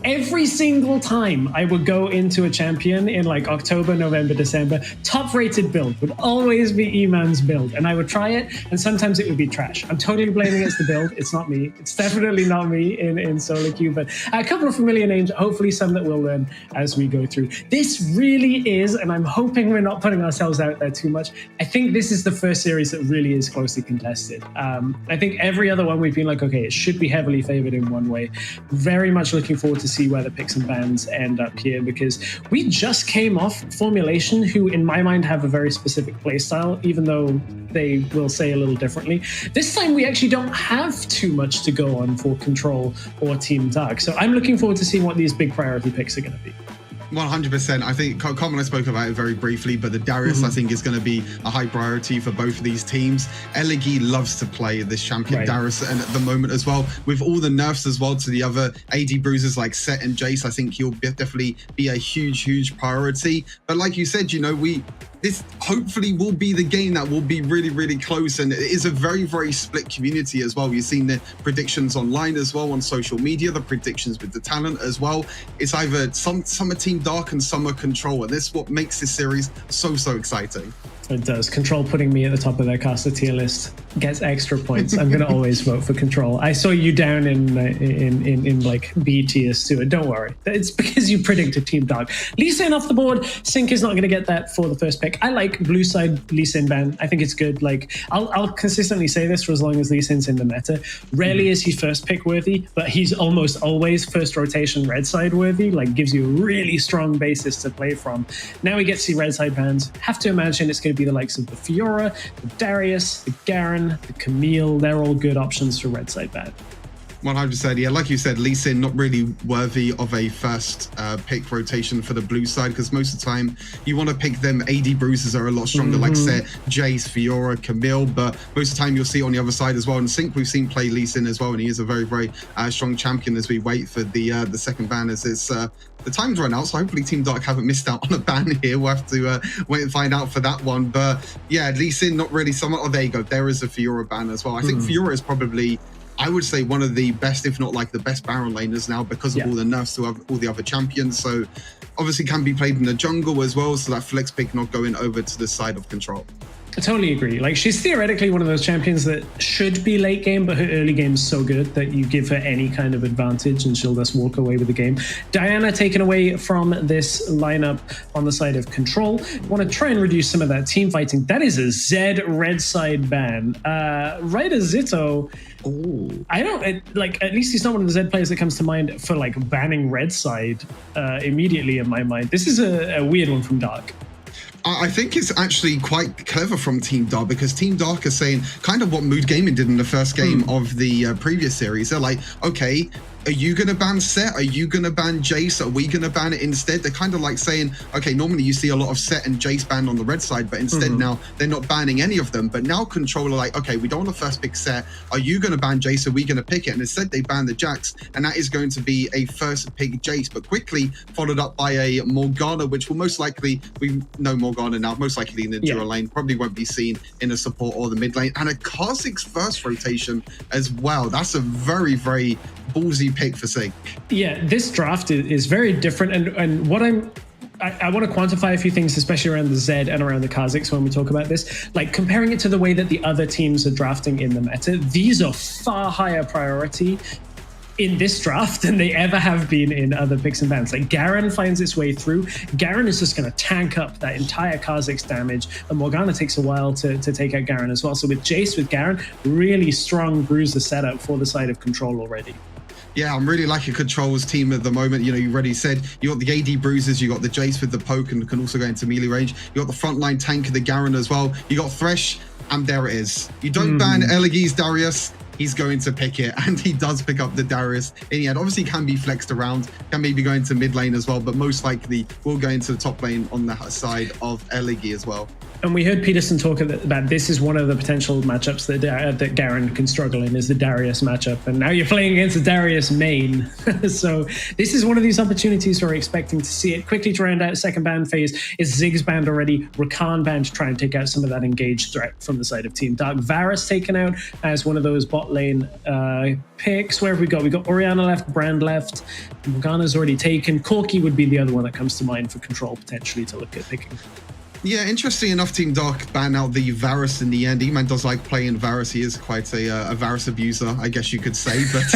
Every single time I would go into a champion in like October, November, December, top rated build would always be E-Man's build. And I would try it and sometimes it would be trash. I'm totally blaming it's the build. It's not me. It's definitely not me in solo queue, but a couple of familiar names, hopefully some that we'll learn as we go through. This really is, and I'm hoping we're not putting ourselves out there too much. I think this is the first series that really is closely contested. I think every other one we've been like, okay, it should be heavily favored in one way. Very much looking forward to see where the picks and bans end up here because we just came off Formulation, who in my mind have a very specific playstyle, even though they will say a little differently. This time we actually don't have too much to go on for Control or Team Dark. So I'm looking forward to seeing what these big priority picks are going to be. 100%. I think Carmen and I spoke about it very briefly, but the Darius I think is going to be a high priority for both of these teams. Elegi loves to play this champion Darius and at the moment as well, with all the nerfs as well to the other AD bruisers like Set and Jace, I think he'll definitely be a huge priority. But like you said, you know, this hopefully will be the game that will be really close, and it is a very split community as well. You've seen the predictions online as well on social media, the predictions with the talent as well. It's either some are Team Dark and some are Control, and this is what makes this series so exciting. It does. Control putting me at the top of their caster tier list gets extra points. I'm going to always vote for Control. I saw you down in like B tier, Stuart. Don't worry. It's because you predicted Team Dark. Lee Sin off the board. Sync is not going to get that for the first pick. I like blue side Lee Sin ban. I think it's good. Like I'll consistently say this for as long as Lee Sin's in the meta. Rarely is he first pick worthy, but he's almost always first rotation red side worthy. Like gives you a really strong basis to play from. Now we get to see red side bans. Have to imagine it's going to be the likes of the Fiora, the Darius, the Garen, the Camille. They're all good options for red side ban. 100%. Yeah, like you said, Lee Sin not really worthy of a first pick rotation for the blue side, because most of the time you want to pick them AD bruisers are a lot stronger, like Set, Jace, Fiora, Camille, but most of the time you'll see on the other side as well. And Sync we've seen play Lee Sin as well, and he is a very strong champion as we wait for the second ban as it's the time's run out, so hopefully Team Dark haven't missed out on a ban here. We'll have to wait and find out for that one. But yeah, Lee Sin not really someone. Oh, there you go. There is a Fiora ban as well. I think Fiora is probably, I would say, one of the best, if not like the best Baron laners now, because of all the nerfs to all the other champions. So obviously can be played in the jungle as well, so that flex pick not going over to the side of Control. I totally agree. Like, she's theoretically one of those champions that should be late game, but her early game is so good that you give her any kind of advantage and she'll just walk away with the game. Diana taken away from this lineup on the side of Control. Want to try and reduce some of that team fighting. That is a Z red side ban. Ryder Zito, I don't, at least he's not one of the Z players that comes to mind for like banning red side immediately in my mind. This is a weird one from Dark. I think it's actually quite clever from Team Dark, because Team Dark are saying kind of what Mood Gaming did in the first game of the previous series. They're like, okay, are you going to ban Set? Are you going to ban Jace? Are we going to ban it instead? They're kind of like saying, okay, normally you see a lot of Set and Jace banned on the red side, but instead now they're not banning any of them. But now Control are like, okay, we don't want to first pick Set. Are you going to ban Jace? Are we going to pick it? And instead they ban the Jax, and that is going to be a first pick Jace, but quickly followed up by a Morgana, which will most likely, we know Morgana now, most likely in the dual lane, probably won't be seen in a support or the mid lane. And a Kha'Zix first rotation as well. That's a very, very ballsy pick for Sig. Yeah, this draft is very different, and what I want to quantify a few things, especially around the Z and around the Kha'Zix when we talk about this. Like, comparing it to the way that the other teams are drafting in the meta, these are far higher priority in this draft than they ever have been in other picks and bans. Like, Garen finds its way through. Garen is just going to tank up that entire Kha'Zix damage, and Morgana takes a while to take out Garen as well. So with Jace, with Garen, really strong bruiser setup for the side of Control already. Yeah, I'm really liking Control's team at the moment. You know, you already said you got the AD bruisers, you got the Jace with the poke and can also go into melee range. You got the frontline tank of the Garen as well. You got Thresh, and there it is. You don't ban Elegi's Darius, he's going to pick it, and he does pick up the Darius in the end. Obviously can be flexed around, can maybe go into mid lane as well, but most likely will go into the top lane on the side of Elegi as well. And we heard Peterson talk about this is one of the potential matchups that Garen can struggle in, is the Darius matchup. And now you're playing against a Darius main. So this is one of these opportunities we're expecting to see it. Quickly to round out second ban phase is Ziggs banned already, Rakan banned to try and take out some of that engaged threat from the side of Team Dark. Varus taken out as one of those bot lane picks. Where have we got? We got Orianna left, Brand left, Morgana's already taken. Corki would be the other one that comes to mind for Control potentially to look at picking. Yeah, interesting enough, Team Dark ban out the Varus in the end. E-Man does like playing Varus. He is quite a Varus abuser, I guess you could say. But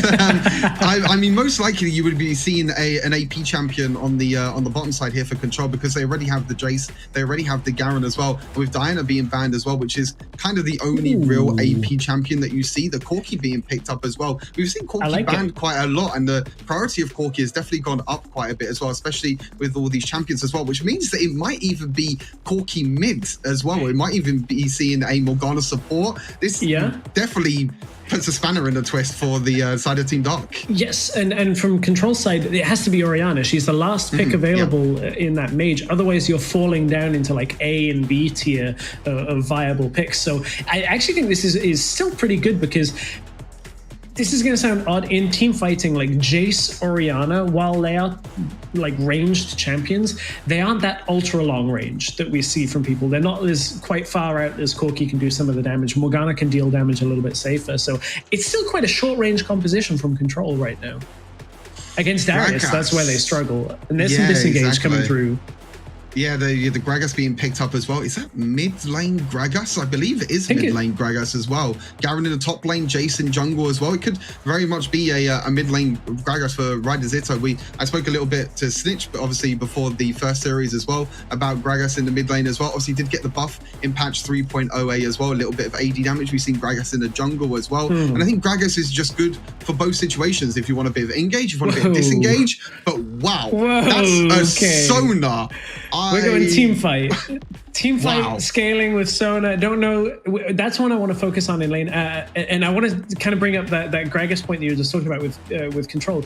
I mean, most likely you would be seeing an AP champion on the bottom side here for Control, because they already have the Jace, they already have the Garen as well, with Diana being banned as well, which is kind of the only real AP champion that you see. The Corki being picked up as well. We've seen Corki banned quite a lot, and the priority of Corki has definitely gone up quite a bit as well, especially with all these champions as well, which means that it might even be Corki mid as well. It might even be seeing a Morgana support. This definitely puts a spanner in the twist for the side of Team Dark. Yes, and from Control side, it has to be Orianna. She's the last pick available in that mage. Otherwise, you're falling down into like A and B tier of viable picks. So I actually think this is still pretty good, because this is going to sound odd in team fighting. Like Jace, Orianna, while they are like ranged champions, they aren't that ultra long range that we see from people. They're not as quite far out as Corki can do some of the damage. Morgana can deal damage a little bit safer. So it's still quite a short range composition from Control right now. Against Darius, that's where they struggle. And there's some disengage coming through. Yeah, the Gragas being picked up as well. Is that mid lane Gragas? I believe it is mid lane Gragas as well. Garen in the top lane, Jason jungle as well. It could very much be a mid lane Gragas for Ryder Zito. I spoke a little bit to Snitch, but obviously before the first series as well, about Gragas in the mid lane as well. Obviously did get the buff in patch 3.0a as well. A little bit of AD damage. We've seen Gragas in the jungle as well. And I think Gragas is just good for both situations. If you want a bit of engage, if you want a bit of disengage. But wow, that's a Sona. We're going team fight. Team fight scaling with Sona. Don't know. That's one I want to focus on in lane. And I want to kind of bring up that Gragas point that you were just talking about with Control.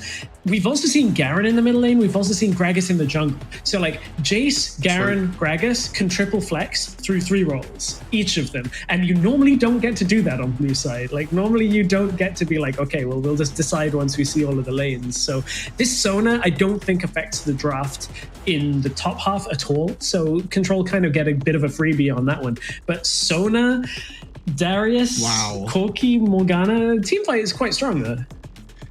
We've also seen Garen in the middle lane. We've also seen Gragas in the jungle. So like Jace, Garen, Gragas can triple flex through 3 roles, each of them. And you normally don't get to do that on blue side. Like normally you don't get to be like, okay, well, we'll just decide once we see all of the lanes. So this Sona, I don't think affects the draft in the top half at all. So Control kind of get a bit of a freebie on that one. But Sona, Darius, Corki, Morgana, team fight is quite strong there.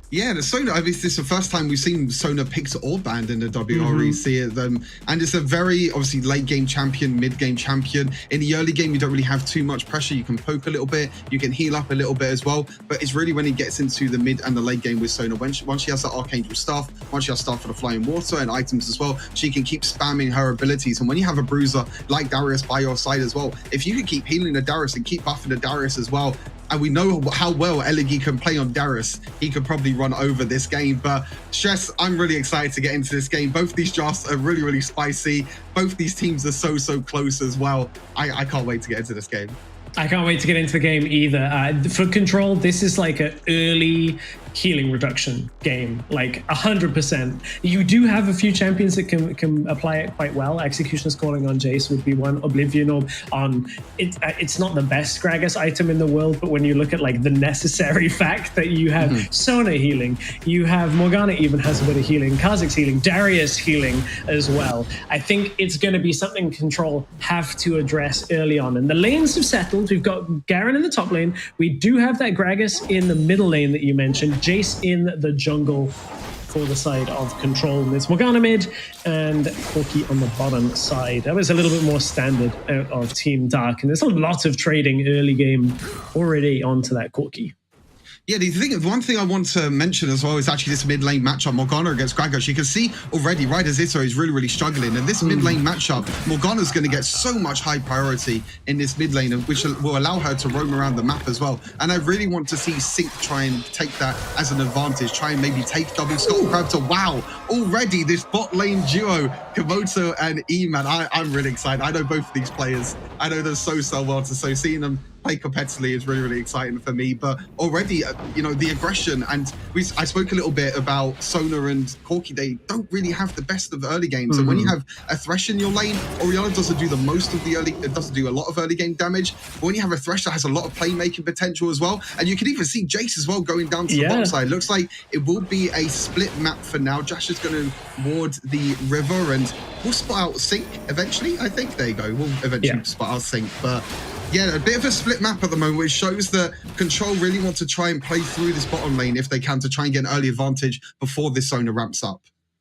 Yeah, the Sona, I mean, this is the first time we've seen Sona picked or banned in the WREC. And it's a very, obviously, late game champion, mid game champion. In the early game, you don't really have too much pressure. You can poke a little bit, you can heal up a little bit as well. But it's really when he gets into the mid and the late game with Sona, once she has that Archangel stuff, once she has stuff for the flying water and items as well, she can keep spamming her abilities. And when you have a bruiser like Darius by your side as well, if you can keep healing the Darius and keep buffing the Darius as well, and we know how well Elegi can play on Darius, he could probably run over this game. But Stress, I'm really excited to get into this game. Both these drafts are really, really spicy. Both these teams are so close as well. I can't wait to get into this game. I can't wait to get into the game either. For Control, this is like an early healing reduction game, like 100%. You do have a few champions that can apply it quite well. Executioner's Calling on Jace would be one. Oblivion Orb on it's not the best Gragas item in the world, but when you look at like the necessary fact that you have Sona healing, you have Morgana even has a bit of healing, Kha'Zix healing, Darius healing as well. I think it's going to be something Control have to address early on. And the lanes have settled. We've got Garen in the top lane. We do have that Gragas in the middle lane that you mentioned. Jace in the jungle for the side of Control. And it's Morgana mid and Corki on the bottom side. That was a little bit more standard out of Team Dark. And there's a lot of trading early game already onto that Corki. Yeah, one thing I want to mention as well is actually this mid lane matchup, Morgana against Gragas. You can see already, right as Izzo is really struggling. And this mid lane matchup, Morgana's going to get so much high priority in this mid lane, which will allow her to roam around the map as well. And I really want to see Sync try and take that as an advantage, try and maybe take double Skull Crab to wow. Already this bot lane duo, Komoto and E-Man. I'm really excited. I know both of these players. I know them so well, so seeing them play competitively is really exciting for me. But already, you know, the aggression, and I spoke a little bit about Sona and Corki. They don't really have the best of early games. And when you have a Thresh in your lane, Orianna doesn't do the most of the early, it doesn't do a lot of early game damage. But when you have a Thresh that has a lot of playmaking potential as well, and you can even see Jace as well going down to the bottom side. Looks like it will be a split map for now. Josh is going to ward the river, and we'll spot out Sync eventually. I think there you go. We'll eventually spot out Sync, but. Yeah, a bit of a split map at the moment, which shows that Control really want to try and play through this bottom lane if they can to try and get an early advantage before this Sona ramps up.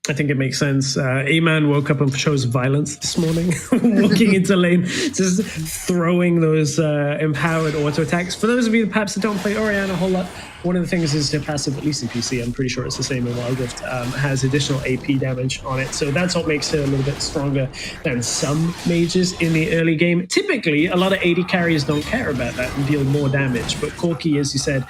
I think it makes sense. A-Man woke up and shows violence this morning, walking into lane, just throwing those empowered auto attacks. For those of you perhaps that don't play Orianna a whole lot, one of the things is the passive, at least in PC, I'm pretty sure it's the same in Wild Rift, has additional AP damage on it. So that's what makes her a little bit stronger than some mages in the early game. Typically, a lot of AD carriers don't care about that and deal more damage. But Corki, as you said,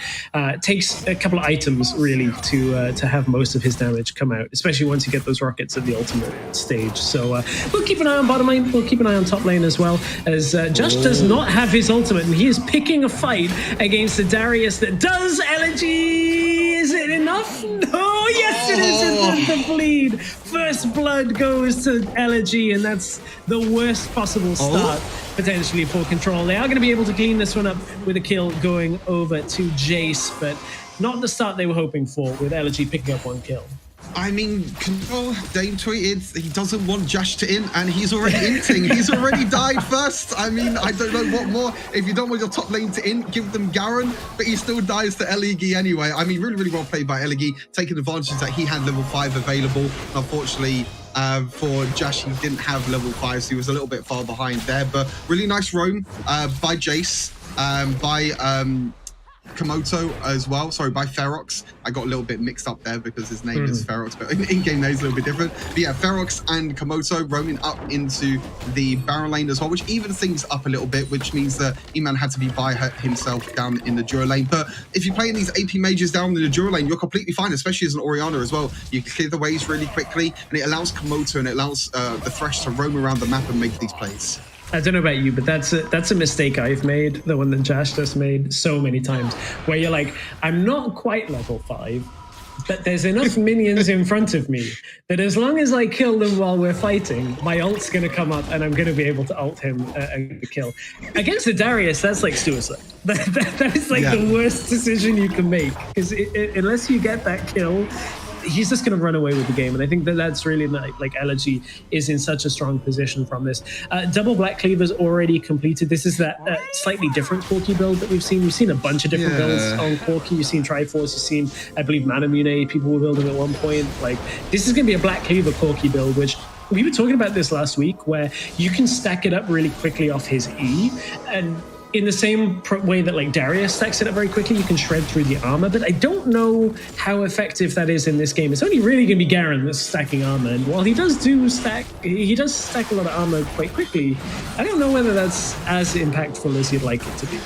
takes a couple of items really to have most of his damage come out, especially once you get those rockets at the ultimate stage. So we'll keep an eye on bottom lane. We'll keep an eye on top lane as well, as Josh does not have his ultimate, and he is picking a fight against the Darius that does LNG. Is it enough? No, yes it is. It's the bleed. First blood goes to Elegy, and that's the worst possible start potentially for Control. They are going to be able to clean this one up with a kill going over to Jace, but not the start they were hoping for, with Elegy picking up one kill. I mean, Control, Dame tweeted he doesn't want Josh to in, and he's already inting. He's already died first. I mean, I don't know what more. If you don't want your top lane to in, give them Garen, but he still dies to Elegi anyway. I mean, really well played by Elegi, taking advantage that he had level 5 available. Unfortunately, for Josh, he didn't have level 5, so he was a little bit far behind there. But really nice roam by Jace, by Komoto as well. Sorry, by Ferox. I got a little bit mixed up there because his name is Ferox, but in-game name is a little bit different. But yeah, Ferox and Komoto roaming up into the Baron lane as well, which evens things up a little bit, which means that E-Man had to be by himself down in the Dura lane. But if you're playing these AP mages down in the Dura lane, you're completely fine, especially as an Orianna as well. You can clear the waves really quickly, and it allows Komoto and it allows the Thresh to roam around the map and make these plays. I don't know about you, but that's a mistake I've made, the one that Josh just made so many times, where you're like, I'm not quite level 5, but there's enough minions in front of me that as long as I kill them while we're fighting, my ult's going to come up and I'm going to be able to ult him and kill. Against the Darius, that's like suicide. That is like the worst decision you can make, because unless you get that kill, he's just going to run away with the game. And I think that's really like Elegy is in such a strong position from this. Double Black Cleaver's already completed. This is that slightly different Corki build that we've seen. We've seen a bunch of different builds on Corki. You've seen Triforce, you've seen, I believe, Manamune, people were building at one point. Like, this is going to be a Black Cleaver Corki build, which we were talking about this last week, where you can stack it up really quickly off his E, and in the same way that like Darius stacks it up very quickly, you can shred through the armor, but I don't know how effective that is in this game. It's only really going to be Garen that's stacking armor, and while he does stack a lot of armor quite quickly, I don't know whether that's as impactful as you'd like it to be.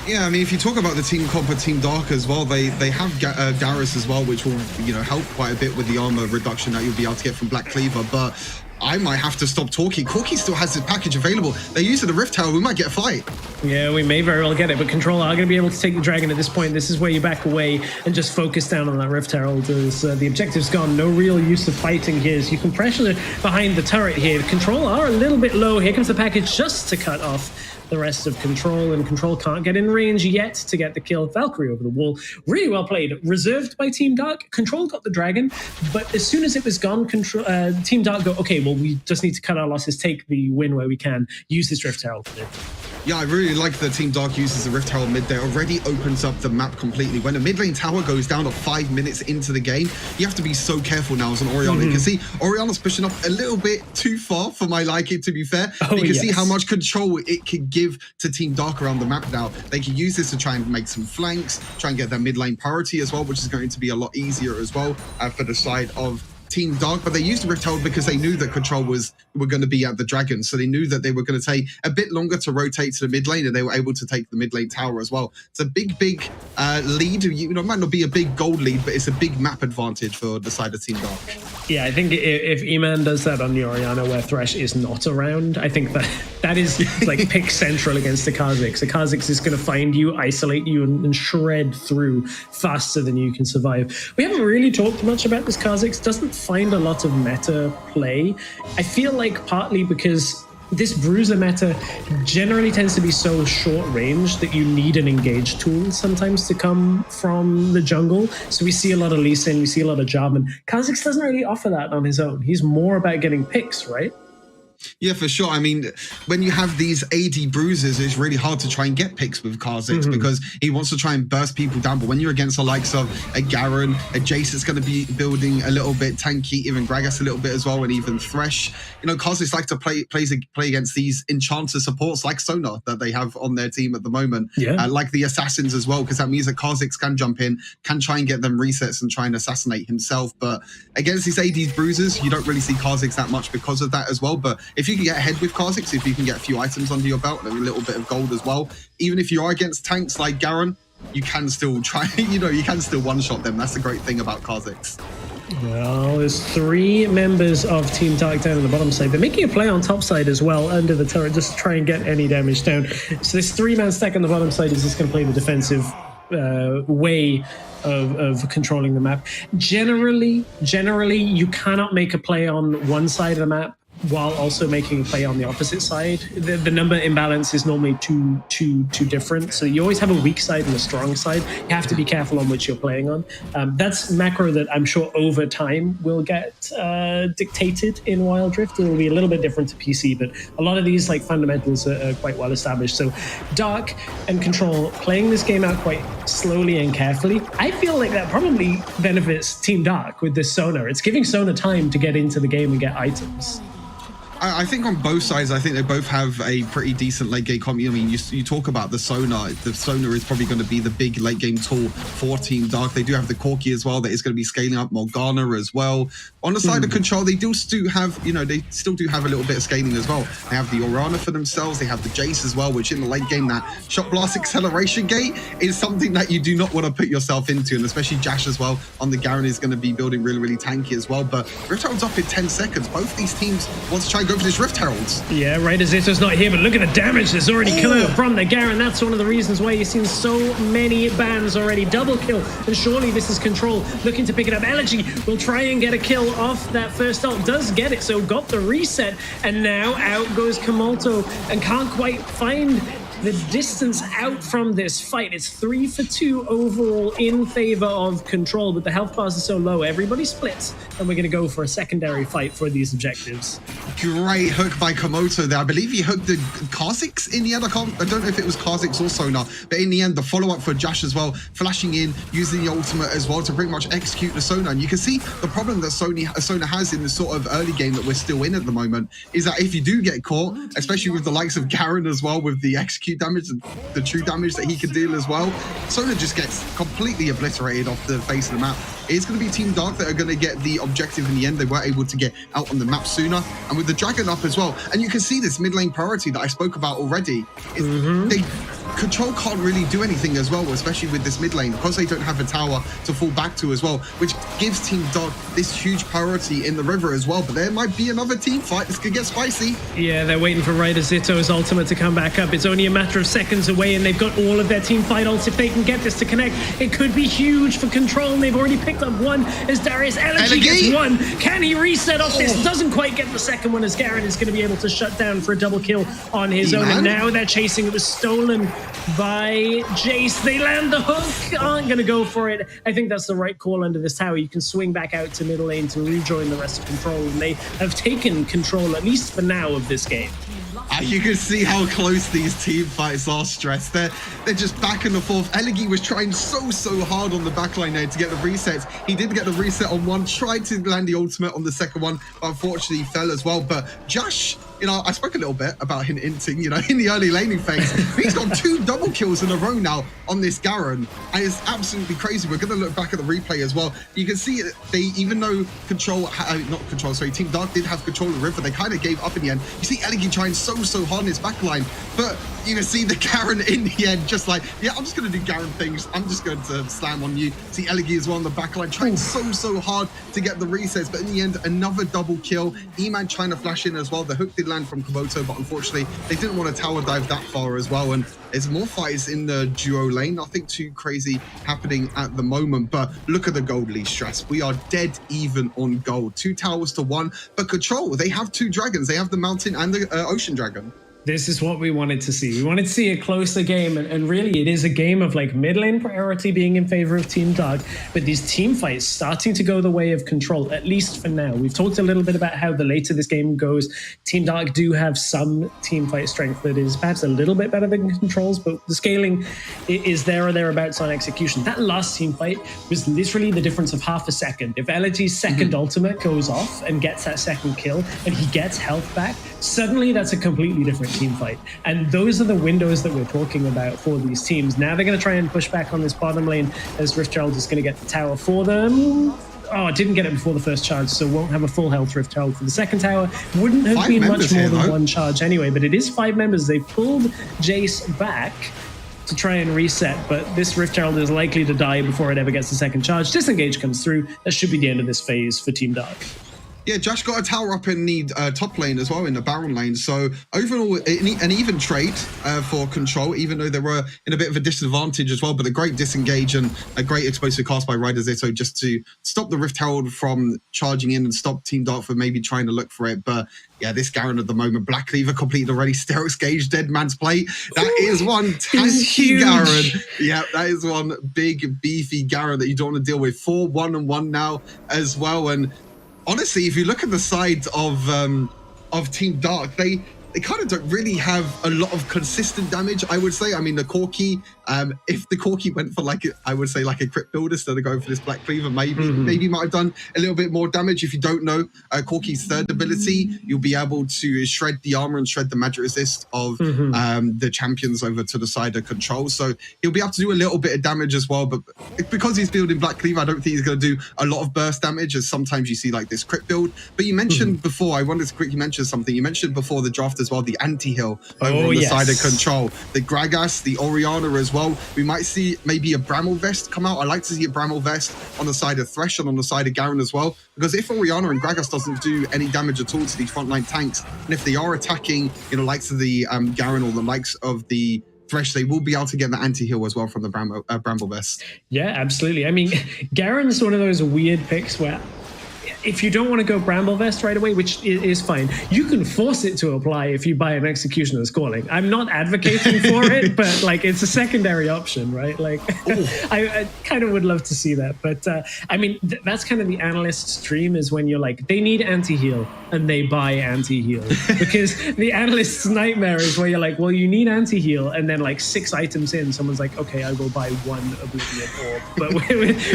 Yeah, I mean, if you talk about the Team Copper, Team Dark as well, they have Darius as well, which will, you know, help quite a bit with the armor reduction that you'll be able to get from Black Cleaver, but I might have to stop talking. Corki still has his package available. They're using the Rift Tower. We might get a fight. Yeah, we may very well get it, but Control are going to be able to take the Dragon at this point. This is where you back away and just focus down on that Rift Herald, as the objective's gone. No real use of fighting here, so you can pressure behind the turret here. Control are a little bit low. Here comes the package just to cut off the rest of Control, and Control can't get in range yet to get the kill. Valkyrie over the wall. Really well played. Reserved by Team Dark. Control got the Dragon, but as soon as it was gone, Team Dark go, okay, well, we just need to cut our losses, take the win where we can, use this Rift Herald. Yeah, I really like the Team Dark uses the Rift Herald mid there. Already opens up the map completely. When a mid lane tower goes down at 5 minutes into the game, you have to be so careful now as an Orianna. You can see Orianna's pushing up a little bit too far for my liking, to be fair. You can see how much control it could give to Team Dark around the map now. They can use this to try and make some flanks, try and get their mid lane priority as well, which is going to be a lot easier as well for the side of Team Dark. But they used the Rift Herald because they knew that Control were going to be at the Dragon, so they knew that they were going to take a bit longer to rotate to the mid lane, and they were able to take the mid lane tower as well. It's a big lead. You know, it might not be a big gold lead, but it's a big map advantage for the side of Team Dark. Yeah, I think if E-Man does that on the Orianna where Thresh is not around, I think that is like pick central against the Kha'Zix. The Kha'Zix is going to find you, isolate you, and shred through faster than you can survive. We haven't really talked much about this Kha'Zix. Doesn't find a lot of meta play. I feel like partly because this bruiser meta generally tends to be so short range that you need an engage tool sometimes to come from the jungle. So we see a lot of Lee Sin, we see a lot of Jarvan. Kha'Zix doesn't really offer that on his own. He's more about getting picks, right? Yeah, for sure. I mean, when you have these AD bruisers, it's really hard to try and get picks with Kha'Zix because he wants to try and burst people down. But when you're against the likes of a Garen, a Jace that's going to be building a little bit tanky, even Gragas a little bit as well, and even Thresh, you know, Kha'Zix like to play against these enchanter supports like Sonar that they have on their team at the moment, like the assassins as well, because that means that Kha'Zix can jump in, can try and get them resets and try and assassinate himself. But against these AD bruisers, you don't really see Kha'Zix that much because of that as well. But if you can get ahead with Kha'Zix, if you can get a few items under your belt and a little bit of gold as well, even if you are against tanks like Garen, you can still try, you know, you can still one-shot them. That's the great thing about Kha'Zix. Well, there's 3 members of Team Dark down on the bottom side. They're making a play on top side as well, under the turret, just to try and get any damage down. So this 3-man stack on the bottom side is just going to play the defensive way of controlling the map. Generally, you cannot make a play on one side of the map while also making a play on the opposite side. The number imbalance is normally too different. So you always have a weak side and a strong side. You have to be careful on which you're playing on. That's macro that I'm sure over time will get dictated in Wild Rift. It will be a little bit different to PC, but a lot of these like fundamentals are quite well established. So Dark and Control playing this game out quite slowly and carefully. I feel like that probably benefits Team Dark with this Sonar. It's giving Sonar time to get into the game and get items. I think on both sides, I think they both have a pretty decent late game comp. I mean, you talk about the Sonar. The Sonar is probably going to be the big late game tool for Team Dark. They do have the Corki as well that is going to be scaling up Morgana as well. On the side of Control, they still have, you know, they still do have a little bit of scaling as well. They have the Orianna for themselves. They have the Jace as well, which in the late game, that Shot Blast Acceleration Gate is something that you do not want to put yourself into, and especially Jash as well on the Garen is going to be building really, really tanky as well. But Rift Herald's up in 10 seconds. Both these teams want to try and go for this Rift Heralds. Yeah, right, Azito's not here, but look at the damage that's already come out from the Garen. That's one of the reasons why you've seen so many bans already. Double kill, and surely this is Control looking to pick it up. Elegy will try and get a kill off that first ult. Does get it, so got the reset, and now out goes Kamulto and can't quite find the distance out from this fight. It's 3 for 2 overall in favor of Control, but the health bars are so low. Everybody splits, and we're going to go for a secondary fight for these objectives. Great hook by Komoto there. I believe he hooked the Kha'Zix in the end. I don't know if it was Kha'Zix or Sonar, but in the end, the follow-up for Josh as well, flashing in, using the ultimate as well to pretty much execute the Sonar. And you can see the problem that Sonar has in this sort of early game that we're still in at the moment is that if you do get caught, especially with the likes of Garen as well, with the execute damage and the true damage that he can deal as well, Sonar just gets completely obliterated off the face of the map. It's going to be Team Dark that are going to get the objective in the end. They were able to get out on the map sooner, and with the Dragon up as well. And you can see this mid lane priority that I spoke about already. Control can't really do anything as well, especially with this mid lane, because they don't have a tower to fall back to as well, which gives Team Dark this huge priority in the river as well. But there might be another team fight. This could get spicy. Yeah, they're waiting for Ryder Zito's ultimate to come back up. It's only a matter of seconds away, and they've got all of their team fight ults. If they can get this to connect, it could be huge for Control, and they've already picked up one as Darius Elegy gets one. Can he reset off this? Doesn't quite get the second one, as Garen is going to be able to shut down for a double kill on his own. And now they're chasing. It was stolen by Jace. They land the hook. Aren't going to go for it. I think that's the right call under this tower. You can swing back out to middle lane to rejoin the rest of Control, and they have taken control, at least for now, of this game. You can see how close these team fights are, Stressed. They're just back and forth. Elegy was trying so hard on the backline there to get the resets. He did get the reset on one, tried to land the ultimate on the second one, but unfortunately fell as well. But Josh, I spoke a little bit about him hinting, in the early laning phase. He's got 2 double kills in a row now on this Garen, and it's absolutely crazy. We're going to look back at the replay as well. You can see even though Team Dark did have control of the river, they kind of gave up in the end. You see Elegy trying so hard in his backline, but you can see the Garen in the end just like, yeah, I'm just going to do Garen things. I'm just going to slam on you. See Elegy as well on the backline, trying so hard to get the resets, but in the end, another double kill. E-Man trying to flash in as well. The hook did land from Komoto, but unfortunately, they didn't want to tower dive that far as well. And there's more fights in the duo lane. Nothing too crazy happening at the moment, but look at the gold lead, Stress. We are dead even on gold. 2 towers to 1, but Control, they have 2 dragons. They have the mountain and the ocean dragon. This is what we wanted to see. We wanted to see a closer game, and really it is a game of like mid lane priority being in favor of Team Dark, but these team fights starting to go the way of Control, at least for now. We've talked a little bit about how the later this game goes, Team Dark do have some team fight strength that is perhaps a little bit better than Control's, but the scaling is there or thereabouts on execution. That last team fight was literally the difference of half a second. If Elegy's second ultimate goes off and gets that second kill, and he gets health back, suddenly that's a completely different team fight. And those are the windows that we're talking about for these teams. Now they're going to try and push back on this bottom lane as Riftchild is going to get the tower for them. Oh, didn't get it before the first charge, so won't have a full health Riftchild for the second tower. Wouldn't have been much more than 1 charge anyway, but it is 5 members. They pulled Jace back to try and reset, but this Riftchild is likely to die before it ever gets the second charge. Disengage comes through. That should be the end of this phase for Team Dark. Yeah, Josh got a tower up in the top lane as well, in the Baron lane. So overall, an even trade for Control, even though they were in a bit of a disadvantage as well. But a great disengage and a great explosive cast by Ryder Zito just to stop the Rift Herald from charging in and stop Team Dark from maybe trying to look for it. But yeah, this Garen at the moment, Black Cleaver completed already, Sterox Gauge, Dead Man's Plate. That is one tanky Garen. Yeah, that is one big, beefy Garen that you don't want to deal with. 4 1-1 now as well. And honestly, if you look at the side of Team Dark, they kind of don't really have a lot of consistent damage, I would say. I mean, the Corki, if the Corki went for I would say a crit build instead of going for this Black Cleaver, maybe might have done a little bit more damage. If you don't know, Corki's third ability, you'll be able to shred the armor and shred the magic resist of the champions over to the side of Control. So he'll be able to do a little bit of damage as well, but because he's building Black Cleaver, I don't think he's going to do a lot of burst damage, as sometimes you see this crit build. But you mentioned before, I wanted to quickly mention something. You mentioned before the draft as well, the anti-heal over on the side of Control. The Gragas, the Orianna as well. We might see maybe a Bramble Vest come out. I like to see a Bramble Vest on the side of Thresh and on the side of Garen as well, because if Orianna and Gragas doesn't do any damage at all to these frontline tanks, and if they are attacking, likes of the Garen or the likes of the Thresh, they will be able to get the anti-heal as well from the Bramble Vest. Yeah, absolutely. I mean, Garen's one of those weird picks where if you don't want to go Bramble Vest right away, which is fine, you can force it to apply if you buy an Executioner's Calling. I'm not advocating for it, but like it's a secondary option, right? Like I kind of would love to see that. But I mean, that's kind of the analyst's dream, is when you're like, they need anti-heal and they buy anti-heal. Because the analyst's nightmare is where you're like, well, you need anti-heal, and then like 6 items in, someone's like, okay, I'll go buy 1 Oblivion Orb. But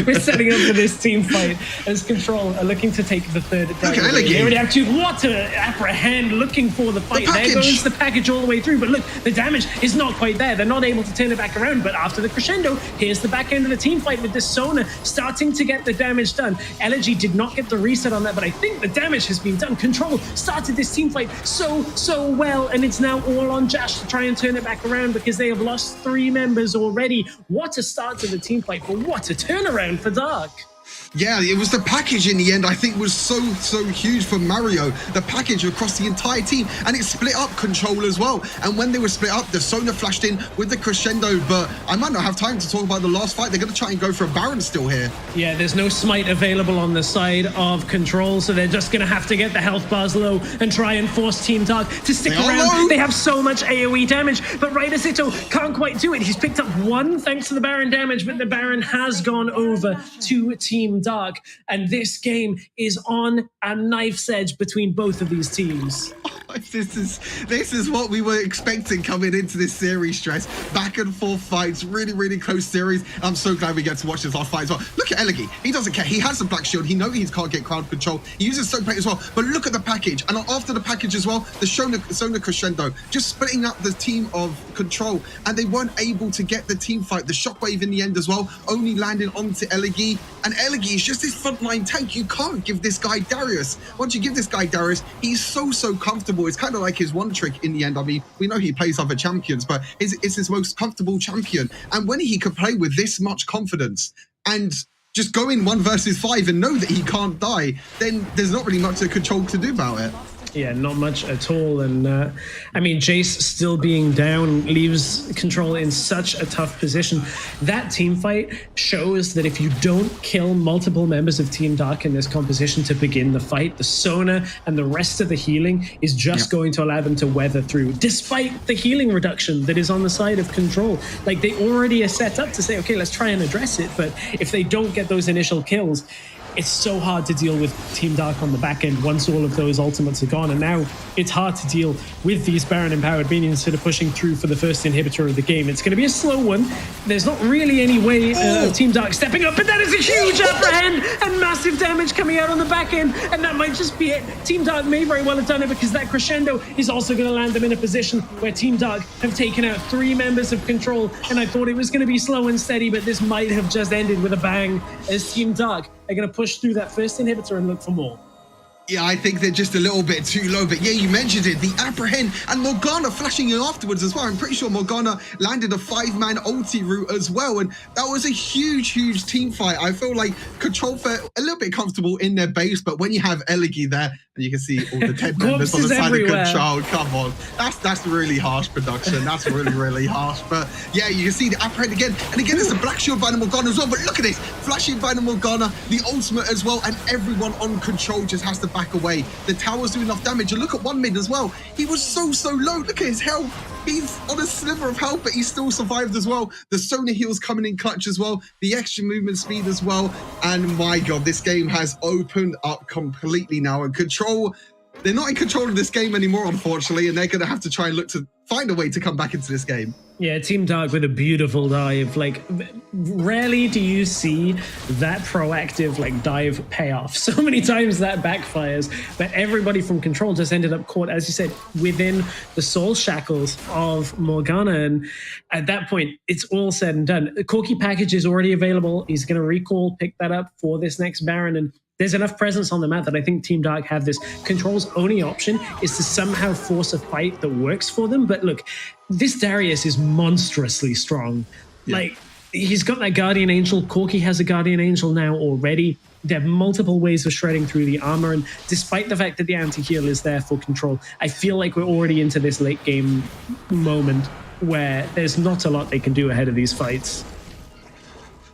we're setting up for this team fight as Control are looking to take the 3rd dragon. They already have 2. What to apprehend, looking for the fight. There goes the package all the way through. But look, the damage is not quite there. They're not able to turn it back around. But after the crescendo, here's the back end of the team fight with this Sona starting to get the damage done. Elegy did not get the reset on that, but I think the damage has been done. Control started this team fight so well, and it's now all on Jash to try and turn it back around because they have lost 3 members already. What a start to the team fight, but what a turnaround for Dark. Yeah, it was the package in the end I think was so huge for Mario. The package across the entire team, and it split up Control as well. And when they were split up, the Sona flashed in with the crescendo, but I might not have time to talk about the last fight. They're going to try and go for a Baron still here. Yeah, there's no smite available on the side of Control, so they're just going to have to get the health bars low and try and force Team Dark to stick around. They have so much AoE damage, but Raidasito can't quite do it. He's picked up 1 thanks to the Baron damage, but the Baron has gone over to Team Dark, and this game is on a knife's edge between both of these teams. This is what we were expecting coming into this series, Stress. Back and forth fights, really close series. I'm so glad we get to watch this last fight as well. Look at Elegy. He doesn't care. He has the Black Shield. He knows he can't get crowd control. He uses Soap Plate as well. But look at the package. And after the package as well, the Sona crescendo, just splitting up the team of Control. And they weren't able to get the team fight. The Shockwave in the end as well, only landing onto Elegy. And Elegy is just this frontline tank. You can't give this guy Darius. Once you give this guy Darius, he's so comfortable. It's kind of like his one trick in the end. I mean, we know he plays other champions, but it's his most comfortable champion. And when he could play with this much confidence and just go in 1 versus 5 and know that he can't die, then there's not really much that Control to do about it. Yeah, not much at all. And I mean, Jace still being down leaves Control in such a tough position. That team fight shows that if you don't kill multiple members of Team Dark in this composition to begin the fight, the Sona and the rest of the healing is just going to allow them to weather through, despite the healing reduction that is on the side of Control. Like, they already are set up to say, okay, let's try and address it. But if they don't get those initial kills, it's so hard to deal with Team Dark on the back end once all of those ultimates are gone. And now it's hard to deal with these Baron empowered minions that are pushing through for the first inhibitor of the game. It's going to be a slow one. There's not really any way of Team Dark stepping up, but that is a huge apprehend and massive damage coming out on the back end. And that might just be it. Team Dark may very well have done it, because that crescendo is also going to land them in a position where Team Dark have taken out 3 members of Control. And I thought it was going to be slow and steady, but this might have just ended with a bang, as Team Dark are going to push through that first inhibitor and look for more. Yeah, I think they're just a little bit too low. But yeah, you mentioned it, the apprehend, and Morgana flashing in afterwards as well. I'm pretty sure Morgana landed a 5-man ulti route as well. And that was a huge team fight. I feel like Control felt a little bit comfortable in their base, but when you have Elegy there, and you can see all the 10 members on the side of Control, come on. That's really harsh production. That's really harsh. But yeah, you can see the apprehend again. And again, there's a Black Shield by the Morgana as well. But look at this, flashing by the Morgana, the ultimate as well, and everyone on Control just has to back away. The towers do enough damage. And look at 1 mid as well. He was so low. Look at his health. He's on a sliver of health, but he still survived as well. The Sona heals coming in clutch as well. The extra movement speed as well. And my God, this game has opened up completely now. And Control, they're not in control of this game anymore, unfortunately. And they're going to have to try and look to find a way to come back into this game. Yeah, Team Dark with a beautiful dive. Like, rarely do you see that proactive dive pay off. So many times that backfires, but everybody from Control just ended up caught, as you said, within the soul shackles of Morgana. And at that point, it's all said and done. The Corki package is already available. He's going to recall, pick that up for this next Baron. And there's enough presence on the map that I think Team Dark have this. Control's only option is to somehow force a fight that works for them. But look, this Darius is monstrously strong. Yeah. Like, he's got that Guardian Angel. Corki has a Guardian Angel now already. There are multiple ways of shredding through the armor. And despite the fact that the anti-heal is there for Control, I feel like we're already into this late game moment where there's not a lot they can do ahead of these fights.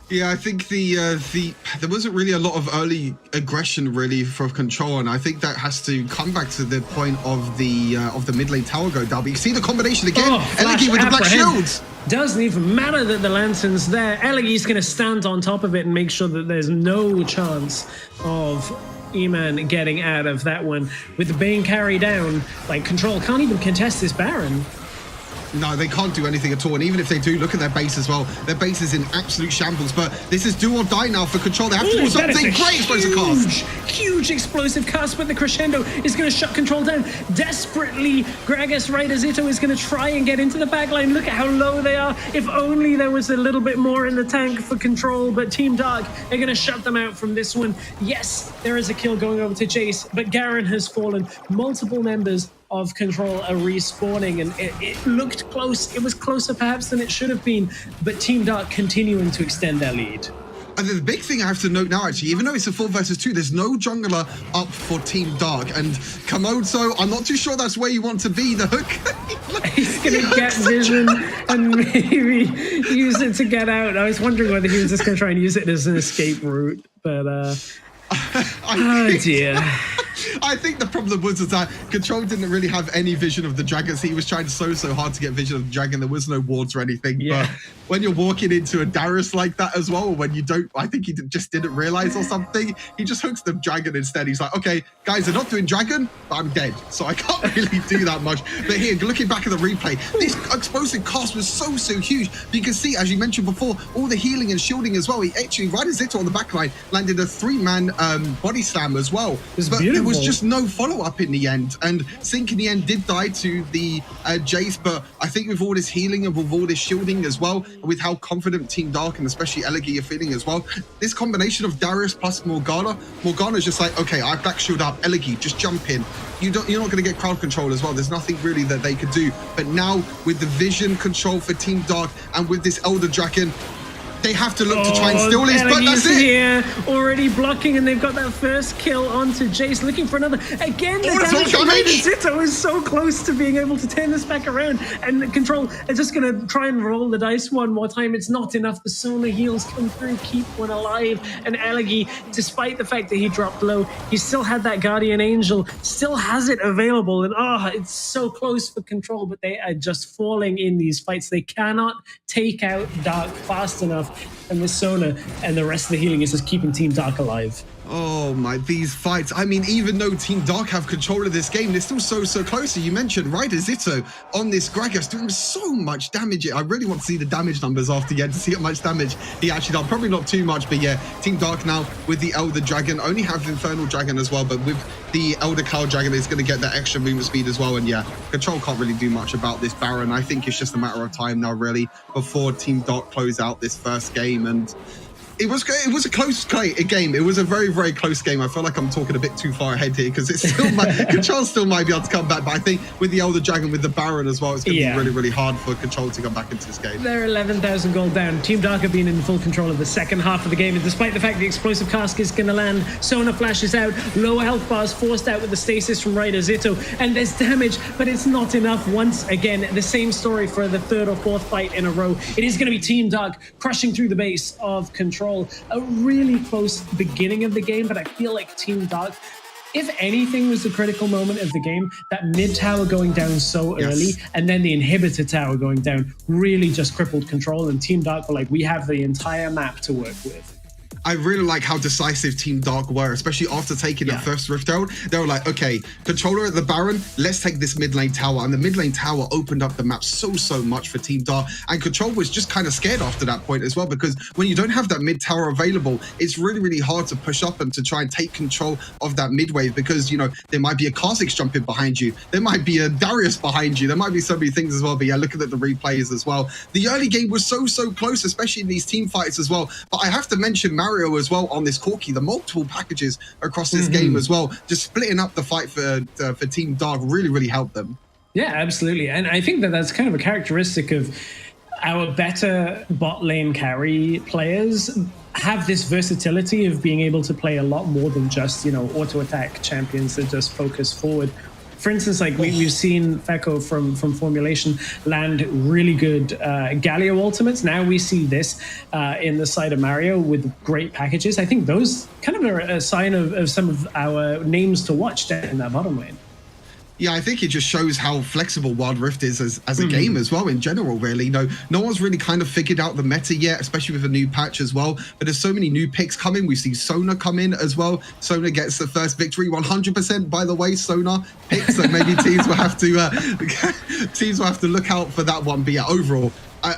Yeah, I think there wasn't really a lot of early aggression really from Control, and I think that has to come back to the point of the mid lane tower go down. But you see the combination again, Elegy with the black shields. Doesn't even matter that the lantern's there. Elegy's going to stand on top of it and make sure that there's no chance of E-Man getting out of that one. With the Bane carry down, like Control can't even contest this Baron. No, they can't do anything at all. And even if they do, look at their base as well. Their base is in absolute shambles. But this is do or die now for Control. They have to do something. Great explosive cast. Huge explosive cast, but the crescendo is going to shut Control down. Desperately, Gragas Rider Zito is going to try and get into the backline. Look at how low they are. If only there was a little bit more in the tank for Control. But Team Dark are going to shut them out from this one. Yes, there is a kill going over to Jace, but Garen has fallen. Multiple members of Control are respawning, and it looked close. It was closer perhaps than it should have been, but Team Dark continuing to extend their lead. And the big thing I have to note now, actually, even though it's a 4 versus 2, there's no jungler up for Team Dark. And Komodo, I'm not too sure that's where you want to be. The hook. He's going to get vision and maybe use it to get out. I was wondering whether he was just going to try and use it as an escape route, but oh dear. I think the problem was that Control didn't really have any vision of the dragons. He was trying so hard to get vision of the dragon. There was no wards or anything. Yeah. But when you're walking into a Darius like that as well, when you don't, I think he just didn't realize or something. He just hooks the dragon instead. He's like, okay, guys, they're not doing dragon, but I'm dead. So I can't really do that much. But here, looking back at the replay, this explosive cast was so huge. But you can see, as you mentioned before, all the healing and shielding as well. He actually, right as Zito on the backline, landed a 3-man body slam as well. But there was just no follow-up in the end. And Sync in the end did die to the Jace, but I think with all this healing and with all this shielding as well, with how confident Team Dark and especially Elegy are feeling as well, this combination of Darius plus Morgana's just like, okay, I've back shield up, Elegy, just jump in. You're not going to get crowd control as well. There's nothing really that they could do. But now with the vision control for Team Dark and with this Elder Dragon, they have to look to try and steal this, but that's it. Here, already blocking, and they've got that first kill onto Jace, looking for another. Again, the damage. Zito is so close to being able to turn this back around, and Control are just going to try and roll the dice one more time. It's not enough. The Sona heals come through, keep one alive, and Elegy, despite the fact that he dropped low, he still had that Guardian Angel, still has it available, and it's so close for Control, but they are just falling in these fights. They cannot take out Dark fast enough. And the Sona and the rest of the healing is just keeping Team Dark alive. Oh my, these fights. I mean, even though Team Dark have control of this game, they're still so close. You mentioned Ryder Zito on this Gragas doing so much damage. I really want to see the damage numbers after to see how much damage he actually done. Probably not too much, but yeah, Team Dark now with the Elder Dragon, only have Infernal Dragon as well, but with the Elder Cloud Dragon, it's going to get that extra movement speed as well. And yeah, Control can't really do much about this Baron. I think it's just a matter of time now, really, before Team Dark close out this first game. And it was a close game. It was a very close game. I feel like I'm talking a bit too far ahead here because it's still Control still might be able to come back, but I think with the Elder Dragon, with the Baron as well, it's going to be really hard for Control to come back into this game. They're 11,000 gold down. Team Dark have been in full control of the second half of the game, and despite the fact the explosive cask is going to land, Sona flashes out, lower health bars forced out with the stasis from Ryder Zito, and there's damage, but it's not enough. Once again, the same story for the third or fourth fight in a row. It is going to be Team Dark crushing through the base of Control. A really close beginning of the game, but I feel like Team Dark, if anything, was the critical moment of the game. That mid tower going down so early, and then the inhibitor tower going down really just crippled Control, and Team Dark were like, we have the entire map to work with. I really like how decisive Team Dark were, especially after taking the first Rift Herald. They were like, okay, controller at the Baron, let's take this mid lane tower. And the mid lane tower opened up the map so much for Team Dark. And Control was just kind of scared after that point as well, because when you don't have that mid tower available, it's really hard to push up and to try and take control of that mid wave, because, you know, there might be a Kha'Zix jumping behind you. There might be a Darius behind you. There might be so many things as well. But yeah, looking at the replays as well, the early game was so close, especially in these team fights as well. But I have to mention Mario as well on this Corki, the multiple packages across this game as well, just splitting up the fight for Team Dark really helped them. Yeah, absolutely. And I think that that's kind of a characteristic of our better bot lane carry players, have this versatility of being able to play a lot more than just, you know, auto attack champions that just focus forward. For instance, like we've seen Feko from Formulation land really good Galio ultimates. Now we see this in the side of Mario with great packages. I think those kind of are a sign of some of our names to watch in that bottom lane. Yeah, I think it just shows how flexible Wild Rift is as a game as well in general, really. No one's really kind of figured out the meta yet, especially with a new patch as well. But there's so many new picks coming. We see Sona come in as well. Sona gets the first victory, 100%, by the way, Sona pick. So maybe teams will have to look out for that one. But yeah, overall,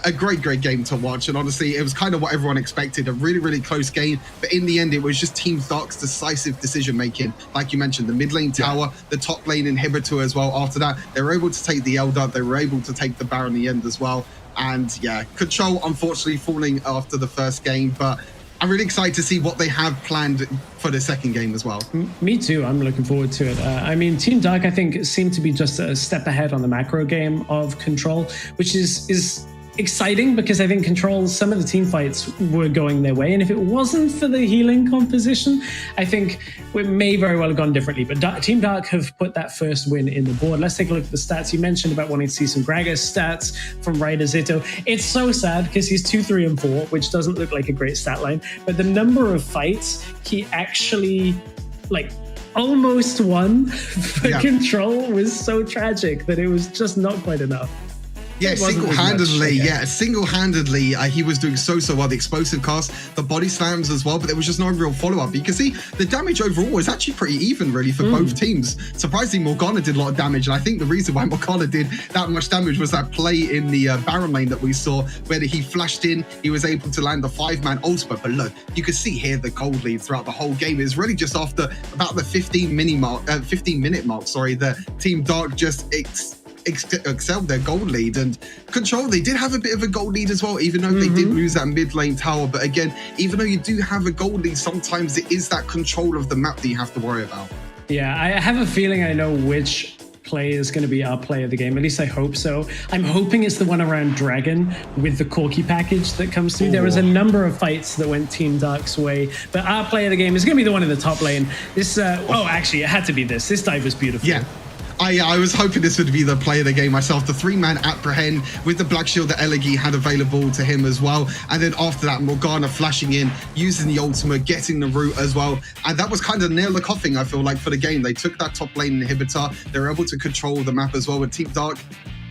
a great game to watch. And honestly, it was kind of what everyone expected, a really, really close game. But in the end, it was just Team Dark's decisive decision-making. Like you mentioned, the mid lane tower, the top lane inhibitor as well. After that, they were able to take the Elder. They were able to take the Baron in the end as well. And yeah, Control, unfortunately, falling after the first game. But I'm really excited to see what they have planned for the second game as well. Me too. I'm looking forward to it. I mean, Team Dark, I think, seemed to be just a step ahead on the macro game of Control, which is exciting because I think Control, some of the team fights were going their way, and if it wasn't for the healing composition, I think we may very well have gone differently. But Team Dark have put that first win in the board. Let's take a look at the stats. You mentioned about wanting to see some Gragas stats from Ryder Zito. It's so sad because he's 2, 3, and 4, which doesn't look like a great stat line, but the number of fights he actually almost won for Control was so tragic that it was just not quite enough. Yeah, single-handedly, he was doing so well. The explosive cast, the body slams as well, but there was just no real follow-up. You can see the damage overall was actually pretty even, really, for both teams. Surprisingly, Morgana did a lot of damage, and I think the reason why Morgana did that much damage was that play in the Baron lane that we saw, where he flashed in, he was able to land the 5-man ultimate. But look, you can see here the gold lead throughout the whole game is really just after about the 15-minute mark, the Team Dark just excelled their gold lead. And Control, they did have a bit of a gold lead as well, even though they did lose that mid lane tower. But again, even though you do have a gold lead, sometimes it is that control of the map that you have to worry about. Yeah, I have a feeling I know which play is going to be our play of the game. At least I hope so. I'm hoping it's the one around Dragon with the Corki package that comes through. There was a number of fights that went Team Dark's way, but our play of the game is going to be the one in the top lane. This, actually, it had to be this. This dive was beautiful. Yeah. I was hoping this would be the play of the game myself. The 3-man Apprehend with the Black Shield that Elegi had available to him as well. And then after that, Morgana flashing in, using the ultimate, getting the root as well. And that was kind of nail the coffin, I feel like, for the game. They took that top lane inhibitor. They were able to control the map as well with Team Dark.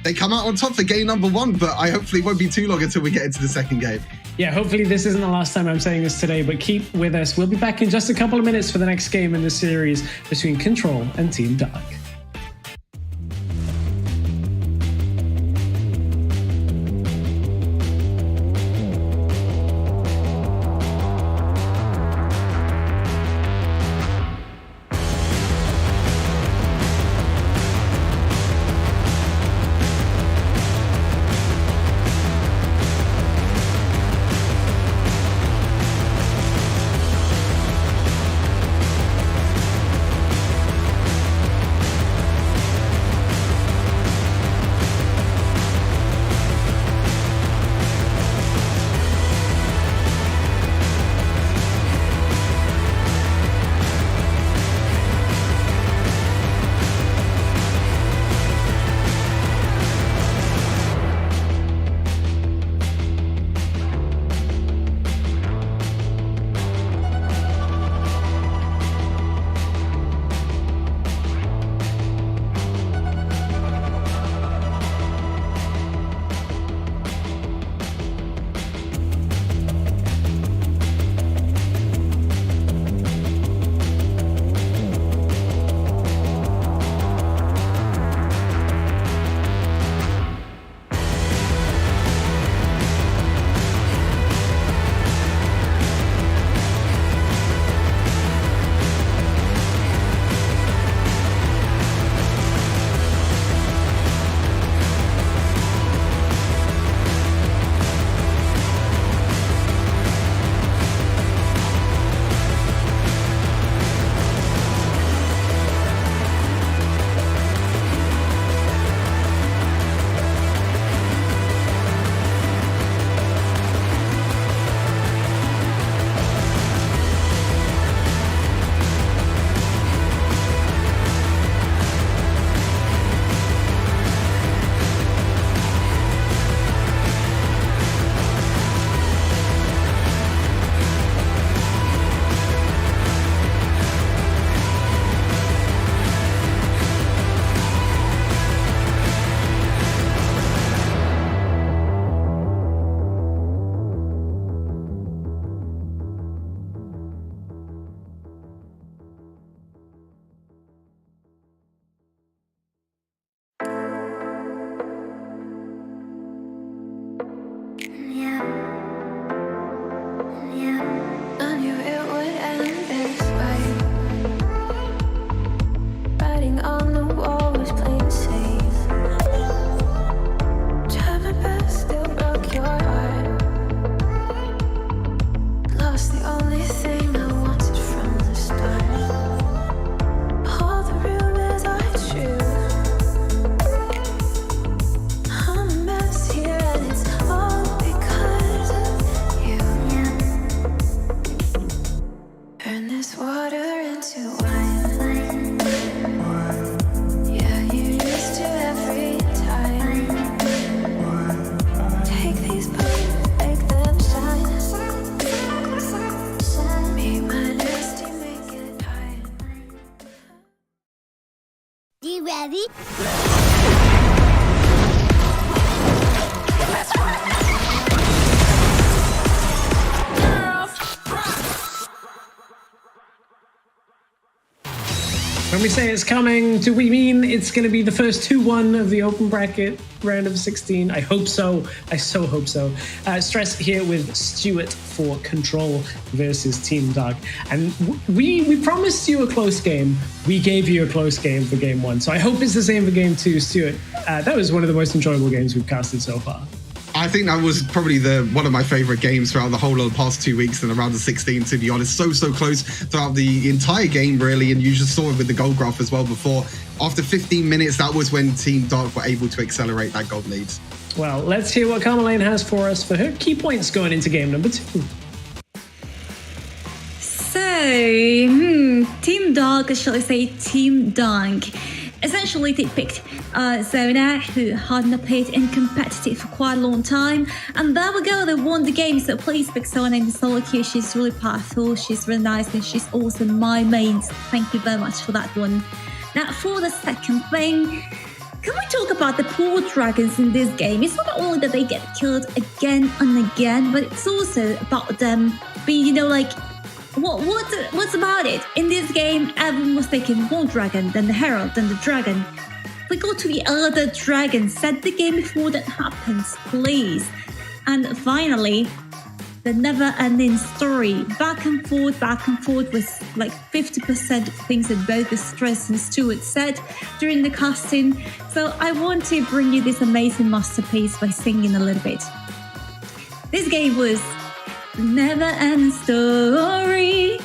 They come out on top for game number 1, but I hopefully it won't be too long until we get into the second game. Yeah, hopefully this isn't the last time I'm saying this today, but keep with us. We'll be back in just a couple of minutes for the next game in the series between Control and Team Dark. Ready? When we say it's coming, do we mean it's going to be the first 2-1 of the open bracket round of 16? I hope so. I so hope so. Stress here with Stuart for Control versus Team Dark. And we promised you a close game. We gave you a close game for game 1. So I hope it's the same for game 2, Stuart. That was one of the most enjoyable games we've casted so far. I think that was probably one of my favorite games throughout the whole of the past 2 weeks and around the 16, to be honest. So close throughout the entire game, really. And you just saw it with the goal graph as well before. After 15 minutes, that was when Team Dark were able to accelerate that goal lead. Well, let's hear what Carmeline has for us for her key points going into game number 2. So, Team Dark, shall I say Team Dunk? Essentially, they picked Zona, who hadn't appeared in competitive for quite a long time. And there we go, they won the game. So please pick Zona in the solo queue. She's really powerful, she's really nice, and she's also my main. So thank you very much for that one. Now, for the second thing, can we talk about the poor dragons in this game? It's not only that they get killed again and again, but it's also about them being, you know, like, what's about it? In this game, everyone was taking one dragon, then the herald, then the dragon. We go to the other dragon. Set the game before that happens, please. And finally, the never-ending story. Back and forth with like 50% of things that both the Stress and Stuart said during the casting. So I want to bring you this amazing masterpiece by singing a little bit. This game was never-ending story.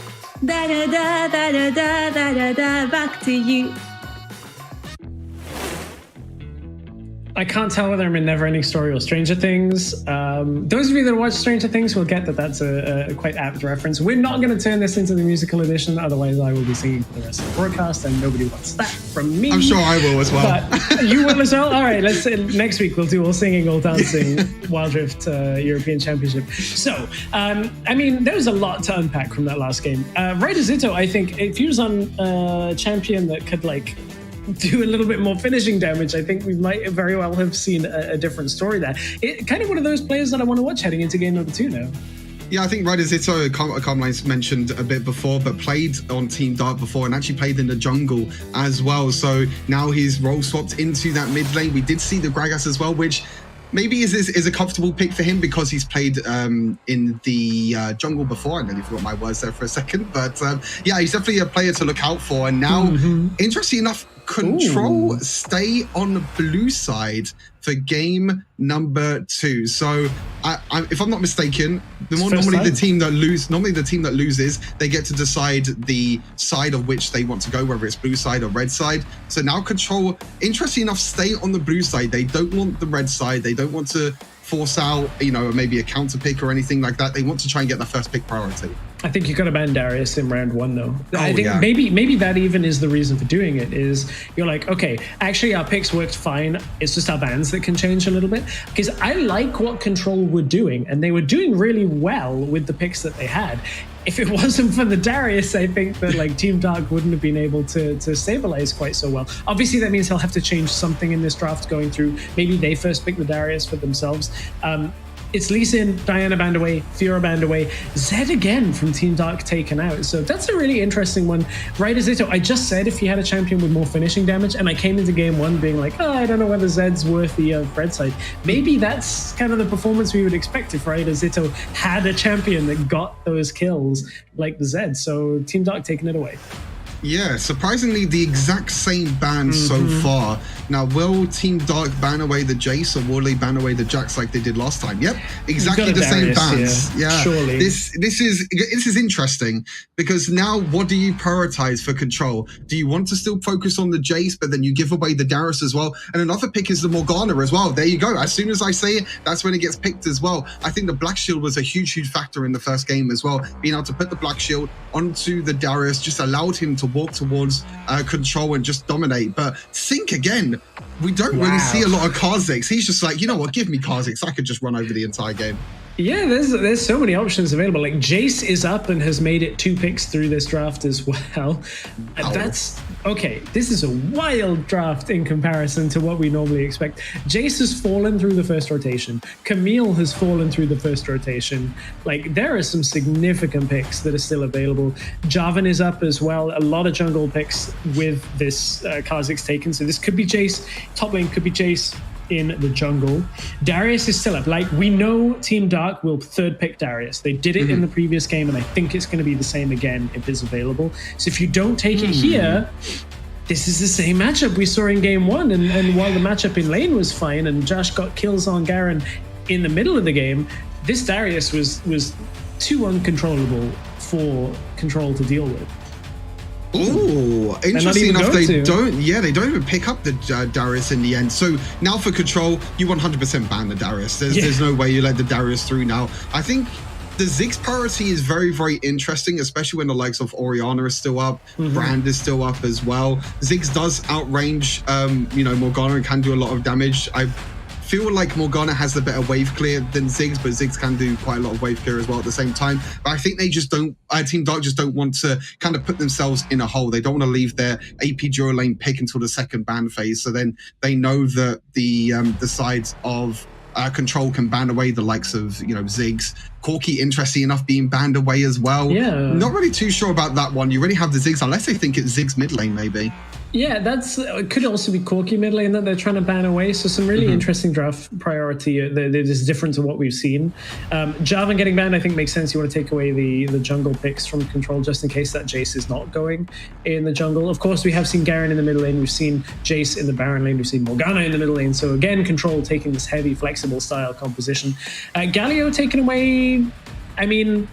Da da da da da da da da da. Back to you. I can't tell whether I'm in Neverending Story or Stranger Things. Those of you that watch Stranger Things will get that that's a quite apt reference. We're not going to turn this into the musical edition, otherwise I will be singing for the rest of the broadcast, and nobody wants that from me. I'm sure I will as well. But you will as well? All right, next week we'll do all singing, all dancing, Wild Rift European Championship. So, I mean, there was a lot to unpack from that last game. Ryder Zito, I think, if he was on a champion that could, like, do a little bit more finishing damage, I think we might very well have seen a different story there. It kind of one of those players that I want to watch heading into game number 2 now. Yeah, I think Ryder Zito, Carmeline's mentioned a bit before, but played on Team Dark before and actually played in the jungle as well. So now he's role swapped into that mid lane. We did see the Gragas as well, which maybe is a comfortable pick for him because he's played in the jungle before. I nearly forgot my words there for a second. But yeah, he's definitely a player to look out for. And now, interesting enough, Control stay on the blue side for game number 2. So if I'm not mistaken, normally the team that loses, they get to decide the side of which they want to go, whether it's blue side or red side. So now Control, interesting enough, stay on the blue side. They don't want the red side. They don't want to force out, you know, maybe a counter pick or anything like that. They want to try and get the first pick priority. I think you got to ban Darius in round 1, though. I think maybe that even is the reason for doing it, is you're like, okay, actually our picks worked fine. It's just our bans that can change a little bit. Because I like what Control were doing, and they were doing really well with the picks that they had. If it wasn't for the Darius, I think that like Team Dark wouldn't have been able to stabilize quite so well. Obviously, that means he'll have to change something in this draft going through. Maybe they first pick the Darius for themselves. It's Lee Sin, Diana banned away, Fiora banned away, Zed again from Team Dark taken out. So that's a really interesting one. Ryder Zito, I just said if he had a champion with more finishing damage, and I came into game 1 being like, oh, I don't know whether Zed's worthy of red side. Maybe that's kind of the performance we would expect if Ryder Zito had a champion that got those kills like the Zed. So Team Dark taking it away. Yeah, surprisingly, the exact same ban so far. Now, will Team Dark ban away the Jace, or will they ban away the Jax like they did last time? Yep, exactly the same bans. Yeah, surely. This is interesting, because now what do you prioritize for Control? Do you want to still focus on the Jace, but then you give away the Darius as well? And another pick is the Morgana as well. There you go. As soon as I say it, that's when it gets picked as well. I think the Black Shield was a huge factor in the first game as well. Being able to put the Black Shield onto the Darius just allowed him to walk towards Control and just dominate. But Sync again, we don't really see a lot of Kha'Zix. He's just like, you know what, give me Kha'Zix. I could just run over the entire game. Yeah, there's so many options available. Like Jace is up and has made it 2 picks through this draft as well. That's okay. This is a wild draft in comparison to what we normally expect. Jace has fallen through the first rotation. Camille has fallen through the first rotation. Like there are some significant picks that are still available. Jarvan is up as well. A lot of jungle picks with this Kha'Zix taken. So this could be Jace. Top lane could be Jace in the jungle. Darius is still up. Like we know Team Dark will 3rd pick Darius. They did it in the previous game, and I think it's going to be the same again if it's available. So if you don't take it here, this is the same matchup we saw in game 1. And while the matchup in lane was fine and Josh got kills on Garen in the middle of the game, this Darius was too uncontrollable for Control to deal with. Oh, interesting enough, they don't even pick up the Darius in the end. So now for Control, you 100% ban the Darius. There's no way you let the Darius through now. I think the Ziggs priority is very, very interesting, especially when the likes of Orianna is still up, Brand is still up as well. Ziggs does outrange, Morgana and can do a lot of damage. I feel like Morgana has the better wave clear than Ziggs, but Ziggs can do quite a lot of wave clear as well at the same time. But I think they just don't, Team Dark just don't want to kind of put themselves in a hole. They don't want to leave their AP dual lane pick until the second ban phase. So then they know that the sides of Control can ban away the likes of, Ziggs. Corki, interesting enough, being banned away as well. Yeah. Not really too sure about that one. You already have the Ziggs, unless they think it's Ziggs mid lane, maybe. Yeah, it could also be Corki mid lane that they're trying to ban away. So some really interesting draft priority that is different to what we've seen. Jarvan getting banned, I think, makes sense. You want to take away the jungle picks from Control just in case that Jace is not going in the jungle. Of course, we have seen Garen in the middle lane. We've seen Jace in the Baron lane. We've seen Morgana in the middle lane. So again, Control taking this heavy, flexible style composition. Galio taken away, I mean,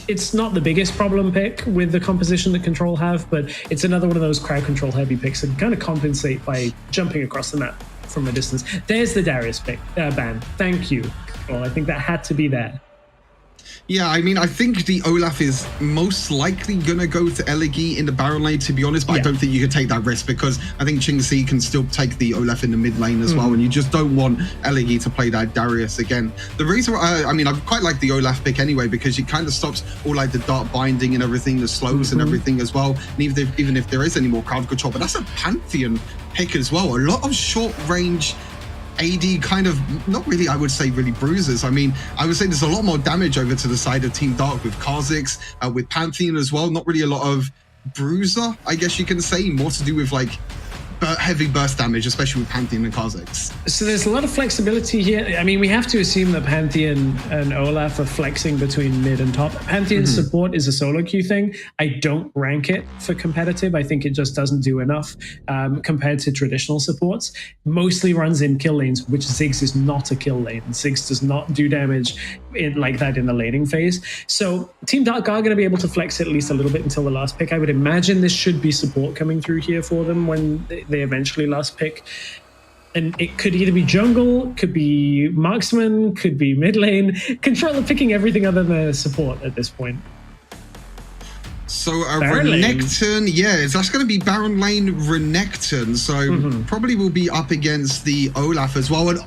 it's not the biggest problem pick with the composition that Control have, but it's another one of those crowd control heavy picks that can kind of compensate by jumping across the map from a distance. There's the Darius pick ban. Thank you. Well, I think that had to be there. Yeah, I mean, I think the Olaf is most likely going to go to Elegi in the Baron lane, to be honest, but I don't think you can take that risk because I think Chingxi can still take the Olaf in the mid lane as well, and you just don't want Elegi to play that Darius again. The reason, I quite like the Olaf pick anyway because it kind of stops all like the dark binding and everything, the slopes and everything as well, and even if there is any more crowd control, but that's a Pantheon pick as well. A lot of short range AD kind of, not really, I would say really bruisers. I mean, I would say there's a lot more damage over to the side of Team Dark with Kha'Zix, with Pantheon as well. Not really a lot of bruiser, I guess you can say. More to do with like heavy burst damage, especially with Pantheon and Kha'Zix. So there's a lot of flexibility here. I mean, we have to assume that Pantheon and Olaf are flexing between mid and top. Pantheon's support is a solo queue thing. I don't rank it for competitive. I think it just doesn't do enough compared to traditional supports. Mostly runs in kill lanes, which Ziggs is not a kill lane. Ziggs does not do damage like that in the laning phase. So Team Dark are going to be able to flex it at least a little bit until the last pick. I would imagine this should be support coming through here for them when they eventually last pick. And it could either be jungle, could be marksman, could be mid lane. Controller picking everything other than support at this point. So Renekton, that's going to be Baron Lane Renekton. So probably will be up against the Olaf as well. And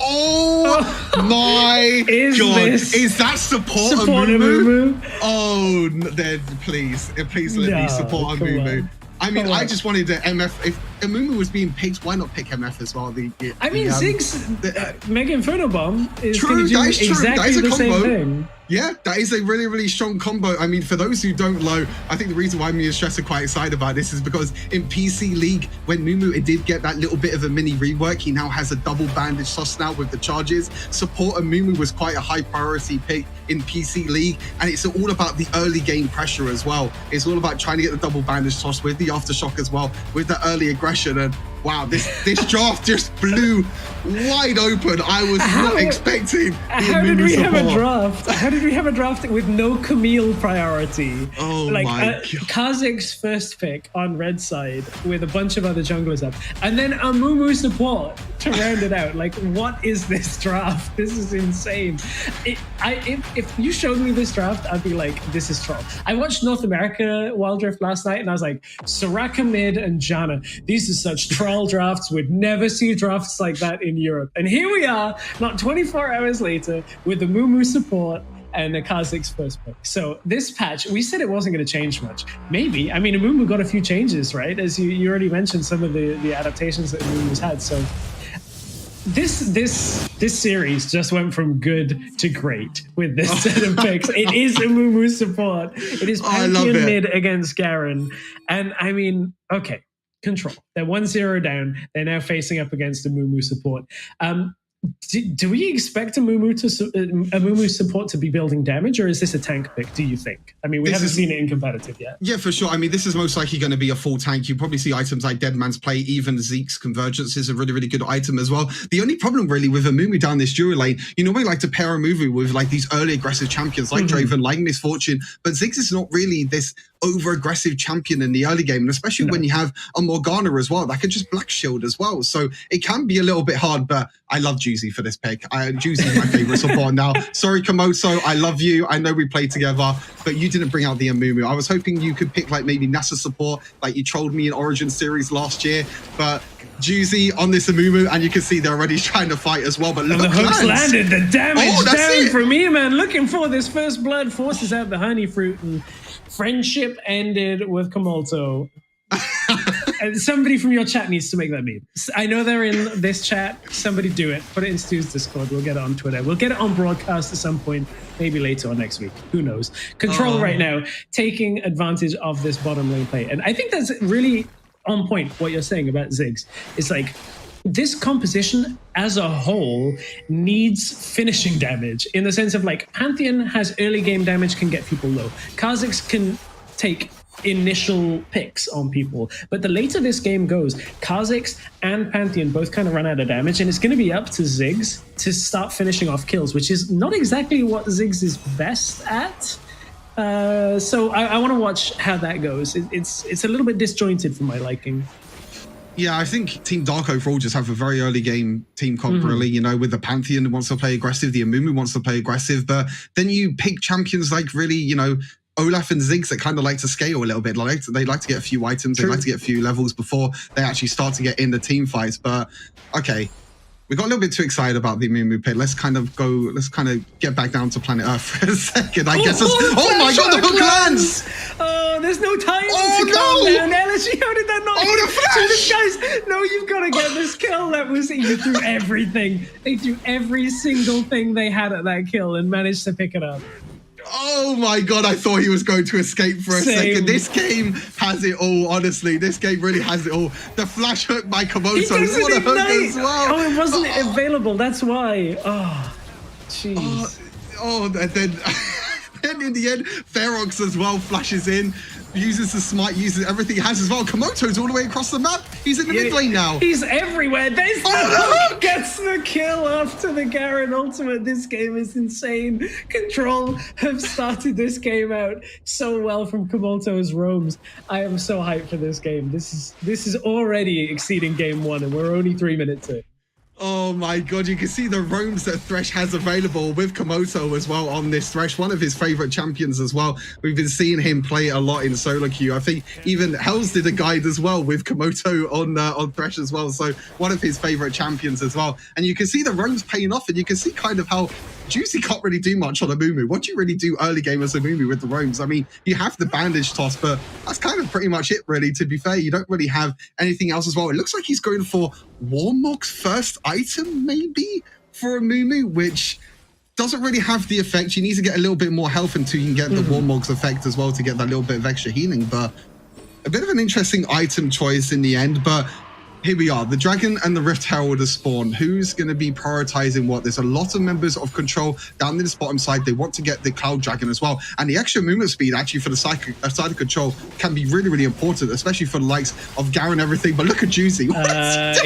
my God, is that support Amumu? Oh, then please let me support Amumu. I mean, I just wanted to MF. If Amumu was being picked, why not pick MF as well? Ziggs, Mega Inferno Bomb is true. That is true. Exactly that is a the combo. Same thing. Yeah, that is a really, really strong combo. I mean, for those who don't know, I think the reason why me and Stress are quite excited about this is because in PC League, when Mumu did get that little bit of a mini rework, he now has a double bandage toss now with the charges. Support of Mumu was quite a high priority pick in PC League, and it's all about the early game pressure as well. It's all about trying to get the double bandage toss with the aftershock as well, with the early aggression. And wow, this draft just blew wide open. I was not expecting. How did we have a draft? How did we have a draft with no Camille priority? Oh my God. Kha'Zix first pick on red side with a bunch of other junglers up, and then Amumu support to round it out. Like, what is this draft? This is insane. If you showed me this draft, I'd be like, this is troll. I watched North America Wild Rift last night, and I was like, Soraka mid and Janna. These are such troll drafts. We'd never see drafts like that in Europe. And here we are, not 24 hours later, with the Mumu support and Kha'Zix's first pick. So this patch, we said it wasn't going to change much. Maybe. I mean, Amumu got a few changes, right? As you already mentioned some of the adaptations that Amumu's had. So this series just went from good to great with this set of picks. It is Amumu support. It is Pantheon mid against Garen. And I mean, okay, Control. They're 1-0 down. They're now facing up against Amumu support. Do we expect Amumu support to be building damage, or is this a tank pick, do you think? I mean, we haven't seen it in competitive yet. Yeah, for sure. I mean, this is most likely going to be a full tank. You probably see items like Dead Man's Play, even Zeke's Convergence is a really, really good item as well. The only problem really with Amumu down this duo lane, you normally like to pair Amumu with like these early aggressive champions like Draven, like Misfortune, but Ziggs is not really this over-aggressive champion in the early game, and especially when you have a Morgana as well, that can just Black Shield as well. So it can be a little bit hard, but I love Juicy for this pick. Juicy is my favorite support now. Sorry, Komoto, I love you. I know we played together, but you didn't bring out the Amumu. I was hoping you could pick like maybe NASA support, like you trolled me in Origin Series last year, but Juicy on this Amumu, and you can see they're already trying to fight as well. But look, the hooks landed, the damage down it. from me, man. Looking for this first blood, forces out the honey fruit, and friendship ended with Komoto. And somebody from your chat needs to make that meme. I know they're in this chat. Somebody do it. Put it in Stu's Discord. We'll get it on Twitter. We'll get it on broadcast at some point, maybe later or next week. Who knows? Control right now, taking advantage of this bottom lane play. And I think that's really on point, what you're saying about Ziggs. It's like, this composition as a whole needs finishing damage in the sense of like Pantheon has early game damage, can get people low. Kha'Zix can take initial picks on people, but the later this game goes, Kha'Zix and Pantheon both kind of run out of damage, and it's going to be up to Ziggs to start finishing off kills, which is not exactly what Ziggs is best at. So I want to watch how that goes. It's a little bit disjointed for my liking. Yeah, I think Team Dark overall just have a very early game team comp, really, you know, with the Pantheon wants to play aggressive, the Amumu wants to play aggressive, but then you pick champions like really, you know, Olaf and Ziggs that kind of like to scale a little bit. Like they like to get a few items, they like to get a few levels before they actually start to get in the team fights. But okay, we got a little bit too excited about the Amumu pit. Let's kind of get back down to planet Earth for a second. I guess oh my god, the hook lands! Oh, there's no time to calm down. LSG, how did that not? Oh, the flash! This guys, no, you've got to get this kill. That was, you threw everything. They threw every single thing they had at that kill and managed to pick it up. Oh my god, I thought he was going to escape for a second. This game has it all, honestly. This game really has it all. The flash hook by Komoto. What a hook as well. Oh, it wasn't available. That's why. Oh, jeez. And then, then in the end, Ferox as well flashes in. Uses the smite, uses everything he has as well. Komoto's all the way across the map. He's in the mid lane now. He's everywhere. There's the hook. Gets the kill after the Garen ultimate. This game is insane. Control have started this game out so well from Komoto's roams. I am so hyped for this game. This is already exceeding game one, and we're only 3 minutes in. Oh my god, you can see the roams that Thresh has available with Komoto as well on this Thresh, one of his favorite champions as well. We've been seeing him play a lot in solo queue. I think even Hells did a guide as well with Komoto on Thresh as well, so one of his favorite champions as well. And you can see the roams paying off, and you can see kind of how Juicy can't really do much on Amumu. What do you really do early game as Amumu with the roams? I mean, you have the bandage toss, but that's kind of pretty much it, really, to be fair. You don't really have anything else as well. It looks like he's going for Warmog's first item, maybe, for Amumu, which doesn't really have the effect. You need to get a little bit more health until you can get the Warmog's effect as well to get that little bit of extra healing. But a bit of an interesting item choice in the end, but here we are. The Dragon and the Rift Herald has spawned. Who's going to be prioritizing what? There's a lot of members of Control down in this bottom side. They want to get the Cloud Dragon as well. And the extra movement speed actually for the side of Control can be really, really important, especially for the likes of Garen and everything. But look at Juicy.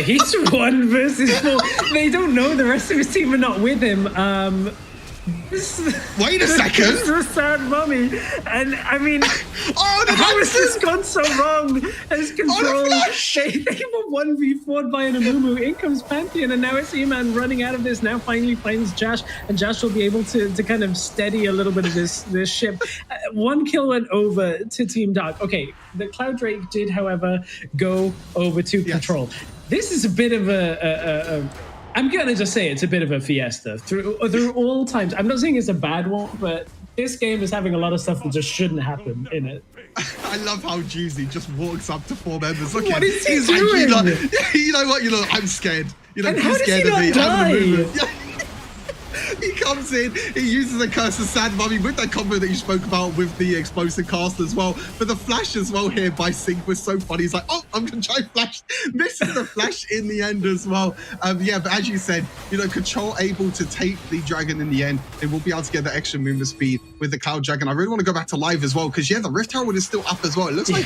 He's 1 versus 4. They don't know the rest of his team are not with him. Wait a second. This is a sad mummy. And I mean, how has this gone so wrong? As Control, they were 1v4'd by an Amumu. In comes Pantheon, and now it's E-Man running out of this. Now finally finds Jash, and Jash will be able to kind of steady a little bit of this ship. 1 kill went over to Team Dark. Okay, the Cloud Drake did, however, go over to Control. This is a bit of I'm gonna just say it's a bit of a fiesta through all times. I'm not saying it's a bad one, but this game is having a lot of stuff that just shouldn't happen in it. I love how Juicy just walks up to 4 members. Look What at is he he's doing? Like, you know what? I'm scared. And how he's does scared he of me. not die? He comes in, he uses a Curse of Sand Mummy with that combo that you spoke about with the explosive cast as well. But the flash as well here by Sync was so funny. He's like, oh, I'm going to try flash. Misses the flash in the end as well. Yeah, but as you said, Control able to take the Dragon in the end. They will be able to get the extra movement speed with the Cloud Dragon. I really want to go back to live as well because, yeah, the Rift Herald is still up as well. It looks like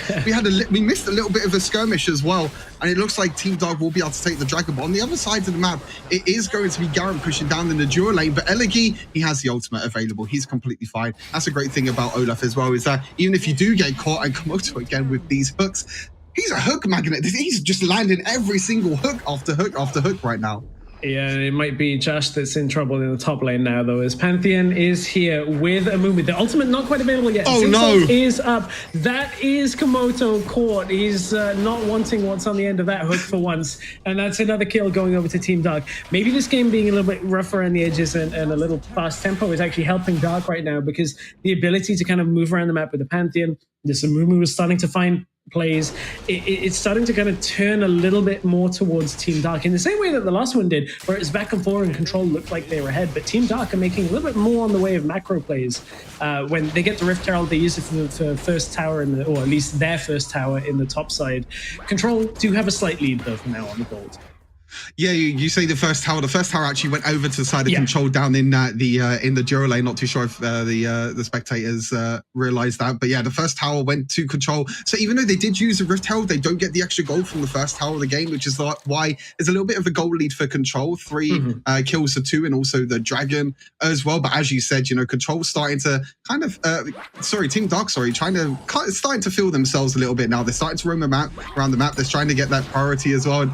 we missed a little bit of a skirmish as well. And it looks like Team Dark will be able to take the Dragon. But on the other side of the map, it is going to be Garen pushing down in the dual lane. But Elegy, he has the ultimate available. He's completely fine. That's a great thing about Olaf as well, is that even if you do get caught, and Komoto again with these hooks, he's a hook magnet. He's just landing every single hook after hook after hook right now. Yeah, it might be Josh that's in trouble in the top lane now, though, as Pantheon is here with Amumu. The ultimate not quite available yet. Oh, no. Is up. That is Komoto caught. He's not wanting what's on the end of that hook for once. And that's another kill going over to Team Dark. Maybe this game being a little bit rougher on the edges and a little fast tempo is actually helping Dark right now, because the ability to kind of move around the map with the Pantheon, this Amumu is starting to find plays. It's starting to kind of turn a little bit more towards Team Dark in the same way that the last one did, where it's back and forth and Control looked like they were ahead. But Team Dark are making a little bit more on the way of macro plays. When they get the Rift Herald, they use it for first tower, or at least their first tower in the top side. Control do have a slight lead though from now on the gold. Yeah, you say the first tower. The first tower actually went over to the side of Control down in the Dura lane. Not too sure if the spectators realized that, but yeah, the first tower went to Control. So even though they did use the Rift Herald, they don't get the extra gold from the first tower of the game, which is why there's a little bit of a gold lead for Control. 3 kills to 2, and also the Dragon as well. But as you said, Control starting to kind of Team Dark, starting to feel themselves a little bit now. They're starting to roam around the map. They're trying to get that priority as well. And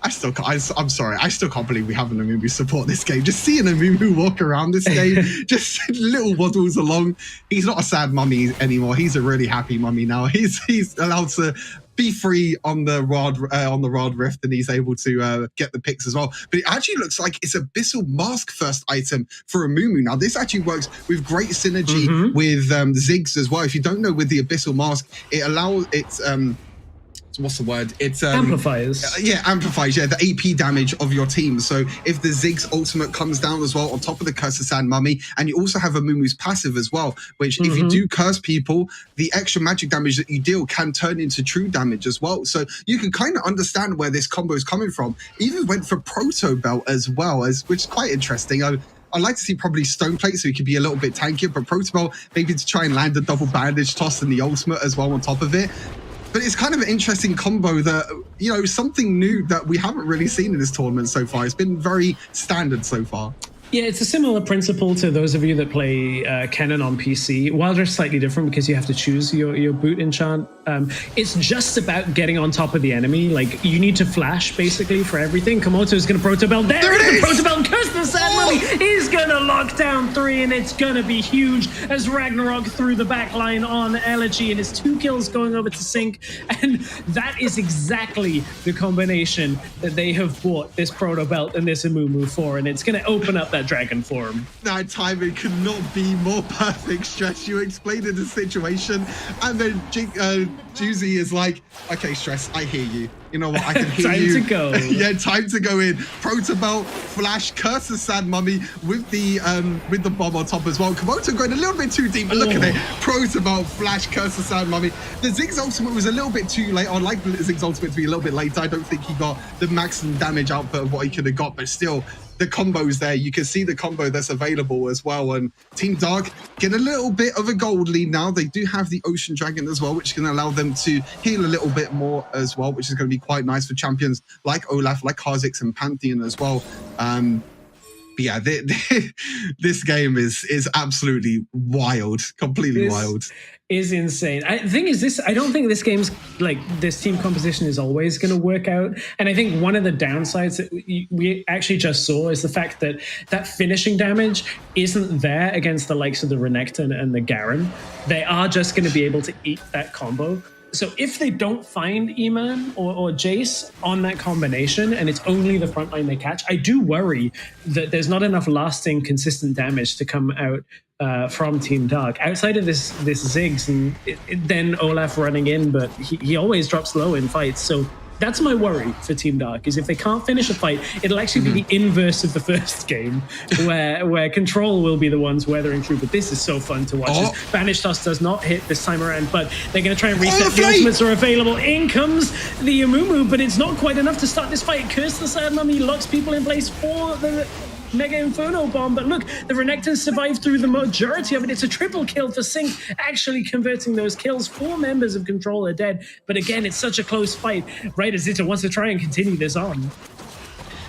I'm sorry, I still can't believe we have an Amumu support this game. Just seeing Amumu walk around this game, just little waddles along. He's not a sad mummy anymore. He's a really happy mummy now. He's allowed to be free on the Rod Rift, and he's able to get the picks as well. But it actually looks like it's Abyssal Mask first item for Amumu. Now, this actually works with great synergy with Ziggs as well. If you don't know, with the Abyssal Mask, it allows what's the word? It's amplifies. Amplifies. Yeah, the AP damage of your team. So if the Ziggs ultimate comes down as well on top of the Curse of Sand Mummy, and you also have Amumu's passive as well, which if you do curse people, the extra magic damage that you deal can turn into true damage as well. So you can kind of understand where this combo is coming from. Even went for Proto Belt as well, which is quite interesting. I'd like to see probably Stone Plate so he could be a little bit tankier, but Protobell maybe to try and land a double bandage toss and the ultimate as well on top of it. But it's kind of an interesting combo that, something new that we haven't really seen in this tournament so far. It's been very standard so far. Yeah, it's a similar principle to those of you that play Canon on PC. Wild Rift's slightly different because you have to choose your boot enchant. It's just about getting on top of the enemy. Like, you need to flash, basically, for everything. Komoto is going to Proto Belt. There it is! Proto Belt, Curse the Sand Mummy is going to lock down 3, and it's going to be huge as Ragnarok through the back line on Elegy, and his 2 kills going over to Sync. And that is exactly the combination that they have bought this Proto Belt and this Amumu for, and it's going to open up that Dragon form. That timing could not be more perfect, Stress. You explained the situation, and then Juicy is like, okay, Stress, I hear you. You know what? I can hear you. Time to go. Yeah, time to go in. Protobelt, Flash, Curse of Sand Mummy with the bomb on top as well. Komoto going a little bit too deep, but look at it. Protobelt, Flash, Curse of Sand Mummy. The Ziggs ultimate was a little bit too late. I'd like the Ziggs ultimate to be a little bit later. I don't think he got the maximum damage output of what he could have got, but still, the combos there, you can see the combo that's available as well. And Team Dark get a little bit of a gold lead now. They do have the Ocean Dragon as well, which can allow them to heal a little bit more as well, which is going to be quite nice for champions like Olaf, like Kha'Zix and Pantheon as well. But yeah, this game is absolutely wild, completely wild. Is insane. The thing is, I don't think this game's this team composition is always going to work out. And I think one of the downsides that we actually just saw is the fact that finishing damage isn't there against the likes of the Renekton and the Garen. They are just going to be able to eat that combo. So if they don't find E-Man or Jace on that combination, and it's only the front line they catch, I do worry that there's not enough lasting, consistent damage to come out from Team Dark. Outside of this Ziggs, and then Olaf running in, but he always drops low in fights. So that's my worry for Team Dark, is if they can't finish a fight, it'll actually be the inverse of the first game, where Control will be the ones weathering through. But this is so fun to watch. Banish Toss does not hit this time around, but they're going to try and reset. The ultimates are available. In comes the Amumu, but it's not quite enough to start this fight. Curse the Sad Mummy locks people in place for the Mega Inferno Bomb, but look, the Renekton survived through the majority of it. It's a triple kill for Sync, actually converting those kills. 4 members of Control are dead, but again, it's such a close fight. Ryder Zitto wants to try and continue this on.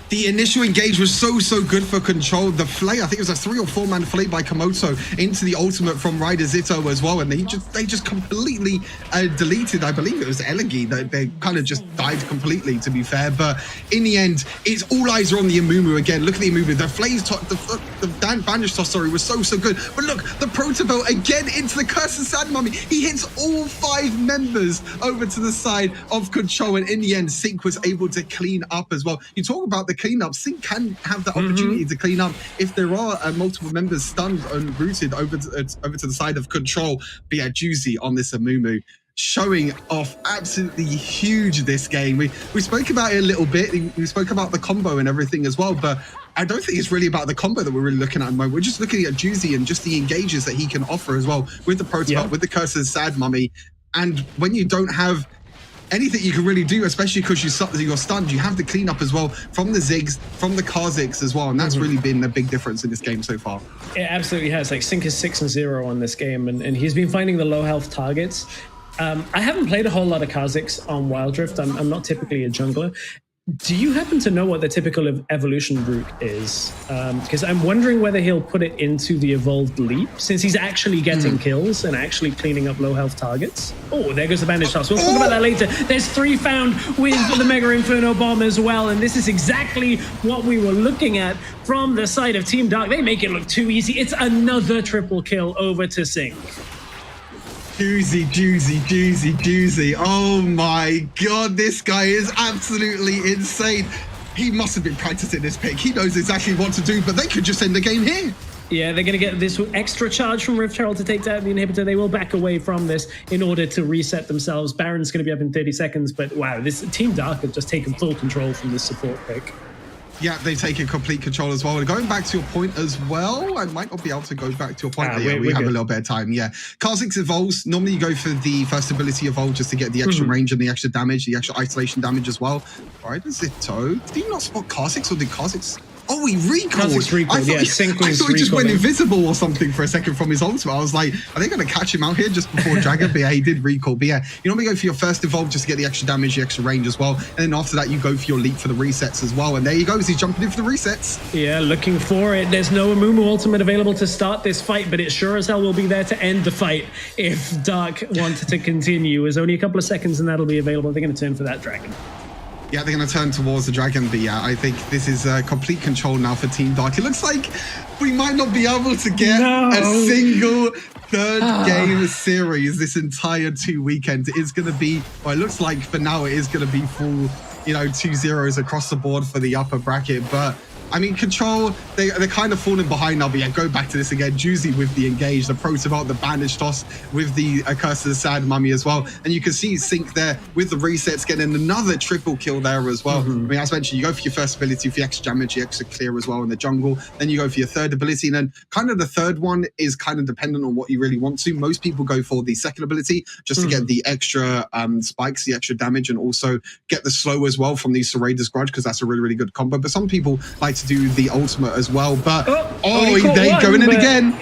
The initial engage was so good for Control. The flay, I think it was a 3 or 4-man flay by Komoto into the ultimate from Ryder Zitto as well, and they just completely deleted, I believe it was Elegi, they kind of just died completely, to be fair. But in the end, it's all eyes are on the Amumu again. Look at the Amumu. The flays, the Bandage Toss, sorry, was so good. But look, the Protobelt again into the Curse of Sad Mummy. He hits all 5 members over to the side of Control, and in the end, Sync was able to clean up as well. You talk about the cleanup. Sync can have the opportunity to clean up if there are multiple members stunned and rooted over to the side of Control. But yeah, Juicy on this Amumu, showing off absolutely huge this game. We spoke about it a little bit. We spoke about the combo and everything as well, but I don't think it's really about the combo that we're really looking at the moment. We're just looking at Juicy and just the engages that he can offer as well, with the Protobelt, with the Curse of Sad Mummy. And when you don't have anything you can really do, especially because you're stunned, you have the cleanup as well from the Ziggs, from the Kha'Zix as well, and that's really been a big difference in this game so far. It absolutely has. Like, Sync is 6-0 on this game, and he's been finding the low health targets. I haven't played a whole lot of Kha'Zix on Wild Rift. I'm not typically a jungler. Do you happen to know what the typical evolution route is? Because I'm wondering whether he'll put it into the evolved leap, since he's actually getting kills and actually cleaning up low health targets. Oh, there goes the Bandage Toss. We'll talk about that later. There's 3 found with the Mega Inferno Bomb as well, and this is exactly what we were looking at from the side of Team Dark. They make it look too easy. It's another triple kill over to Sync. Juicy. Oh my god, this guy is absolutely insane. He must have been practicing this pick. He knows exactly what to do, but they could just end the game here. Yeah, they're going to get this extra charge from Rift Herald to take down the inhibitor. They will back away from this in order to reset themselves. Baron's going to be up in 30 seconds, but wow, this Team Dark have just taken full control from this support pick. Yeah, they've taken complete control as well. And going back to your point as well, I might not be able to go back to your point. We have a little bit of time. Yeah, Kha'Zix evolves. Normally you go for the first ability evolve just to get the extra range and the extra damage, the extra isolation damage as well. All right, Zitto. Did he not spot Kha'Zix, or did Kha'Zix? Oh, he recalled. I thought he just went invisible or something for a second from his ultimate. I was like, are they going to catch him out here just before Dragon? But yeah, he did recall. But yeah, you normally go for your first evolve just to get the extra damage, the extra range as well. And then after that, you go for your leap for the resets as well. And there he goes. He's jumping in for the resets. Yeah, looking for it. There's no Amumu ultimate available to start this fight, but it sure as hell will be there to end the fight if Dark wanted to continue. There's only a couple of seconds and that'll be available. They're going to turn for that Dragon. Yeah, they're going to turn towards the Dragon, but yeah, I think this is complete control now for Team Dark. It looks like we might not be able to get a single third game series this entire 2 weekends. It is going to be, well, it looks like for now it is going to be full, 2-0s across the board for the upper bracket, but I mean, Control, they're kind of falling behind now, but yeah, go back to this again. Juicy with the engage, the Protobelt, the Bandage Toss with the Curse of the Sad Mummy as well. And you can see Sync there with the resets, getting another triple kill there as well. I mean, as mentioned, you go for your first ability for the extra damage, the extra clear as well in the jungle. Then you go for your third ability. And then kind of the third one is kind of dependent on what you really want to. Most people go for the second ability just to get the extra spikes, the extra damage, and also get the slow as well from the Serrader's Grudge, because that's a really, really good combo. But some people like to do the ultimate as well, but they're going in again.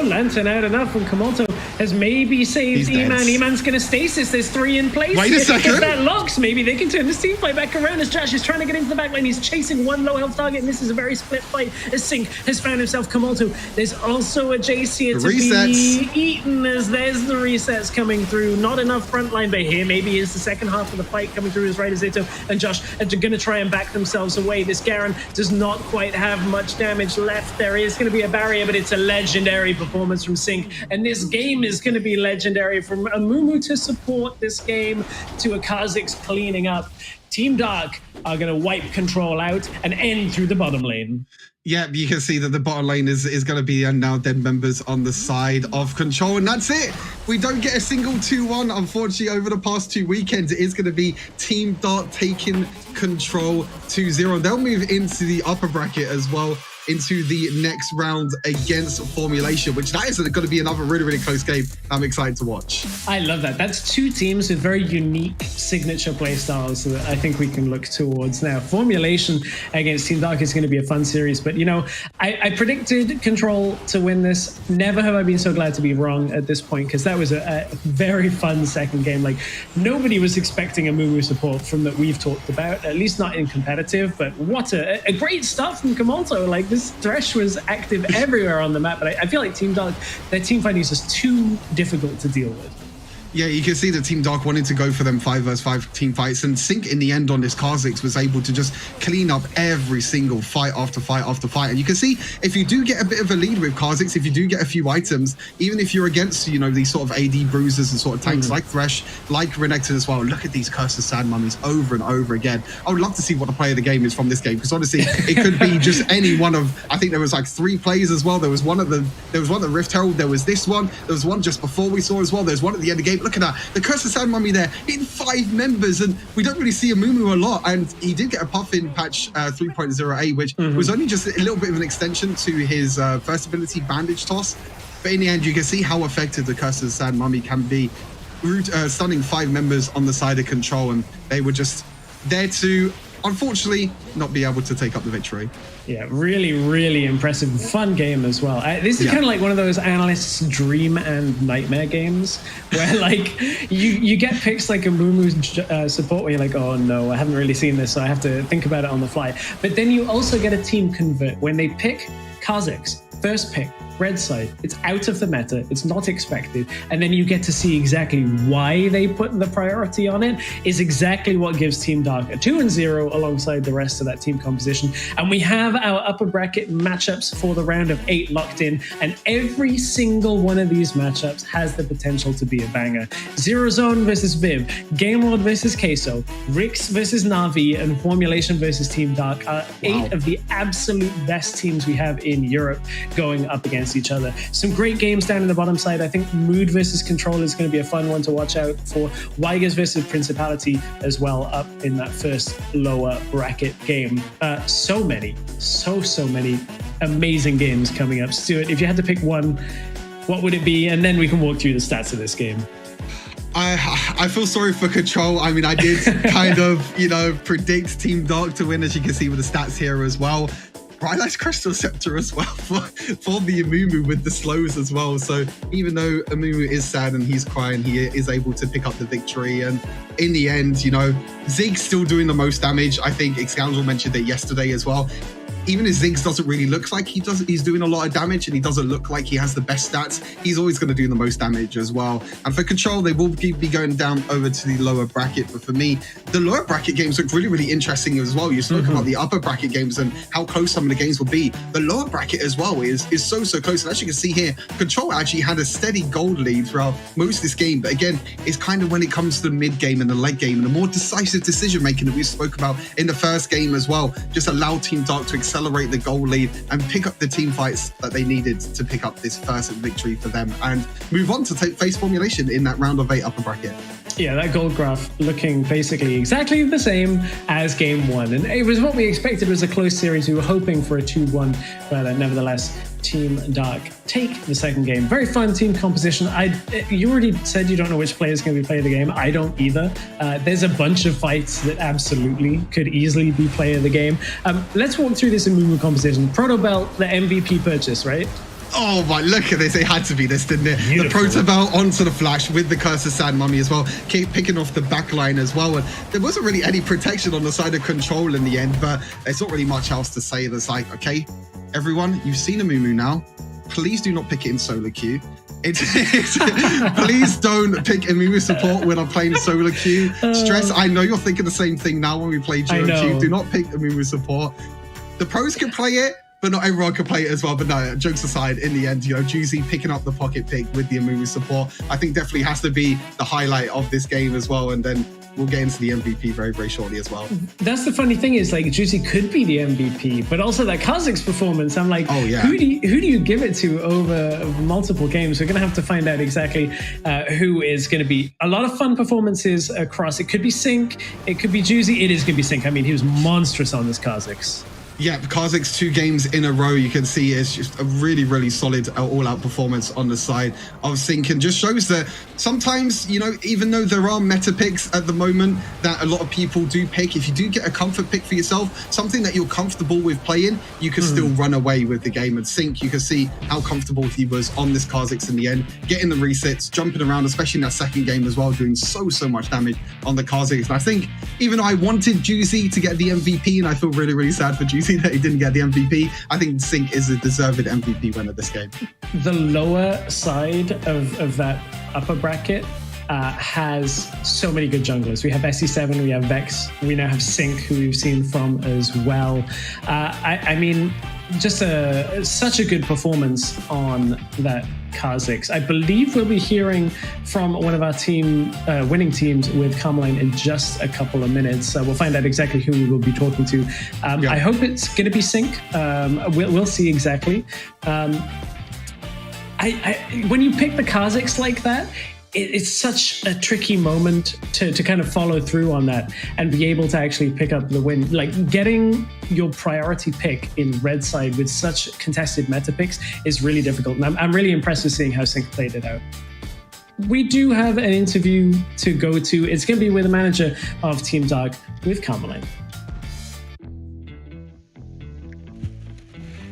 Lantern out enough from Komoto has maybe saved E-Man. E-Man's going to stasis. There's 3 in place. Wait a second. If that locks, maybe they can turn this team fight back around as Josh is trying to get into the back lane. He's chasing one low health target, and this is a very split fight as Sync has found himself Komoto. There's also a Jace here to be eaten as There's the resets coming through. Not enough frontline, but here maybe is the second half of the fight coming through as right as Ito and Josh are going to try and back themselves away. This Garen does not quite have much damage left. There is going to be a barrier, but it's a legendary performance from Sync. And this game is going to be legendary, from Amumu to support this game to a Kha'Zix cleaning up. Team Dark are going to wipe Control out and end through the bottom lane. Yeah, you can see that the bottom lane is going to be now dead members on the side of Control, and that's it. We don't get a single 2-1, unfortunately, over the past 2 weekends. It is going to be Team Dark taking Control 2-0. They'll move into the upper bracket as well, into the next round against Formulation, which that is going to be another really, really close game. I'm excited to watch. I love that. That's two teams with very unique signature playstyles that I think we can look towards now. Formulation against Team Dark is going to be a fun series, but you know, I predicted Control to win this. Never have I been so glad to be wrong at this point, because that was a very fun second game. Like, nobody was expecting a Mumu support from that we've talked about, at least not in competitive, but what a great start from Komoto. Like, this Thresh was active everywhere on the map, but I feel like Team Dark, their team fighting is just too difficult to deal with. Yeah, you can see the Team Dark wanted to go for them 5 versus 5 team fights, and Sync in the end on this Kha'Zix was able to just clean up every single fight after fight after fight. And you can see, if you do get a bit of a lead with Kha'Zix, if you do get a few items, even if you're against, you know, these sort of AD bruisers and sort of tanks like Thresh, like Renekton as well, look at these Cursed Sand Mummies over and over again. I would love to see what the play of the game is from this game, because honestly, it could be just any one of, I think there was like 3 plays as well. There was one at Rift Herald, there was this one, there was one just before we saw as well, there's one at the end of the game. Look at that, the Cursed Sand Mummy there, hitting 5 members, and we don't really see a Mumu a lot, and he did get a puff in patch 3.08, which was only just a little bit of an extension to his first ability, Bandage Toss, but in the end you can see how effective the Cursed Sand Mummy can be, stunning 5 members on the side of Control, and they were just there to, unfortunately, not be able to take up the victory. Yeah, really, really impressive. Fun game as well. This is kind of like one of those analysts' dream and nightmare games where, like, you get picks like a Mumu support where you're like, oh no, I haven't really seen this, so I have to think about it on the fly. But then you also get a team convert when they pick Kha'Zix, first pick, red side. It's out of the meta. It's not expected. And then you get to see exactly why they put the priority on it is exactly what gives Team Dark a 2-0 alongside the rest of that team composition. And we have our upper bracket matchups for the round of 8 locked in. And every single one of these matchups has the potential to be a banger. Zero Zone versus Viv, Game Lord versus Queso, Rix versus Na'Vi, and Formulation versus Team Dark are 8 of the absolute best teams we have in Europe going up against each other. Some great games down in the bottom side. I think Mood versus Control is going to be a fun one to watch out for. Weigers versus Principality as well up in that first lower bracket game. So many amazing games coming up. Stuart, if you had to pick one, what would it be? And then we can walk through the stats of this game. I feel sorry for Control. I mean, I did kind of, you know, predict Team Dark to win, as you can see with the stats here as well. Rylai's Crystal Scepter as well for the Amumu with the slows as well. So even though Amumu is sad and he's crying, he is able to pick up the victory. And in the end, you know, Ziggs still doing the most damage. I think Excoundrel mentioned it yesterday as well. Even if Ziggs doesn't really look like he's doing a lot of damage, and he doesn't look like he has the best stats, he's always going to do the most damage as well. And for Control, they will be going down over to the lower bracket. But for me, the lower bracket games look really, really interesting as well. You spoke about the upper bracket games and how close some of the games will be. The lower bracket as well is so close. And as you can see here, Control actually had a steady gold lead throughout most of this game. But again, it's kind of when it comes to the mid game and the late game and the more decisive decision making that we spoke about in the first game as well, just allowed Team Dark to accelerate the goal lead and pick up the team fights that they needed to pick up this first victory for them and move on to face Formulation in that round of 8 upper bracket. Yeah, that gold graph looking basically exactly the same as game 1, and it was what we expected. It was a close series. We were hoping for a 2-1, but nevertheless, Team Dark take the second game. Very fun team composition. You already said you don't know which player is going to be playing the game. I don't either. There's a bunch of fights that absolutely could easily be play of the game. Let's walk through this Amumu composition. Proto Belt, the MVP purchase, right? Oh my, look at this. It had to be this, didn't it? Beautiful. The Proto Belt onto the Flash with the Cursed Sand Mummy as well, picking off the back line as well. And there wasn't really any protection on the side of Control in the end, but there's not really much else to say. That's like, okay, everyone, you've seen Amumu now. Please do not pick it in solo queue. Please don't pick Amumu support when I'm playing solo queue. Stress, I know you're thinking the same thing now when we play duo queue. Do not pick Amumu support. The pros can play it, but not everyone can play it as well. But no, jokes aside, in the end, Juicy picking up the pocket pick with the Amumu support, I think definitely has to be the highlight of this game as well. And then we'll get into the MVP very, very shortly as well. That's the funny thing is, like, Juicy could be the MVP, but also that Kha'Zix's performance, I'm like, oh, yeah. who do you give it to over multiple games? We're going to have to find out exactly who is going to be. A lot of fun performances across. It could be Sync, it could be Juicy, it is going to be Sync. I mean, he was monstrous on this Kha'Zix. Yeah, Kha'Zix 2 games in a row, you can see it's just a really, really solid all-out performance on the side of Sync, and just shows that sometimes, even though there are meta picks at the moment that a lot of people do pick, if you do get a comfort pick for yourself, something that you're comfortable with playing, you can still run away with the game. And Sync, you can see how comfortable he was on this Kha'Zix in the end, getting the resets, jumping around, especially in that second game as well, doing so much damage on the Kha'Zix. And I think even though I wanted Juicy to get the MVP, and I feel really, really sad for Juicy that he didn't get the MVP, I think Sync is a deserved MVP winner this game. The lower side of that upper bracket has so many good junglers. We have SE7, we have Vex, we now have Sync, who we've seen from as well. I mean, just such a good performance on that Kha'Zix. I believe we'll be hearing from one of our winning teams with Carmeline in just a couple of minutes. We'll find out exactly who we will be talking to. I hope it's going to be Sync. We'll see exactly. When you pick the Kha'Zix like that, it's such a tricky moment to kind of follow through on that and be able to actually pick up the win. Like, getting your priority pick in red side with such contested meta picks is really difficult. And I'm really impressed with seeing how Sync played it out. We do have an interview to go to. It's going to be with the manager of Team Dark, with Carmeline.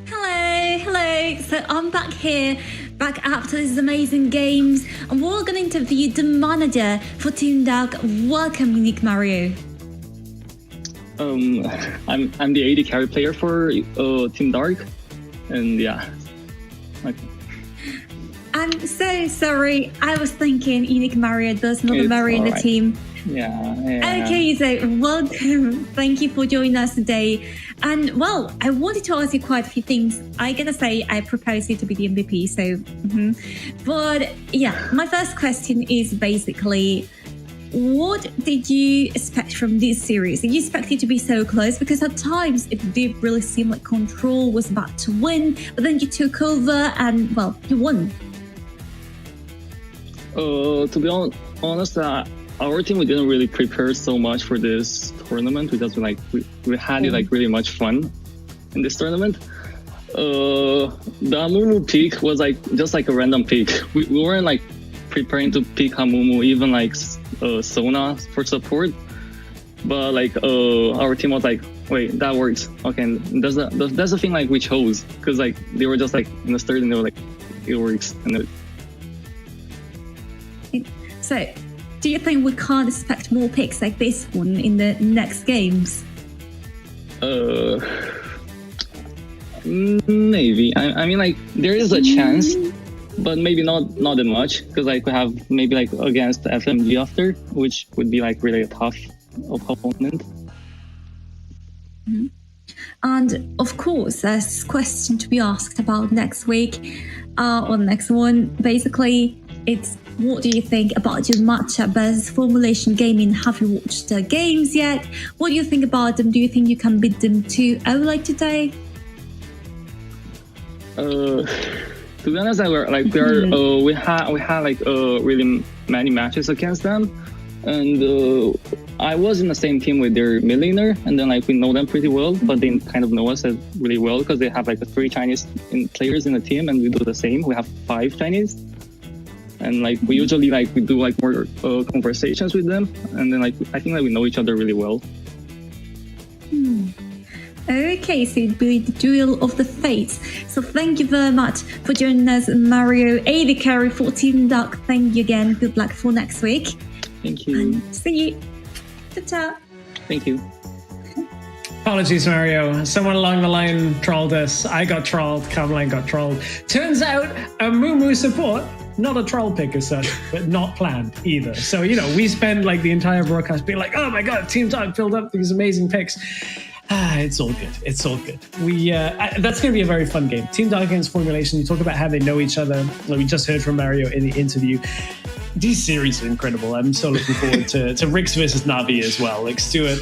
Hello. So I'm back here, back after these amazing games, and we're going to interview the manager for Team Dark. Welcome, Unique Mario. I'm the AD carry player for Team Dark, and yeah. Okay. I'm so sorry. I was thinking Unique Mario. There's another Mario in the team. Yeah. Okay, so welcome. Thank you for joining us today. And well, I wanted to ask you quite a few things. I gotta say, I propose you to be the MVP. So, but yeah, my first question is basically, what did you expect from this series? Did you expect it to be so close? Because at times it did really seem like Control was about to win, but then you took over and, well, you won. To be honest, our team, we didn't really prepare so much for this tournament because we had it like really much fun in this tournament. The Amumu pick was just like a random pick. We weren't like preparing to pick Amumu, even like Sona for support. But like our team was like, wait, that works. Okay, and that's the thing like we chose, because like they were just like in the start and they were like, it works. And so, do you think we can't expect more picks like this one in the next games? Maybe. I mean, like, there is a chance, but maybe not that much, because like we have maybe like against FMG after, which would be like really a tough opponent. And of course, there's a question to be asked about next week, or the next one. Basically, it's what do you think about your matchup versus Formulation Gaming? Have you watched the games yet? What do you think about them? Do you think you can beat them 2-0 like today? To be honest, we had like really many matches against them, and I was in the same team with their mid laner, and then like we know them pretty well, but they kind of know us really well because they have like 3 Chinese players in the team, and we do the same. We have 5 Chinese. And like we usually like we do like more conversations with them, and then like I think that we know each other really well. Okay, so it'd be the duel of the fates. So thank you very much for joining us, Mario, AD carry for Team Dark. Thank you again. Good luck for next week. Thank you. And see you. Ta-ta. Thank you. Apologies, Mario. Someone along the line trolled us. I got trolled. Carmeline got trolled. Turns out, Amumu support not a troll pick as such, but not planned either. So, you know, we spend like the entire broadcast being like, oh my God, Team Dark filled up these amazing picks. It's all good. It's all good. That's going to be a very fun game. Team Dark against Formulation. You talk about how they know each other. Like we just heard from Mario in the interview. These series are incredible. I'm so looking forward to WREC versus Na'Vi as well. Like Stuart,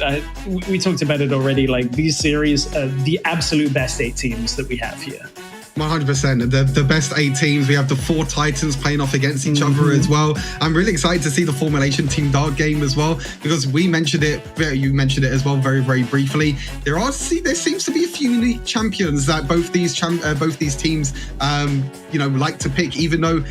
we talked about it already. Like these series are the absolute best 8 teams that we have here. 100%. The best 8 teams. We have the 4 Titans playing off against each other as well. I'm really excited to see the Formulation Team Dark game as well, because we mentioned it, you mentioned it as well very, very briefly. There seems to be a few unique champions that both these teams like to pick, even though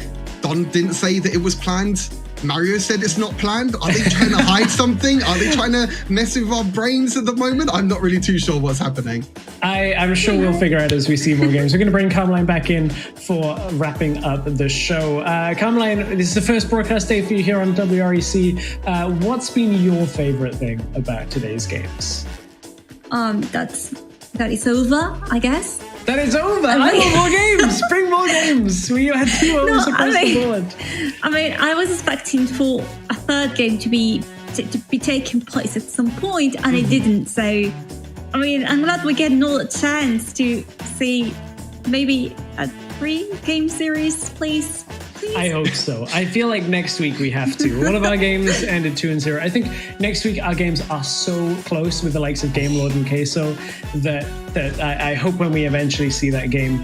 Don didn't say that it was planned. Mario said it's not planned. Are they trying to hide something? Are they trying to mess with our brains at the moment? I'm not really too sure what's happening. I'm sure we'll figure out as we see more games. We're going to bring Carmeline back in for wrapping up the show. Carmeline, this is the first broadcast day for you here on WREC. What's been your favorite thing about today's games? That it's over, I guess. That it's over. I want more games. Bring more games. We had 2 overs across the board. I mean, I was expecting for a third game to be taking place at some point, and it didn't. So, I mean, I'm glad we get another chance to see maybe a 3-game series, please. I hope so. I feel like next week we have to. One of our games ended 2-0. I think next week our games are so close with the likes of Game Lord and Queso that I hope when we eventually see that game,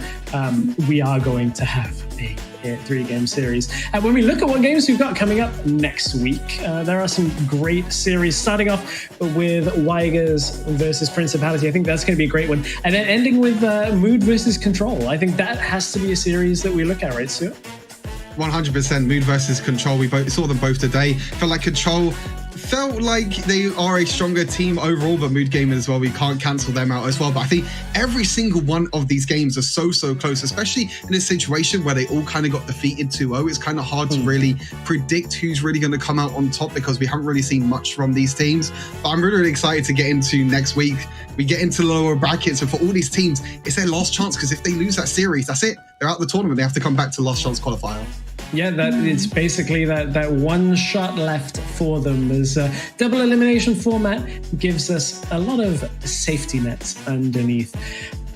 we are going to have a 3-game series. When we look at what games we've got coming up next week, there are some great series, starting off with Weigers versus Principality. I think that's going to be a great one. And then ending with Mood versus Control. I think that has to be a series that we look at, right, Stuart? 100% Mood versus Control. We saw them both today. Felt like Control felt like they are a stronger team overall, but Mood Gaming as well, we can't cancel them out as well. But I think every single one of these games are so close, especially in a situation where they all kind of got defeated 2-0. It's kind of hard to really predict who's really going to come out on top, because we haven't really seen much from these teams. But I'm really excited to get into next week. We get into lower brackets, and for all these teams, it's their last chance, because if they lose that series, that's it. They're out of the tournament. They have to come back to last chance qualifier. Yeah, it's basically that one shot left for them. There's a double elimination format, gives us a lot of safety nets underneath.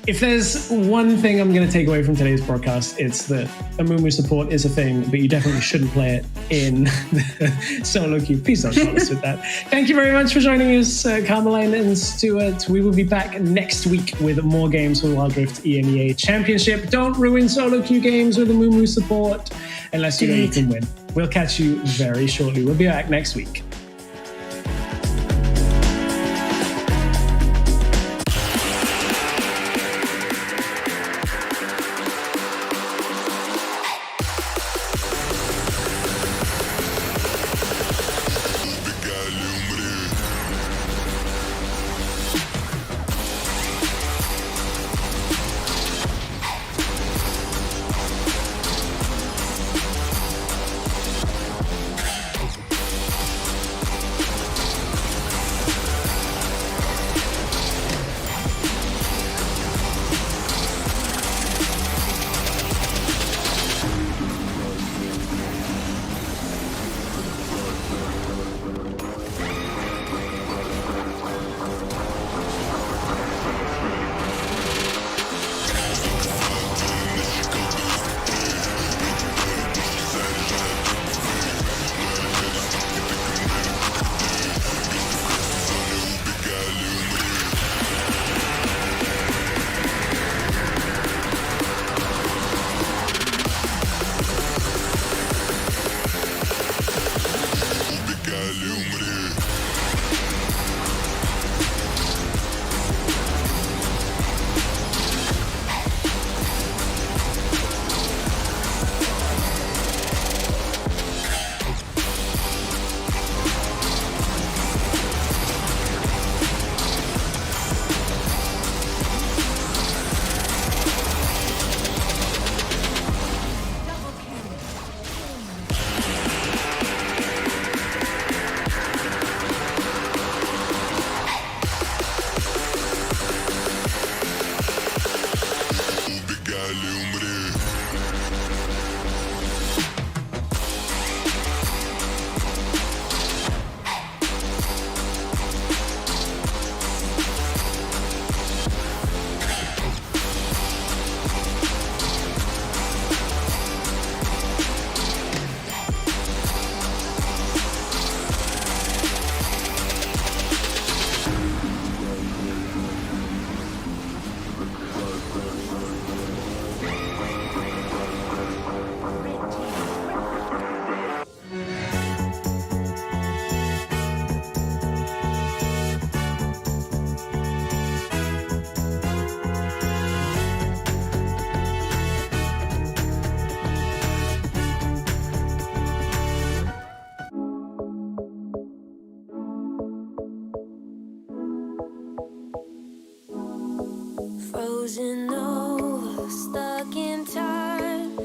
If there's one thing I'm going to take away from today's broadcast, it's that Amumu support is a thing, but you definitely shouldn't play it in the solo queue. Please don't tell us with that. Thank you very much for joining us, Carmeline and Stuart. We will be back next week with more games for Wild Rift EMEA Championship. Don't ruin solo queue games with Amumu support unless you know you can win. We'll catch you very shortly. We'll be back next week. Frozen over, stuck in time.